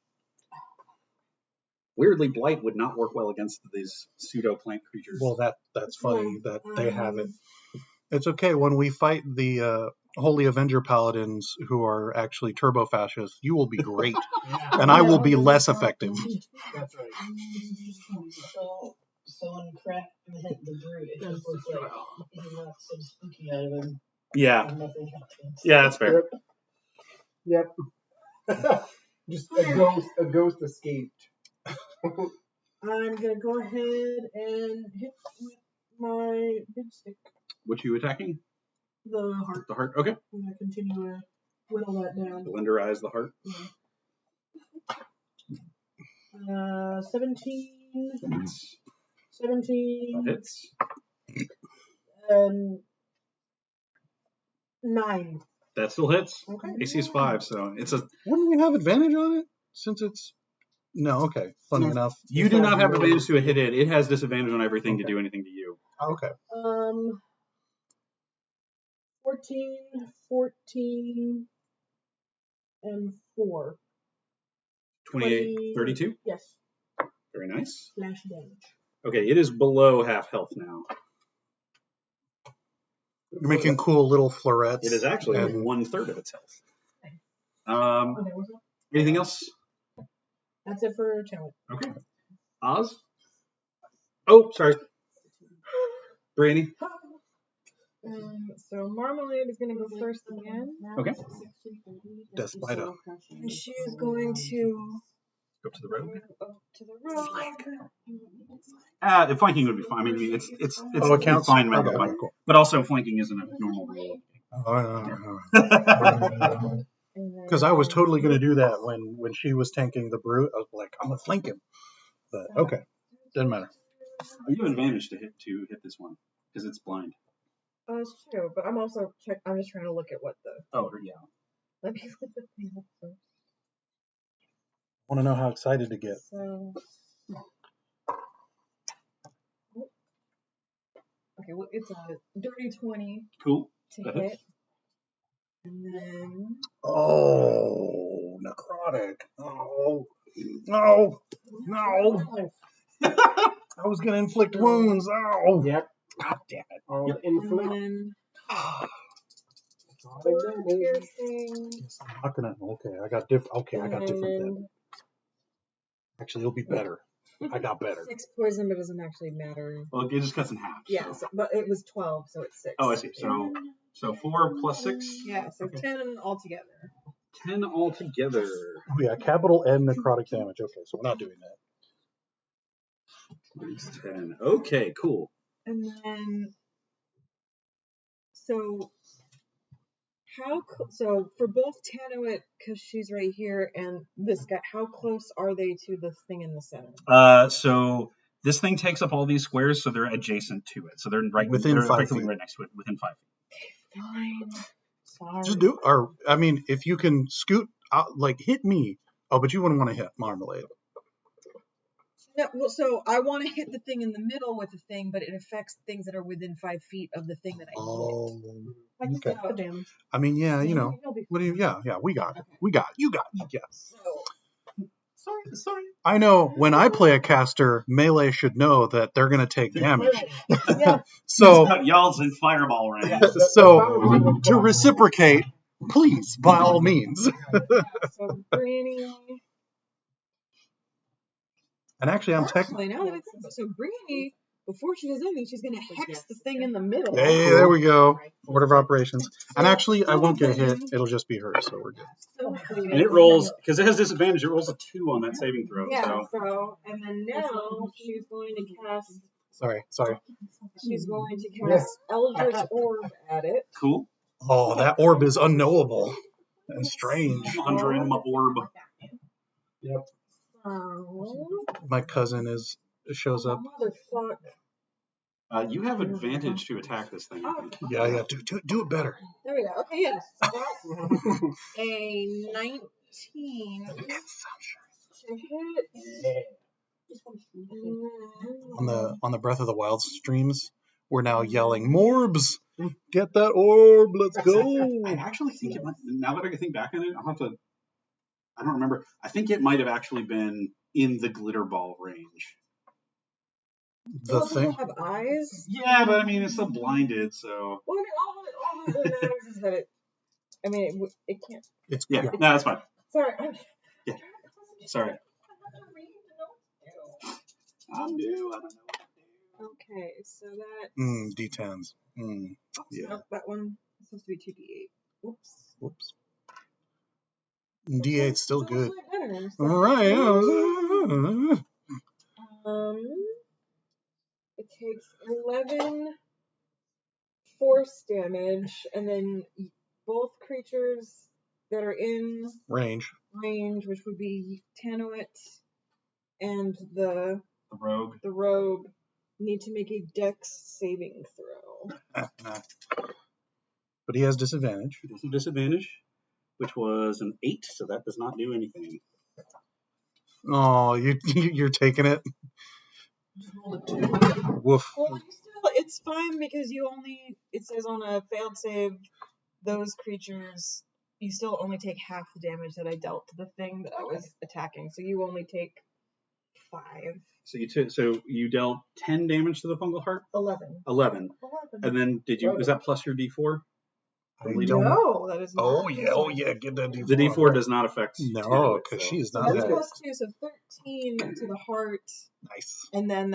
Weirdly, blight would not work well against these pseudo plant creatures. Well, that's funny that they have it. It's okay when we fight the Holy Avenger Paladins who are actually turbo fascists. You will be great, and I will be less effective. That's right. So when crap hit the brute, it just looks like he knocked some spooky out of him. Yeah. And nothing happens. Yeah, that's fair. Yep. Just a ghost escaped. I'm gonna go ahead and hit with my big stick. What are you attacking? The heart. The heart. Okay. I'm gonna continue to whittle that down. Blenderize the heart. 17. Hits. 17. Hits. 9. That still hits. Okay. AC is 5, so it's a. Wouldn't we have advantage on it since it's? No. Okay. Funny enough. You do not have advantage to a hit it. It has disadvantage on everything to do anything to you. Okay. 14, and 4. 28, 32. Yes. Very nice. Slash damage. Okay, it is below half health now. You're making cool little florets. It is actually And- 1/3 of its health. Okay, what's up? Anything else? That's it for talent. Okay. Oz? Oh, sorry. Brandy? So Marmalade is going to go first again. Okay. Despite a- And she is going to Go to the road. up to the road. The flanking would be fine. I mean, it's Oh, it counts? fine, man, Okay, fine. cool. But also flanking isn't a normal rule. Because I was totally going to do that when she was tanking the brute. I was like, I'm going to flank him. But okay. Doesn't matter. You have advantage to hit this one because it's blind. It's true, but I'm also I'm just trying to look at what the. Oh, yeah. Let me look the thing up first. Want to know how excited to get? So, okay, well, it's a dirty 20 Cool. to That hit, hits. and then Oh, necrotic. Oh, no, no. I was gonna inflict wounds. Oh. Yep. God damn it. All Yep. the and inflict. then All 4 the damage. piercing, Yes, I'm not gonna. Okay, I got different. Okay, I got different then. and Actually, it'll be better. I got better. 6 poison, but it doesn't actually matter. Well, it just cuts in half. Yeah, So. but it was 12, so it's 6. Oh, I see. So 4 plus 6. Yeah, so Okay. 10 altogether. 10 altogether. Oh yeah, capital N necrotic damage. Okay, so we're not doing that. Minus 10. Okay, cool. And then, so so for both Tanuit, because she's right here, and this guy, how close are they to the thing in the center? So this thing takes up all these squares, so they're adjacent to it. So they're Within they're 5 effectively feet. right next to it, within 5 feet. Fine. Sorry. Just do. Or I mean, if you can scoot out, like hit me. Oh, but you wouldn't want to hit Marmalade. No, well, so I want to hit the thing in the middle with the thing, but it affects things that are within 5 feet of the thing that I Oh, I can okay. take the damage. I mean, yeah, you know. He'll be What do you? Yeah, we got it. Okay. We got it. You got it. Yes. So, Sorry. I know when I play a caster, melee should know that they're gonna take damage. yeah. So, Y'all's in fireball range. so to reciprocate, please, by all means. So Granny. And actually, I'm technically. Actually, now that it's so Granny, before she does anything, she's gonna hex the thing in the middle. Hey, there we go. Order of operations. And actually, I won't get hit. It'll just be her, so we're good. And it rolls, because it has disadvantage, it rolls a 2 on that saving throw. Yeah. So, and then now she's going to cast. Sorry. She's going to cast Eldritch Orb at it. Cool. Oh, that orb is unknowable and strange. Conjuring my orb. Yep. My cousin shows up. Motherfuck. You have advantage to attack this thing. I think. Yeah. Do it better. There we go. Okay, yes. So that's a 19 to hit. On the Breath of the Wild streams, we're now yelling, "Morbs, get that orb, let's go!" I actually think it might, now that I think back on it, I don't remember. I think it might have actually been in the glitter ball range. The Does it thing. have eyes? Yeah, but I mean, it's still blinded, so. Well, all that matters is that it. I mean, it can't. It's Yeah, no, that's fine. Sorry. Yeah. Sorry. I'm new. I don't know what to do. Okay, so that. D10s. Yeah. Nope, that one is supposed to be 2d8. Whoops. D8's still So good. it's not better, so- All right. It takes 11 force damage, and then both creatures that are in Range. range, which would be Tanuit and the rogue, need to make a dex saving throw. But he has disadvantage. It has a disadvantage, which was an 8, so that does not do anything. Oh, you're taking it. Woof. Well, it's fine because it says on a failed save, those creatures, you still only take half the damage that I dealt to the thing that I was attacking. So you only take 5. So you dealt 10 damage to the fungal heart? 11. 11. And then is that plus your D4? I Bleeding? don't. No, that is not. Oh yeah. Get that D4. The D4 does not affect. No, because so. she's So not that's dead. plus 2, so 13 to the heart, Nice. and then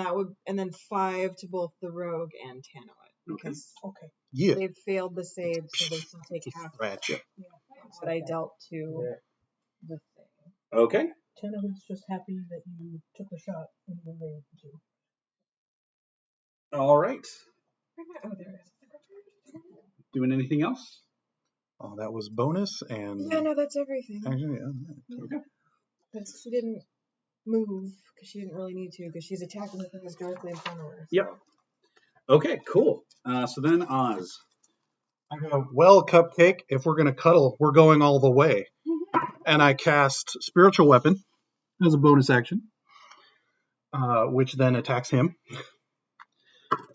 5 to both the rogue and Tanuit because Yeah. they've failed the save, so they still take half Ratchet. what I dealt to the thing. Okay. Tanuit's just happy that you took a shot and you were able to. All right. Oh, there it is. Doing anything else? Oh, that was bonus and. Yeah, no, that's everything. Actually, yeah. Okay. Because she didn't move because she didn't really need to because she's attacking the thing that's directly in front of her. So. Yep. Okay, cool. So then Oz. I go, well, Cupcake, if we're going to cuddle, we're going all the way. And I cast Spiritual Weapon as a bonus action, which then attacks him.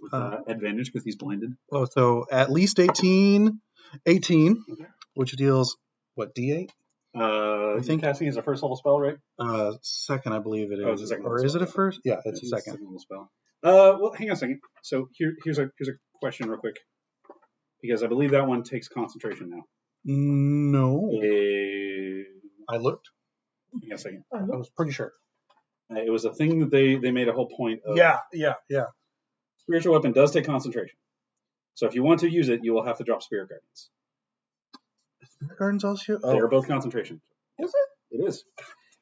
With advantage because he's blinded. Oh, so at least 18, Okay. which deals, what, D8? I think casting is a first level spell, right? Second, I believe it is. Oh, it's a second or level is spell. it a first? Yeah, it's a a second. level spell. Well, hang on a second. So here's a question real quick. Because I believe that one takes concentration now. No. I looked. Hang on a second. I was pretty sure. It was a thing that they made a whole point of. Yeah. Spiritual Weapon does take concentration. So if you want to use it, you will have to drop Spirit Guardians. Spirit Guardians also? Oh. They're both concentration. Is it? It is.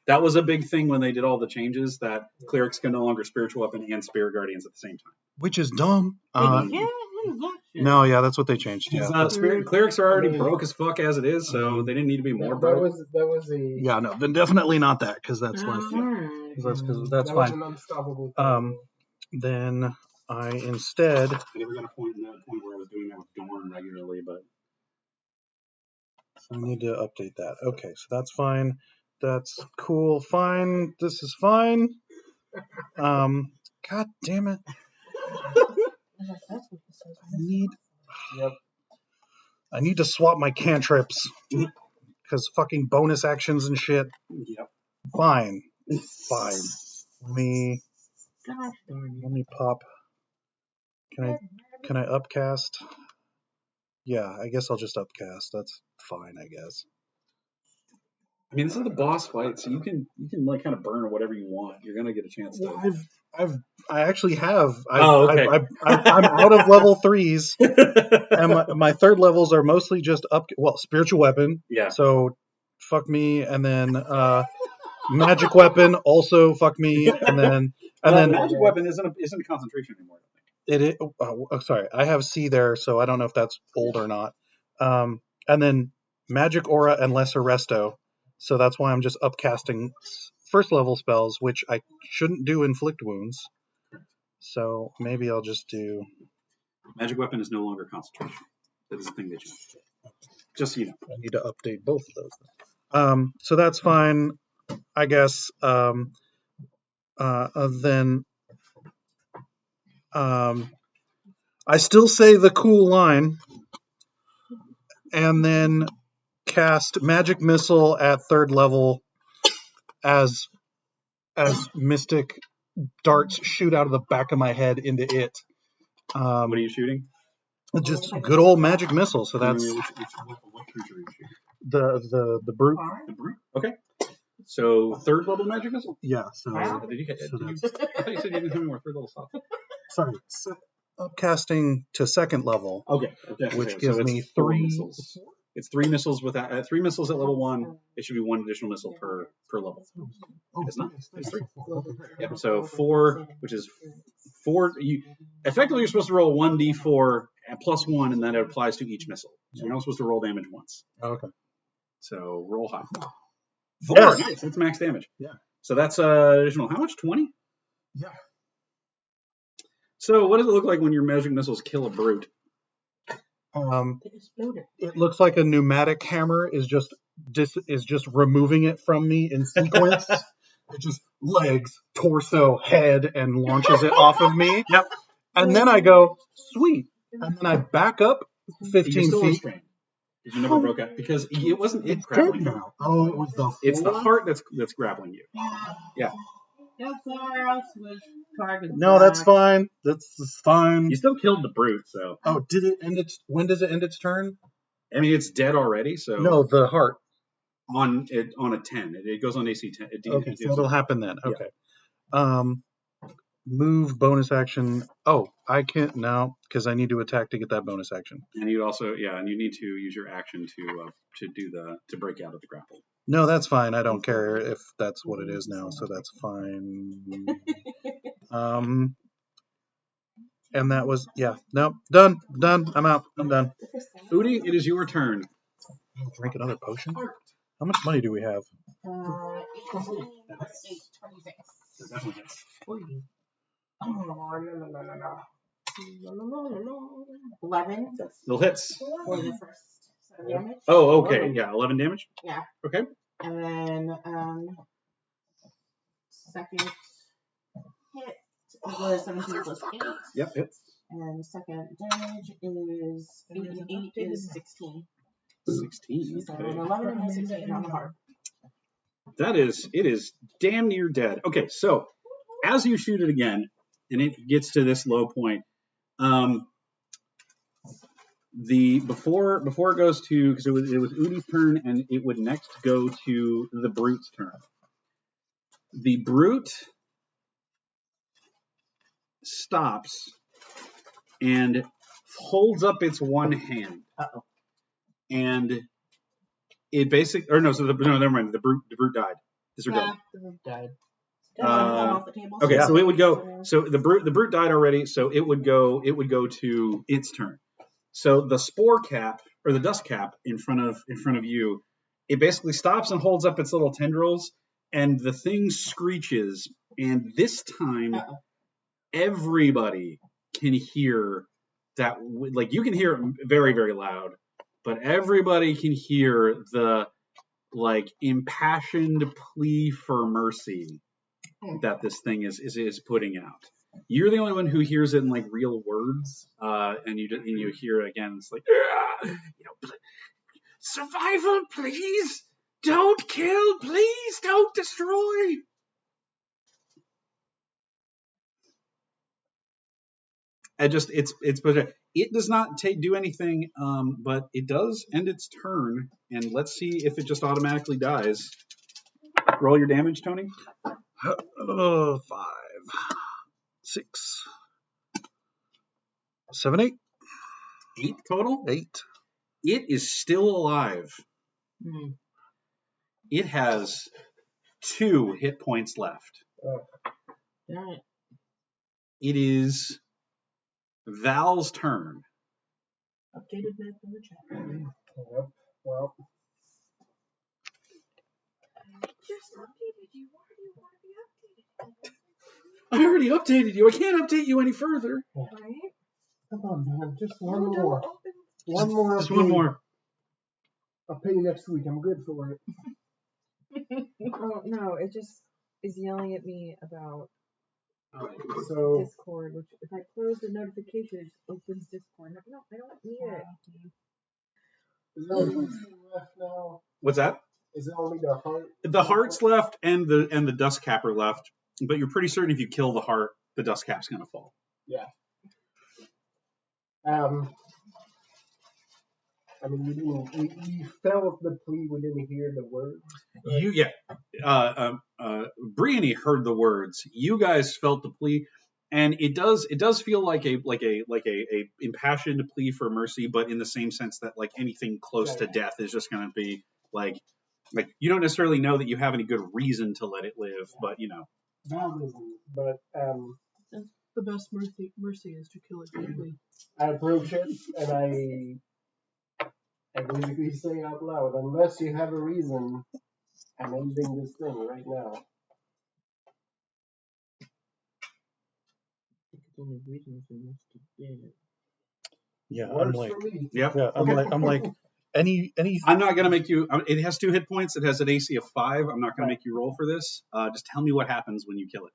That was a big thing when they did all the changes, that clerics can no longer Spiritual Weapon and Spirit Guardians at the same time. Which is dumb. What is that shit? No, yeah, that's what they changed. Yeah, Clerics are already broke as fuck as it is, so they didn't need to be more broke. That was a. Yeah, no, then definitely not that, because that's like, Alright. that's that fine. was an unstoppable thing. Then I instead. I never got a point in that point where I was doing that with Dorn regularly, but. I need to update that. Okay, so that's fine. That's cool. Fine. This is fine. God damn it. I need to swap my cantrips because fucking bonus actions and shit. Yep. Fine. Let me pop. Can I upcast? Yeah, I guess I'll just upcast. That's fine, I guess. I mean, this is the boss fight, so you can like kind of burn whatever you want. You're gonna get a chance to. Well, I actually have. Okay. I'm out of level 3s, and my third levels are mostly just Spiritual Weapon. Yeah. So, fuck me, and then Magic Weapon also fuck me, and then Magic Weapon isn't a concentration anymore. it is. Sorry, I have C there, so I don't know if that's old or not. And then Magic Aura and Lesser Resto. So that's why I'm just upcasting first level spells, which I shouldn't do inflict wounds. So maybe I'll just do. Magic Weapon is no longer concentration. That is the thing they changed. Just so you know. I need to update both of those. So that's fine, I guess. Then I still say the cool line, and then cast Magic Missile at third level as Mystic darts shoot out of the back of my head into it. What are you shooting? Just good old Magic Missile. So that's What creature are you shooting? the brute. The brute? Okay. So third level magic missile? Yeah. So Did you get it? I thought you said you didn't have any more third level stuff. sorry. Upcasting to second level. Okay. Which gives me 3 missiles. It's 3 missiles with 3 missiles at level 1. It should be 1 additional missile per level. It's not. It's 3. Yep. So 4, which is 4. Effectively, you're supposed to roll 1d4 plus 1, and then it applies to each missile. So you're not supposed to roll damage once. Okay. So roll high. 4. Yes. Nice. That's max damage. Yeah. So that's additional. How much? 20? Yeah. So what does it look like when your magic missiles kill a brute? It looks like a pneumatic hammer is just removing it from me in sequence. It just legs, torso, head, and launches it off of me. Yep. And then I go, sweet. And then I back up 15 still feet. restrained. You never broke out because it wasn't it grappling you. Oh, it was the. It's the heart that's grappling you. Yeah. No, that's fine. That's fine. You still killed the brute, so. Oh, did it end its? When does it end its turn? I mean, it's dead already, so. No, the heart. On a 10, it goes on AC 10. Okay, so it'll happen then. Okay. Move bonus action. Oh, I can't now because I need to attack to get that bonus action. And you also, and you need to use your action to break out of the grapple. No, that's fine. I don't care if that's what it is now, so that's fine. And that was no, done. I'm out. I'm done. Udi, it is your turn. Drink another potion. How much money do we have? 26. That definitely hits. Oh, no. 11 Still hits. for the first set of damage. Oh, okay. Yeah, 11 damage. Yeah. Okay. And then second hit was 17 plus 8. Yep, hits. And second damage is 8 is 16. 16. So an 11 and a 16 on the heart. It is damn near dead. Okay, so as you shoot it again, and it gets to this low point, before it goes to, because it was Udi's turn, and it would next go to the Brute's turn. The Brute stops and holds up its one hand. Uh-oh. And it basically, or no, never mind. The Brute died. Disregard. The Brute died. Okay, so it would go. So the Brute died already. So it would go to its turn. So the spore cap or the dust cap in front of you, it basically stops and holds up its little tendrils, and the thing screeches. And this time, everybody can hear that. Like you can hear it very, very loud, but everybody can hear the like impassioned plea for mercy that this thing is putting out. You're the only one who hears it in like real words, and you hear it again. It's like, survival, please, don't kill, please, don't destroy. It does not do anything, but it does end its turn, and let's see if it just automatically dies. Roll your damage, Tony. 5, 6, 7, 8. 8 total? 8. It is still alive. Mm. It has 2 hit points left. Darn it. It is Val's turn. Updated map in the chat. Yep. Well, Just updated you. Why do you want to be updated? I already updated you. I can't update you any further. Right? come on, man. Just one Oh, don't more. open. One more. Just one more. I'll pay you next week. I'm good for it. Oh no, it just is yelling at me about So, Discord, which if I close the notification, it just opens Discord. No, I don't need it. is there only two left now? What's that? Is it only the heart? The heart's left and the dust cap are left, but you're pretty certain if you kill the heart, the dust cap's gonna fall. Yeah. I mean, we felt the plea. We didn't hear the words. Briony heard the words. You guys felt the plea, and it does feel like a impassioned plea for mercy, but in the same sense that like anything close to death is just going to be like you don't necessarily know that you have any good reason to let it live, but you know. Val doesn't, but The best mercy is to kill it quickly. I approach it and I basically say out loud, unless you have a reason, I'm ending this thing right now. Yeah, I'm Works like, for me. Yep. yeah, I'm like, any. I'm not gonna make you. It has 2 hit points. It has an AC of 5. I'm not gonna make you roll for this. Just tell me what happens when you kill it,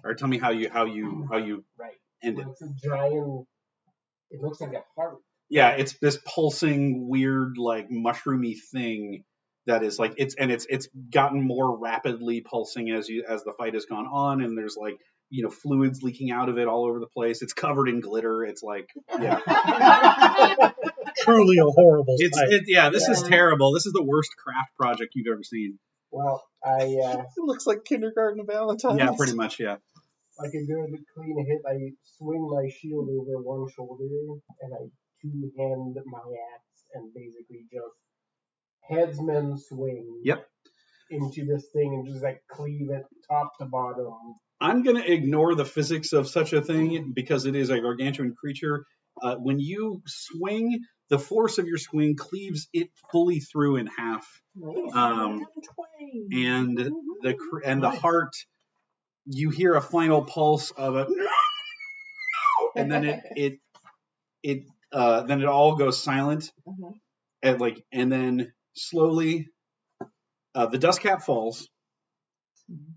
or tell me how you Right. end it. It's a giant. It looks like a heart. Yeah, it's this pulsing, weird, like mushroomy thing that is like it's gotten more rapidly pulsing as the fight has gone on, and there's like fluids leaking out of it all over the place. It's covered in glitter. It's like Truly a horrible sight. This is terrible. This is the worst craft project you've ever seen. Well, It looks like Kindergarten Valentine's. Yeah, pretty much. Yeah. like a good clean hit, I swing my shield over one shoulder and I two-hand my axe and basically just headsman swing Yep. into this thing and just like cleave it top to bottom. I'm going to ignore the physics of such a thing because it is a gargantuan creature. When you swing, the force of your swing cleaves it fully through in half. And the heart, you hear a final pulse of a no, and then then it all goes silent, and then slowly the dust cap falls,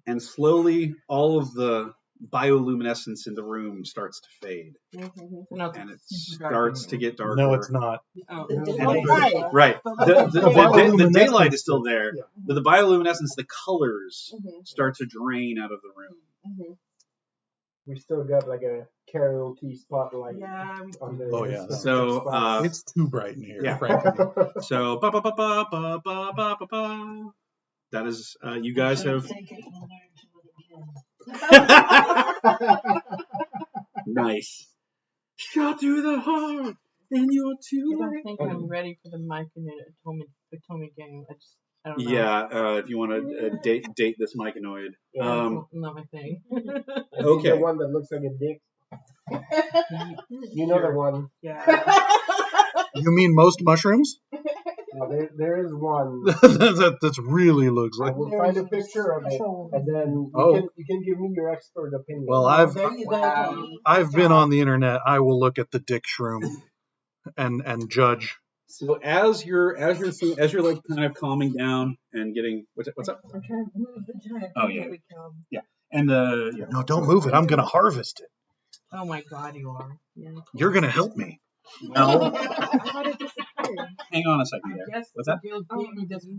and slowly all of the bioluminescence in the room starts to fade, and it starts to get darker. No, it's not. Oh. Right. The daylight is still there, but the bioluminescence, the colors start to drain out of the room. We still got like a karaoke spotlight. Yeah. On the Oh, yeah. So It's too bright in here. yeah. Frankly. So ba ba ba ba ba ba ba ba ba. That is you guys have Take it and learn to live again. nice. Shot through the heart, and you're I too don't late. think I'm ready for the Mike and Atomic game. I don't know. Yeah, if you want to date this myconoid. Not my thing. Okay. The one that looks like a dick. You know the one. Yeah. You mean most mushrooms? No, there is one. that really looks I like. will find a picture of it, and then you can give me your expert opinion. Well, There you go, Tony. I've been on the internet. I will look at the dick shroom and judge. So as you're like kind of calming down and getting what's up? I'm trying to move the giant. Oh, yeah. that we killed. And No, don't move it. I'm gonna harvest it. Oh my God, you are. Yeah. You're gonna help me. well, How did it disappear? hang on a second there. Yes. What's that? I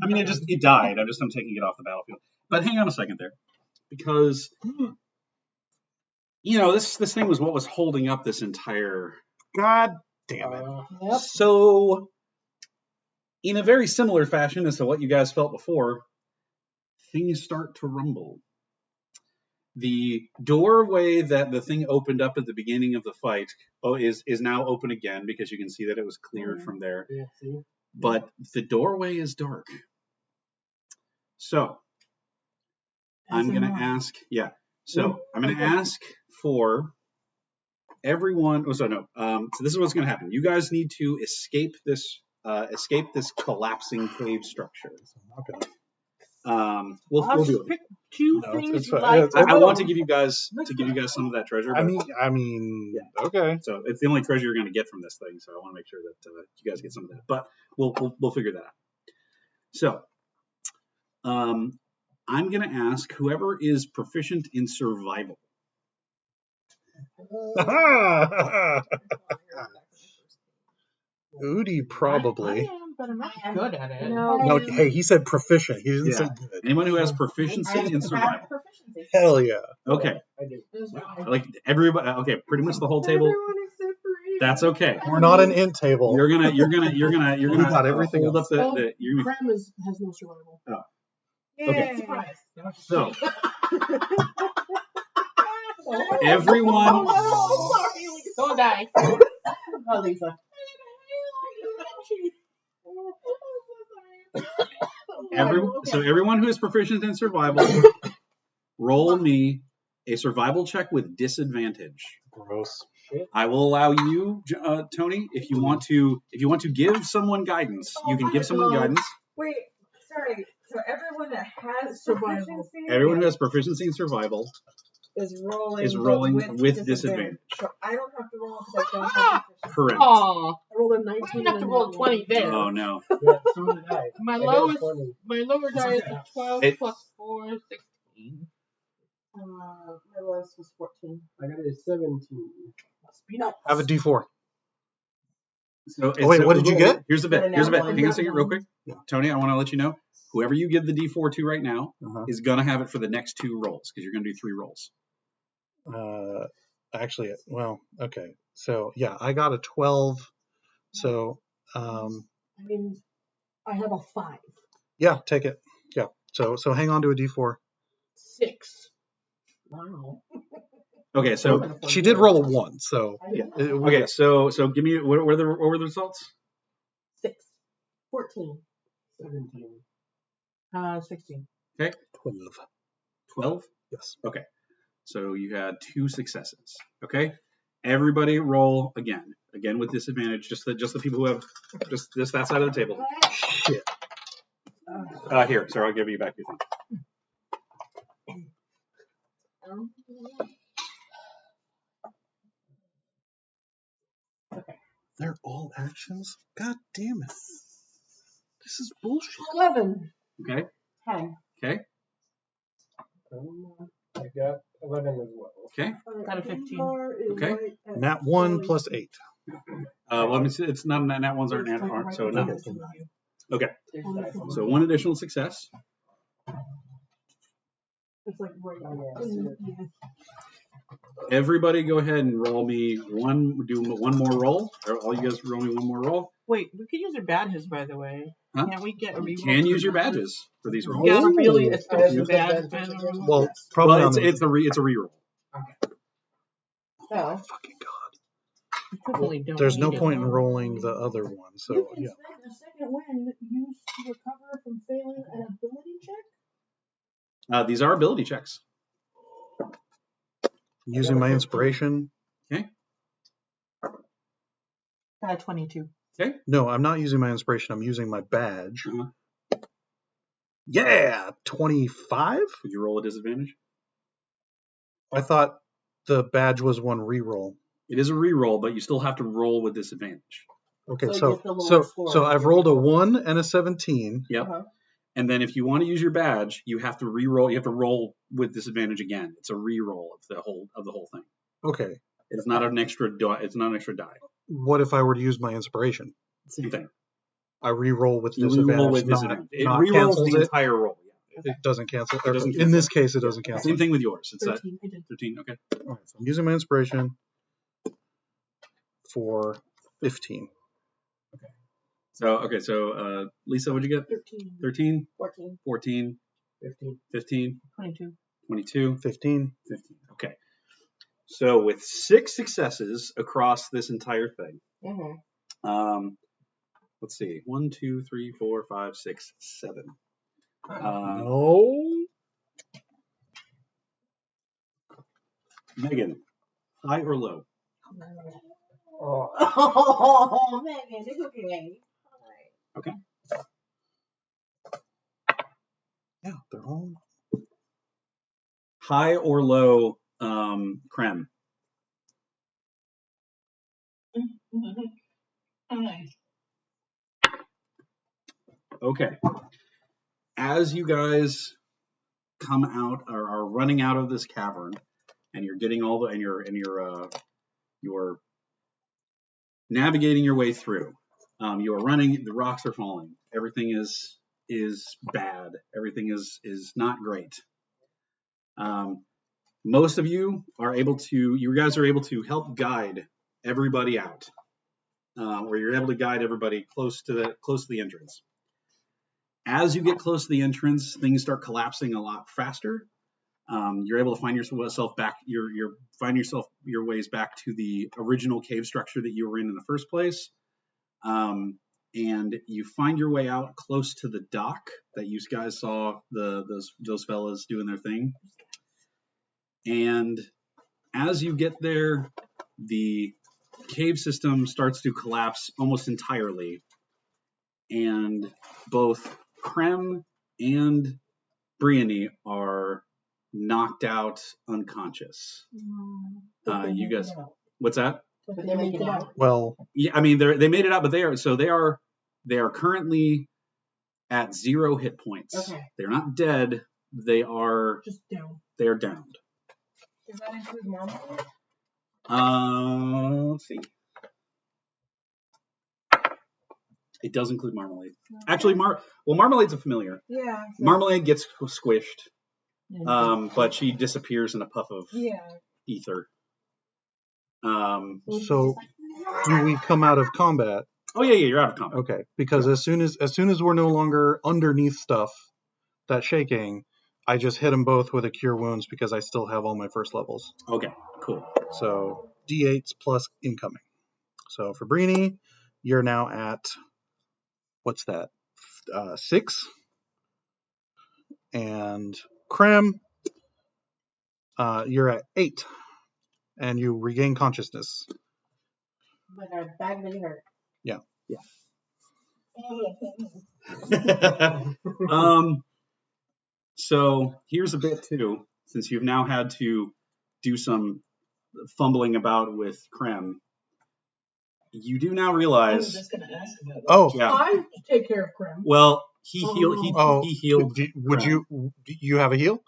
I mean, it died. I'm taking it off the battlefield. But hang on a second there, because this thing was what was holding up this entire. God damn it. Yep. So, in a very similar fashion as to what you guys felt before, things start to rumble. The doorway that the thing opened up at the beginning of the fight is now open again, because you can see that it was cleared from there. Yeah, see? But the doorway is dark. So I'm going to ask, I'm going to ask for everyone. So this is what's going to happen. You guys need to escape this collapsing cave structure. We'll do it. pick two No, things it's you fine. like. Yeah, I want to give you guys some of that treasure. I But, mean, okay. so it's the only treasure you're going to get from this thing. So I want to make sure that you guys get some of that. But we'll figure that out. So I'm going to ask whoever is proficient in survival. Udi I probably. am, but I'm not good at it. No, hey, he said proficient. He didn't say Yeah. good. Anyone who has proficiency in survival. Proficiency. Hell yeah. Okay. I do. Like everybody. Okay, pretty much the whole table. That's okay. We're not an int table. You're gonna We got everything hold else. up you're gonna, Creme has no survival. Okay. Surprise. so everyone. Don't die. Oh, Lisa. Everyone who is proficient in survival, roll me a survival check with disadvantage. Gross. I will allow you, Tony, if you want to give someone guidance, you can give someone guidance. Wait, sorry. So everyone that has Survival. proficiency Everyone who has proficiency in survival is rolling, is but rolling with disadvantage. disadvantage. So I don't have to roll because I don't have proficiency. Correct. Oh, I rolled a I'm 19. gonna have to roll 20 there. Oh no. Yeah, so did I. My I got lowest, 20. my lower die is a 12 It- plus 4, 16. My lowest was 14. I got a 17. Speed up. Have a D4. So wait, what did you get? Here's the bit. Hang on a second, real quick. Yeah. Tony, I want to let you know. Whoever you give the D4 to right now Uh-huh. is gonna have it for the next 2 rolls, because you're gonna do 3 rolls. Actually, well, okay. So yeah, I got a 12. So I mean, I have a 5. yeah, take it. Yeah. So hang on to a D4. 6. Wow. Okay, so She did roll a 1. So yeah. it- Okay, so give me what were the results? 6. 14. 17. 16. Okay, 12. 12. Yes. Okay, so you had 2 successes. Okay, everybody roll again with disadvantage. Just the people who have just that side of the table. Shit. Here, sorry, I'll give you back your thing. They're all actions? God damn it. This is bullshit. 11. Okay. 10. Okay. I got 11 as well. Okay. Got a 15. Okay. Nat 1 plus 8. Well, I mean, it's not nat ones aren't nat, so no. Okay. So one additional success. It's like right Everybody, go ahead and roll me one. Do one more roll. Or all you guys roll me one more roll. Wait, we could use our badges, by the way. Huh? Can't we get a You reroll? can use your badges for these rolls. You gotta really I establish use badge. advantage again? Well, probably Well, on the... it's a reroll. So, Fucking God. Definitely don't There's no need it. point in rolling the other one, You so can yeah. spend a second win used to recover from failing an ability check. These are ability checks. Using my inspiration. Got a 22. Okay. No, I'm not using my inspiration. I'm using my badge. Uh-huh. Yeah, 25? Would you roll a disadvantage? I thought the badge was one reroll. It is a reroll, but you still have to roll with disadvantage. Okay, So you so get the lower score. so I've rolled a 1 and a 17. Yep. Uh-huh. And then if you want to use your badge, you have to reroll. You have to roll with disadvantage again. It's a reroll of the whole thing. Okay. It's not an extra die. It's not an extra die. What if I were to use my inspiration? Same thing. I re-roll with You disadvantage. reroll with not- disadvantage. It not rerolls cancels the it. entire roll. Yeah. It doesn't cancel. It doesn't In cancel. this case, it doesn't cancel. Same thing with yours. It's 13. I did. 13. Okay. All right, so I'm using my inspiration for 15. So Lisa, what'd you get? 13. 13, 14. 14, 15. 15, 22. 22, 15. 15. Okay. So with 6 successes across this entire thing, Mm-hmm. let's see, 1, 2, 3, 4, 5, 6, 7. No. Megan, high or low? Oh, Oh, man, it's okay. Okay. Yeah, they're all. High or low, creme? Hi. Okay. As you guys come out or are running out of this cavern, and you're getting all the and you're navigating your way through. You are running. The rocks are falling. Everything is bad. Everything is not great. Most of you are able to. You guys are able to help guide everybody out, or you're able to guide everybody close to the entrance. As you get close to the entrance, things start collapsing a lot faster. You're able to find yourself back. You're find yourself your ways back to the original cave structure that you were in the first place, and you find your way out close to the dock that you guys saw those fellas doing their thing. And as you get there, the cave system starts to collapse almost entirely, and both Krem and Briony are knocked out unconscious. You guys, what's that? But they make it out. Well, Yeah, I mean they made it out, but they are currently at 0 hit points. Okay. They're not dead. They are Just down. downed. Does that include Marmalade? Let's see. It does include Marmalade. Actually, Marmalade's a familiar. Yeah. So, Marmalade gets squished, but she disappears in a puff of yeah. ether. so do we come out of combat? Oh yeah, you're out of combat. Okay, because as soon as we're no longer underneath stuff that's shaking, I just hit them both with a cure wounds because I still have all my first levels. Okay, cool. So D8s plus incoming. So for Brini, you're now at what's that? 6. And Krem, you're at 8, and you regain consciousness. But our bag really hurt. Yeah. So here's a bit too, since you've now had to do some fumbling about with Krem. You do now I was realize. just gonna ask about that. Oh, Yeah. I take care of Krem. Well, he healed. oh. He healed. Would Krem. you have a heal?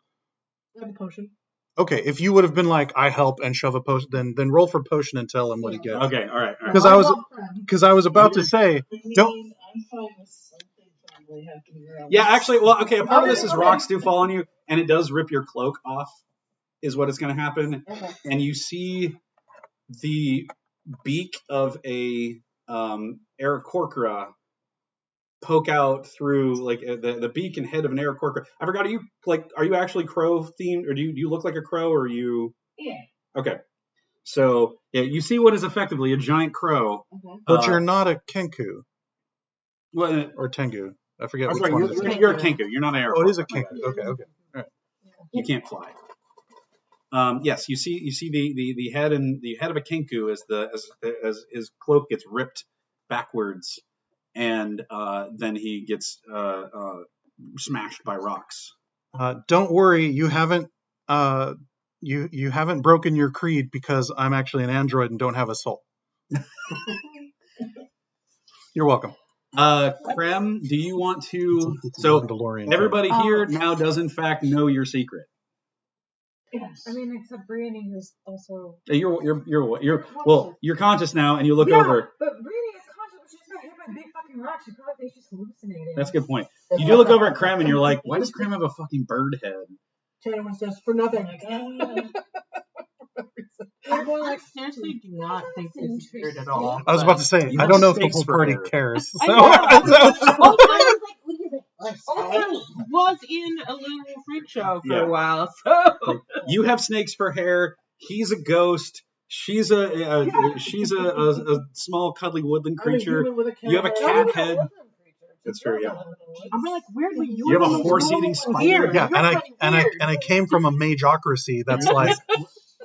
I have a potion. Okay, if you would have been like, I help and shove a potion, then roll for potion and tell him what he gets. Okay. All right. Because Well, I was love Krem. because I was about to say, I mean, don't. I'm fine with something friendly happening around. Yeah, actually, well, okay. A part of this is Okay. rocks do fall on you, and it does rip your cloak off. Is what is going to happen, and you see the beak of a Aarakocra poke out through like the beak and head of an Aarakocra. I forgot. Are you actually crow themed, or do you look like a crow, or are you? Yeah. Okay. So yeah, you see what is effectively a giant crow. But you're not a Kenku Well, or Tengu. I forget I'm which sorry, one it is. you're a Kenku. You're not an Aarakocra. Oh, it is a Kenku. Okay. You can't fly. Yes, you see the head of a Kenku as his cloak gets ripped backwards, and then he gets smashed by rocks. Don't worry, you haven't you haven't broken your creed because I'm actually an android and don't have a soul. You're welcome. Krem, do you want to? So DeLorean everybody here now does in fact know your secret. Yes. I mean, except Brittany, who's also. You're conscious now, and you look yeah, over. but Brittany is conscious, but she just got hit by a big fucking rock. She probably thinks she's hallucinating. That's a good point. You do look over at Krem, and you're like, why does Krem have a fucking bird head? Tanner says for nothing. I'm going like seriously, do not think this is weird at all. I was about to say, You I have don't know if the stakes whole for party hair. cares. I So, know. I was like, what do you think? also was in a literal freak show for Yeah. a while, so You have snakes for hair. He's a ghost. She's a small cuddly woodland I'm a creature. human with a cat You have a head. cat head. That's true. Yeah. I'm like, weirdly, You have a horse-eating spider. Weird. yeah, You're fucking weird. and I came from a mageocracy that's like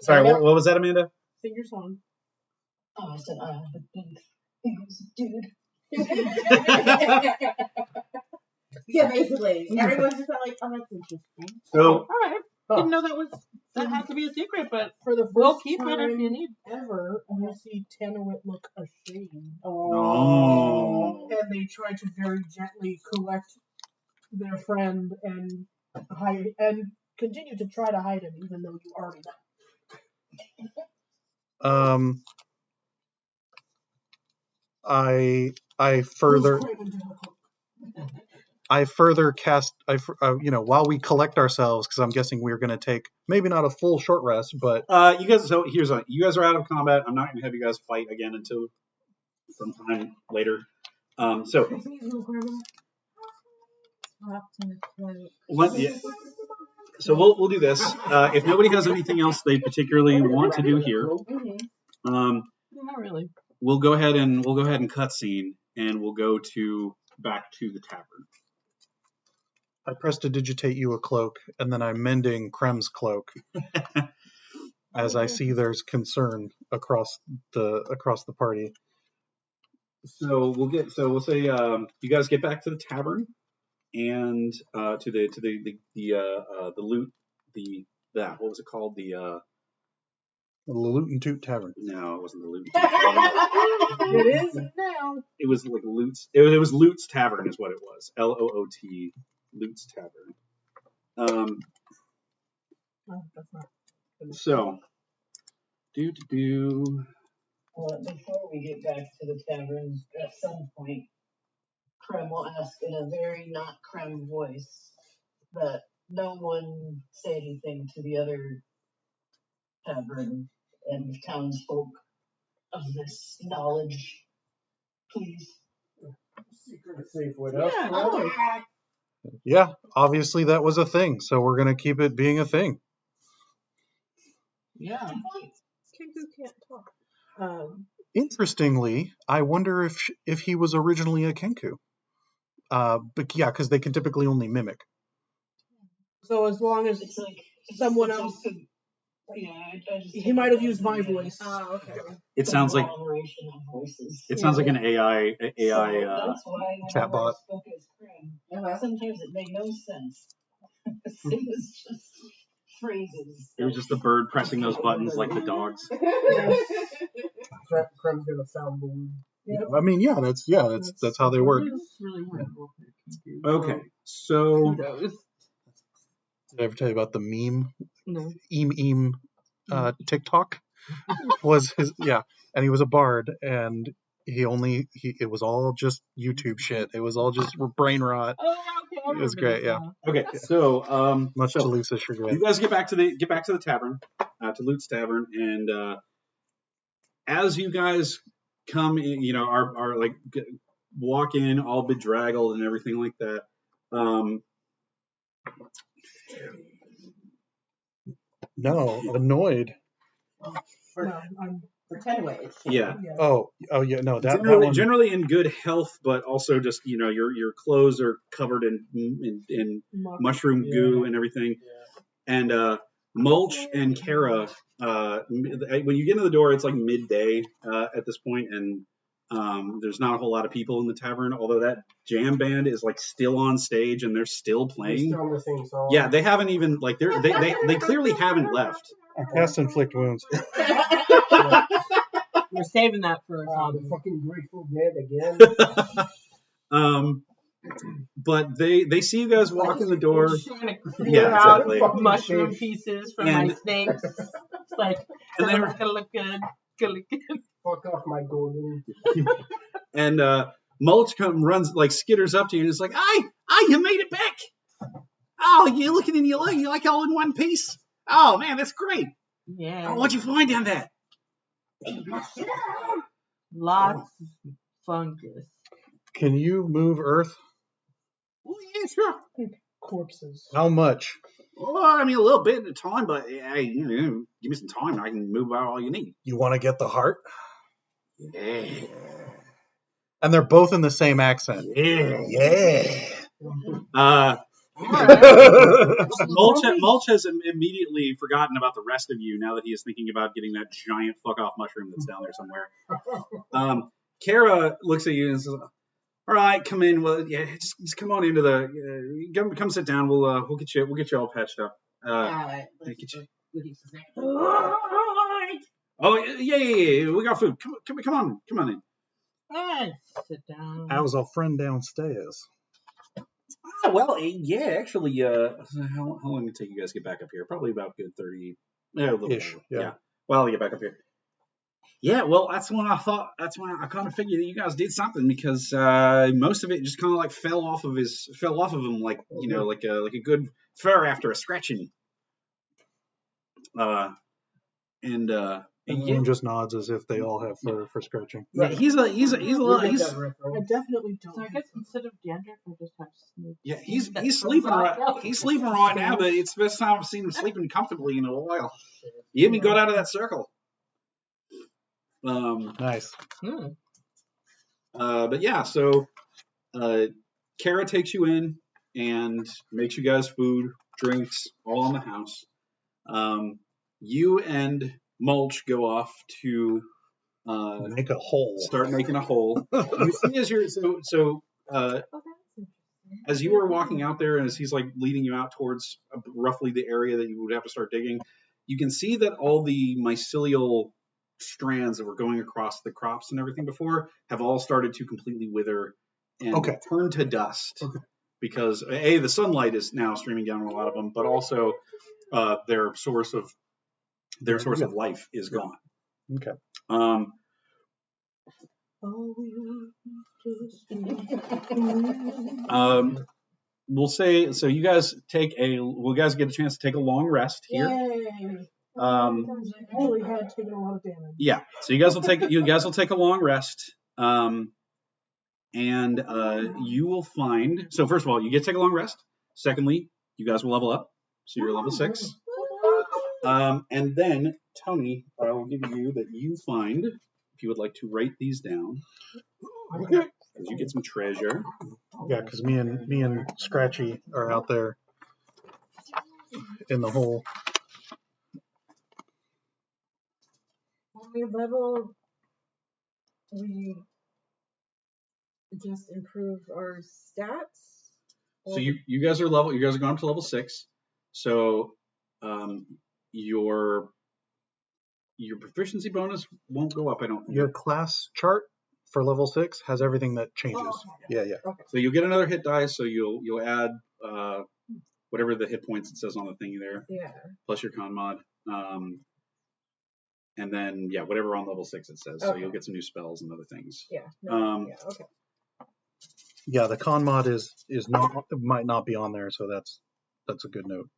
Sorry, what was that, Amanda? Sing your song. Oh, I said, dude. Yeah, basically. Everyone's just like, oh, that's interesting. So All right. Didn't know that had to be a secret, but For the we'll first keep it if time you need. ever, you see Tanawit look ashamed. Oh. And they try to very gently collect their friend and hide and continue to try to hide him, even though you already know. I further cast while we collect ourselves, because I'm guessing we're going to take maybe not a full short rest, but you guys. So here's what you guys are out of combat. I'm not going to have you guys fight again until sometime later. So we'll do this. If nobody has anything else they particularly want to do here, Not really. we'll go ahead and cutscene, and we'll go back to the tavern. I prestidigitate you a cloak, and then I'm mending Krem's cloak as I see there's concern across the party. So we'll say you guys get back to the tavern and to the loot what was it called The Loot and Toot Tavern. No, it wasn't the Loot and Toot Tavern. It is now. It was like Loot's. It was Loot's Tavern is what it was. Loot, Loot's Tavern. Oh, that's not. So Before we get back to the tavern, at some point, Krem will ask in a very not Krem voice that no one say anything to the other tavern and townsfolk of this knowledge, please. Secret safe. What else? Yeah, obviously that was a thing, so we're going to keep it being a thing. Yeah. Kenku can't talk. Interestingly, I wonder if he was originally a Kenku. But yeah, because they can typically only mimic. So as long as It's like someone else, I just he might have used my voice. Oh, okay. it sounds like conglomeration of voices. it sounds like an AI So that's why whenever chatbot. I spoke as Krem, sometimes it made no sense. It was just phrases. it was just the bird pressing those buttons like the dogs. Crum's got a soundboard. I mean, that's how they work. It's really wonderful. Okay, so Who knows? Did I ever tell you about the meme? No. TikTok was his, and he was a bard, and it was all just YouTube shit. It was all just brain rot. Oh, okay. It was great, yeah. okay, so Much so to Lisa's chagrin. you guys get back to the tavern, to Lute's tavern, and as you guys come in, are like walk in all bedraggled and everything like that. No, annoyed. For 10 ways. Yeah. Oh yeah, no, that one. Generally in good health, but also just your clothes are covered in mushroom goo and everything. And Mulch and Kara, when you get into the door, it's like midday at this point, and there's not a whole lot of people in the tavern. Although that jam band is like still on stage and they're still playing. Still on the same song. Yeah, they haven't even like they clearly haven't left. I cast inflict wounds. We're saving that for The fucking Grateful Dead again. But they see you guys walk in the door. Trying to Yeah, clear out exactly. mushroom pieces from my snakes. It's like, And it's they're- gonna look good. Gonna look good. Fuck off my golden. And Mulch runs like skitters up to you and is like, you made it back. Oh, you looking in your leg, you like all in one piece. Oh man, that's great. Yeah. Oh, what'd you find down there? Lots of fungus. Can you move Earth? Oh yeah, sure. Corpses. How much? Well, I mean a little bit at a time, but hey, give me some time and I can move out all you need. You want to get the heart? Yeah. And they're both in the same accent. Yeah. Mulch has immediately forgotten about the rest of you now that he is thinking about getting that giant fuck off mushroom that's down there somewhere. Kara looks at you and says, "All right, come in. Well, yeah, just come on into the. Come sit down. We'll get you all patched up. Oh yeah. We got food. Come on in. Sit down. How's our friend downstairs? Oh, well, yeah, actually, how long did it take you guys to get back up here? Probably about good 30, a little Ish, bit. yeah. Well, to get back up here. Yeah, well, that's when I kind of figured that you guys did something because most of it just kind of like fell off of him like like a good fur after a scratching. And Ian just nods as if they all have fur for scratching. Yeah, he's a little. I definitely don't. So I guess instead of dandruff, I just have snakes. Yeah, he's sleeping right. He's sleeping right now, but it's the first time I've seen him sleeping comfortably in a while. He even got out of that circle. Nice. But yeah, so Kara takes you in and makes you guys food, drinks, all in the house. You and Mulch go off to make a hole. Start making a hole. You see as you're as you are walking out there, and as he's like leading you out towards roughly the area that you would have to start digging, you can see that all the mycelial strands that were going across the crops and everything before have all started to completely wither and turn to dust. Because the sunlight is now streaming down on a lot of them, but also their source of life is gone. Okay. We'll say so. You guys get a chance to take a long rest here. Yay! Really had taken a lot of damage. Yeah. So you guys will take a long rest. And you will find. So first of all, you get to take a long rest. Secondly, you guys will level up. So you're level 6. And then Tony, I will give you that you find. If you would like to write these down, because you get some treasure. Yeah, because me and Scratchy are out there in the hole. When we level, we just improve our stats. So you guys are level. You guys are going up to level 6. So your your proficiency bonus won't go up. I don't think. Your class chart for level 6 has everything that changes. Oh, Yeah, yeah. okay. So you'll get another hit die. So you'll add whatever the hit points it says on the thingy there, Yeah. plus your con mod. And then whatever on level 6 it says. So Okay. you'll get some new spells and other things. Yeah. No, yeah. Okay. Yeah, the con mod is not might not be on there, so that's a good note.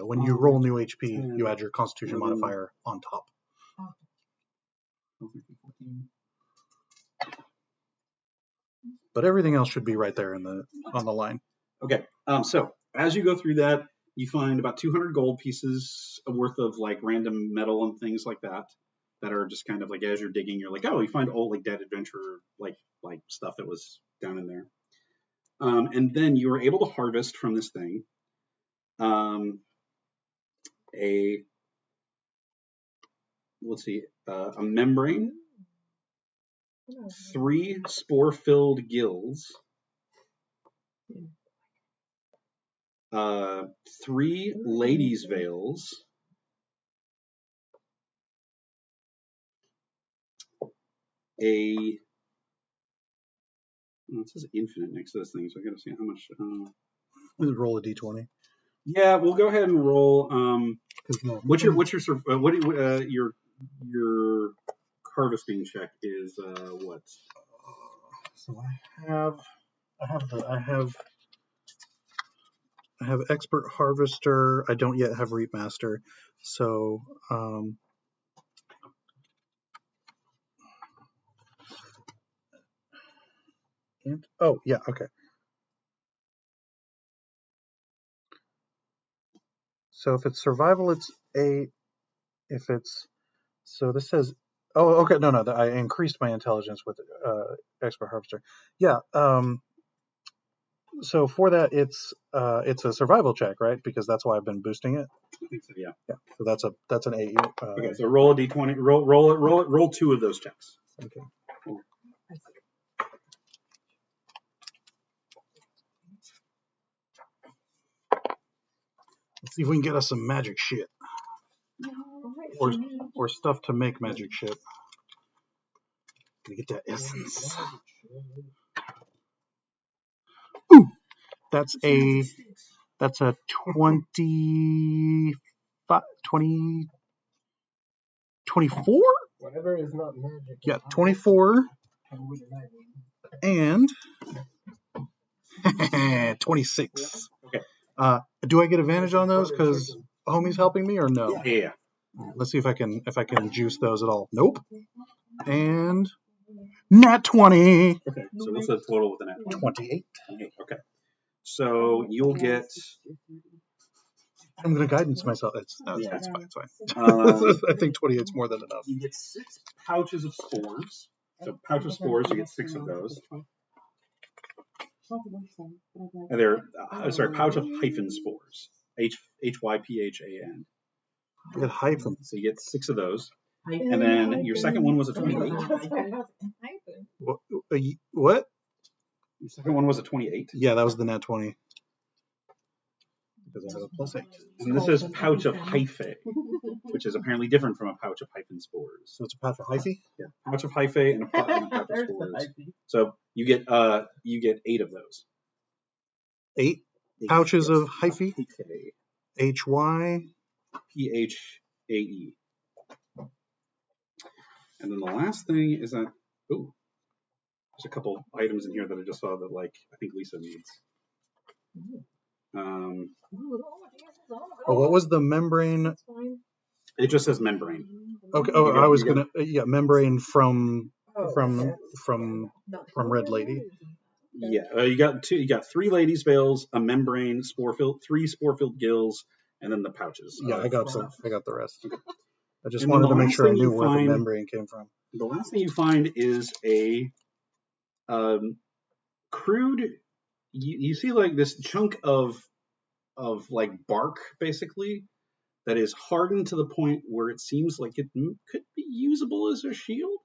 When you roll new HP, you add your Constitution modifier on top. But everything else should be right there on the line. Okay. So as you go through that, you find about 200 gold pieces worth of like random metal and things like that are just kind of like as you're digging, you're like, oh, you find old like dead adventurer like stuff that was down in there. And then you were able to harvest from this thing a membrane, 3 spore-filled gills, 3 ladies' veils, it says infinite next to this thing, so I gotta see how much. Roll a d20. Yeah, we'll go ahead and roll. What's your harvesting check is what? So I have expert harvester. I don't yet have reap master. So okay. So if it's survival, it's 8. If it's this says, oh, okay, no, I increased my intelligence with expert harvester. Yeah. So for that, it's a survival check, right? Because that's why I've been boosting it. I think so. Yeah. Yeah. So that's an 8. Okay. So roll a d20. Roll 2 of those checks. Okay. Let's see if we can get us some magic shit. Or stuff to make magic shit. Gonna get that essence. Ooh! That's a 24? Whatever is not magic. Yeah, 24 and 26. Okay. Do I get advantage on those because homie's helping me or no? Yeah. Let's see if I can juice those at all. Nope. And nat 20. Okay. So what's the total with the nat 28. Okay. So you'll get. I'm gonna guidance myself. It's fine. I think 28 is more than enough. You get 6 pouches of spores. So pouch of spores, you get 6 of those. And they're pouch of hyphen spores. HYPHAN. I got hyphen. So you get 6 of those. And then your second one was a 28. What? Your second one was a 28. Yeah, that was the nat 20. Because I have a +8. And this is pouch of hyphae, which is apparently different from a pouch of hyphen spores. So it's a pouch of hyphae? Yeah, pouch of hyphae and a pouch of spores. So you get 8 of those. 8 pouches of hyphae? HYPHAE. And then the last thing is that there's a couple items in here that I just saw that I think Lisa needs. What was the membrane? It just says membrane. Okay. Oh, I was gonna. Membrane from Red Lady. Yeah. You got 2. You got 3 ladies' veils, a membrane, 3 spore-filled gills, and then the pouches. Yeah, I got the rest. Okay. I just wanted to make sure I knew where the membrane came from. The last thing you find is a crude. You see this chunk of bark basically that is hardened to the point where it seems like it could be usable as a shield.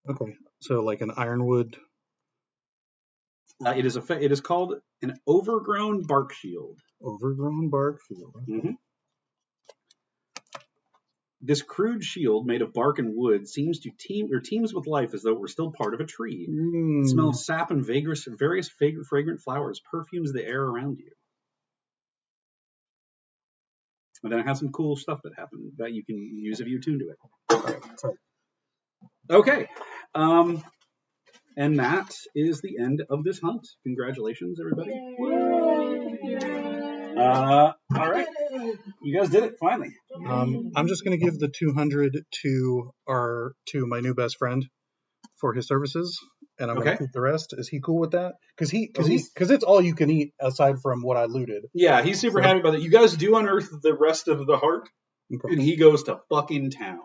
Okay, so like an ironwood. It is called an overgrown bark shield. Overgrown bark shield. Mm-hmm. This crude shield made of bark and wood seems to teems with life as though it were still part of a tree. It smells sap and various fragrant flowers, perfumes the air around you. And then it has some cool stuff that happened that you can use if you tune to it. Okay. And that is the end of this hunt. Congratulations, everybody. All right. You guys did it, finally. I'm just going to give the 200 to my new best friend for his services, and I'm going to keep the rest. Is he cool with that? Because it's all you can eat aside from what I looted. Yeah, he's super happy about that. You guys do unearth the rest of the heart, and he goes to fucking town.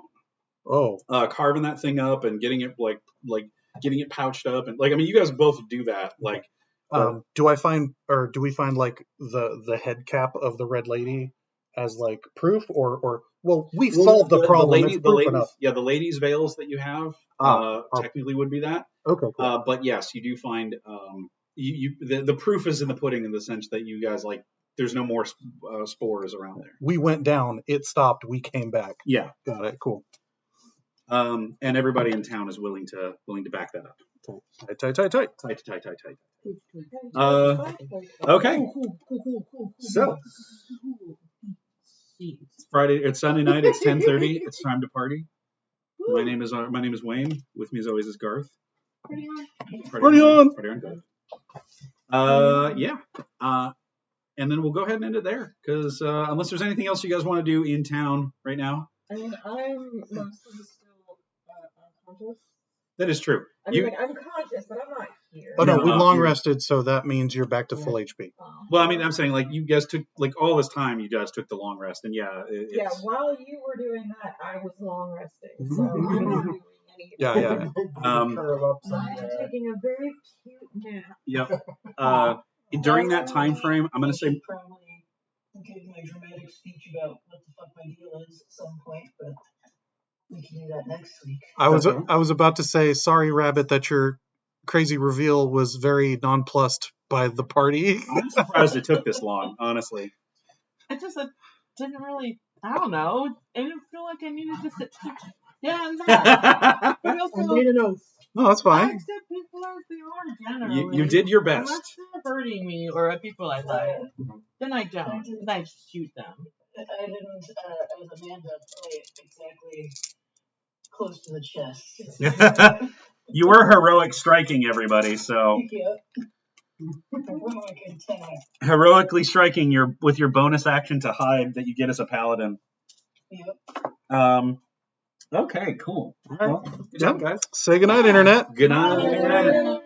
Oh, carving that thing up and getting it like getting it pouched up, and you guys both do that. Do we find like the head cap of the red lady as like proof, or we solved the problem? The lady's veils that you have technically would be that. Okay, cool. But yes, you do find the proof is in the pudding in the sense that you guys there's no more spores around there. We went down, it stopped, we came back. Yeah, got it. Cool. And everybody in town is willing to back that up. Tight. Okay. So it's Friday. It's Sunday night. It's 10:30. It's time to party. My name is Wayne. With me as always is Garth. Party on, Garth. Yeah. And then we'll go ahead and end it there because unless there's anything else you guys want to do in town right now. I mean, I'm mostly still unconscious. That is true. I'm conscious, but I'm not here. Oh no, we long rested, so that means you're back to full HP. Well, I mean, I'm saying you guys took all this time. You guys took the long rest, and while you were doing that, I was long resting, so I'm not doing anything. Yeah. I'm taking a very cute nap. Yep. During that time frame, I'm going to say probably give my dramatic speech about what the fuck my deal is at some point, but we can do that next week. I was about to say, sorry, Rabbit, that your crazy reveal was very nonplussed by the party. I'm surprised it took this long, honestly. I just didn't really, I don't know. I didn't feel like I needed to sit down and that. I made an oath. No, that's fine. I accept people as they are generally. You did your best. Unless they're hurting me or people I like. Then I don't. Then I shoot them. I didn't, as Amanda, play it exactly close to the chest. You were heroic striking everybody, so. Heroic attack. Heroically striking with your bonus action to hide that you get as a paladin. Yep. Okay, cool. All right. Well, good job, guys. Say goodnight, Internet. Good night, Internet.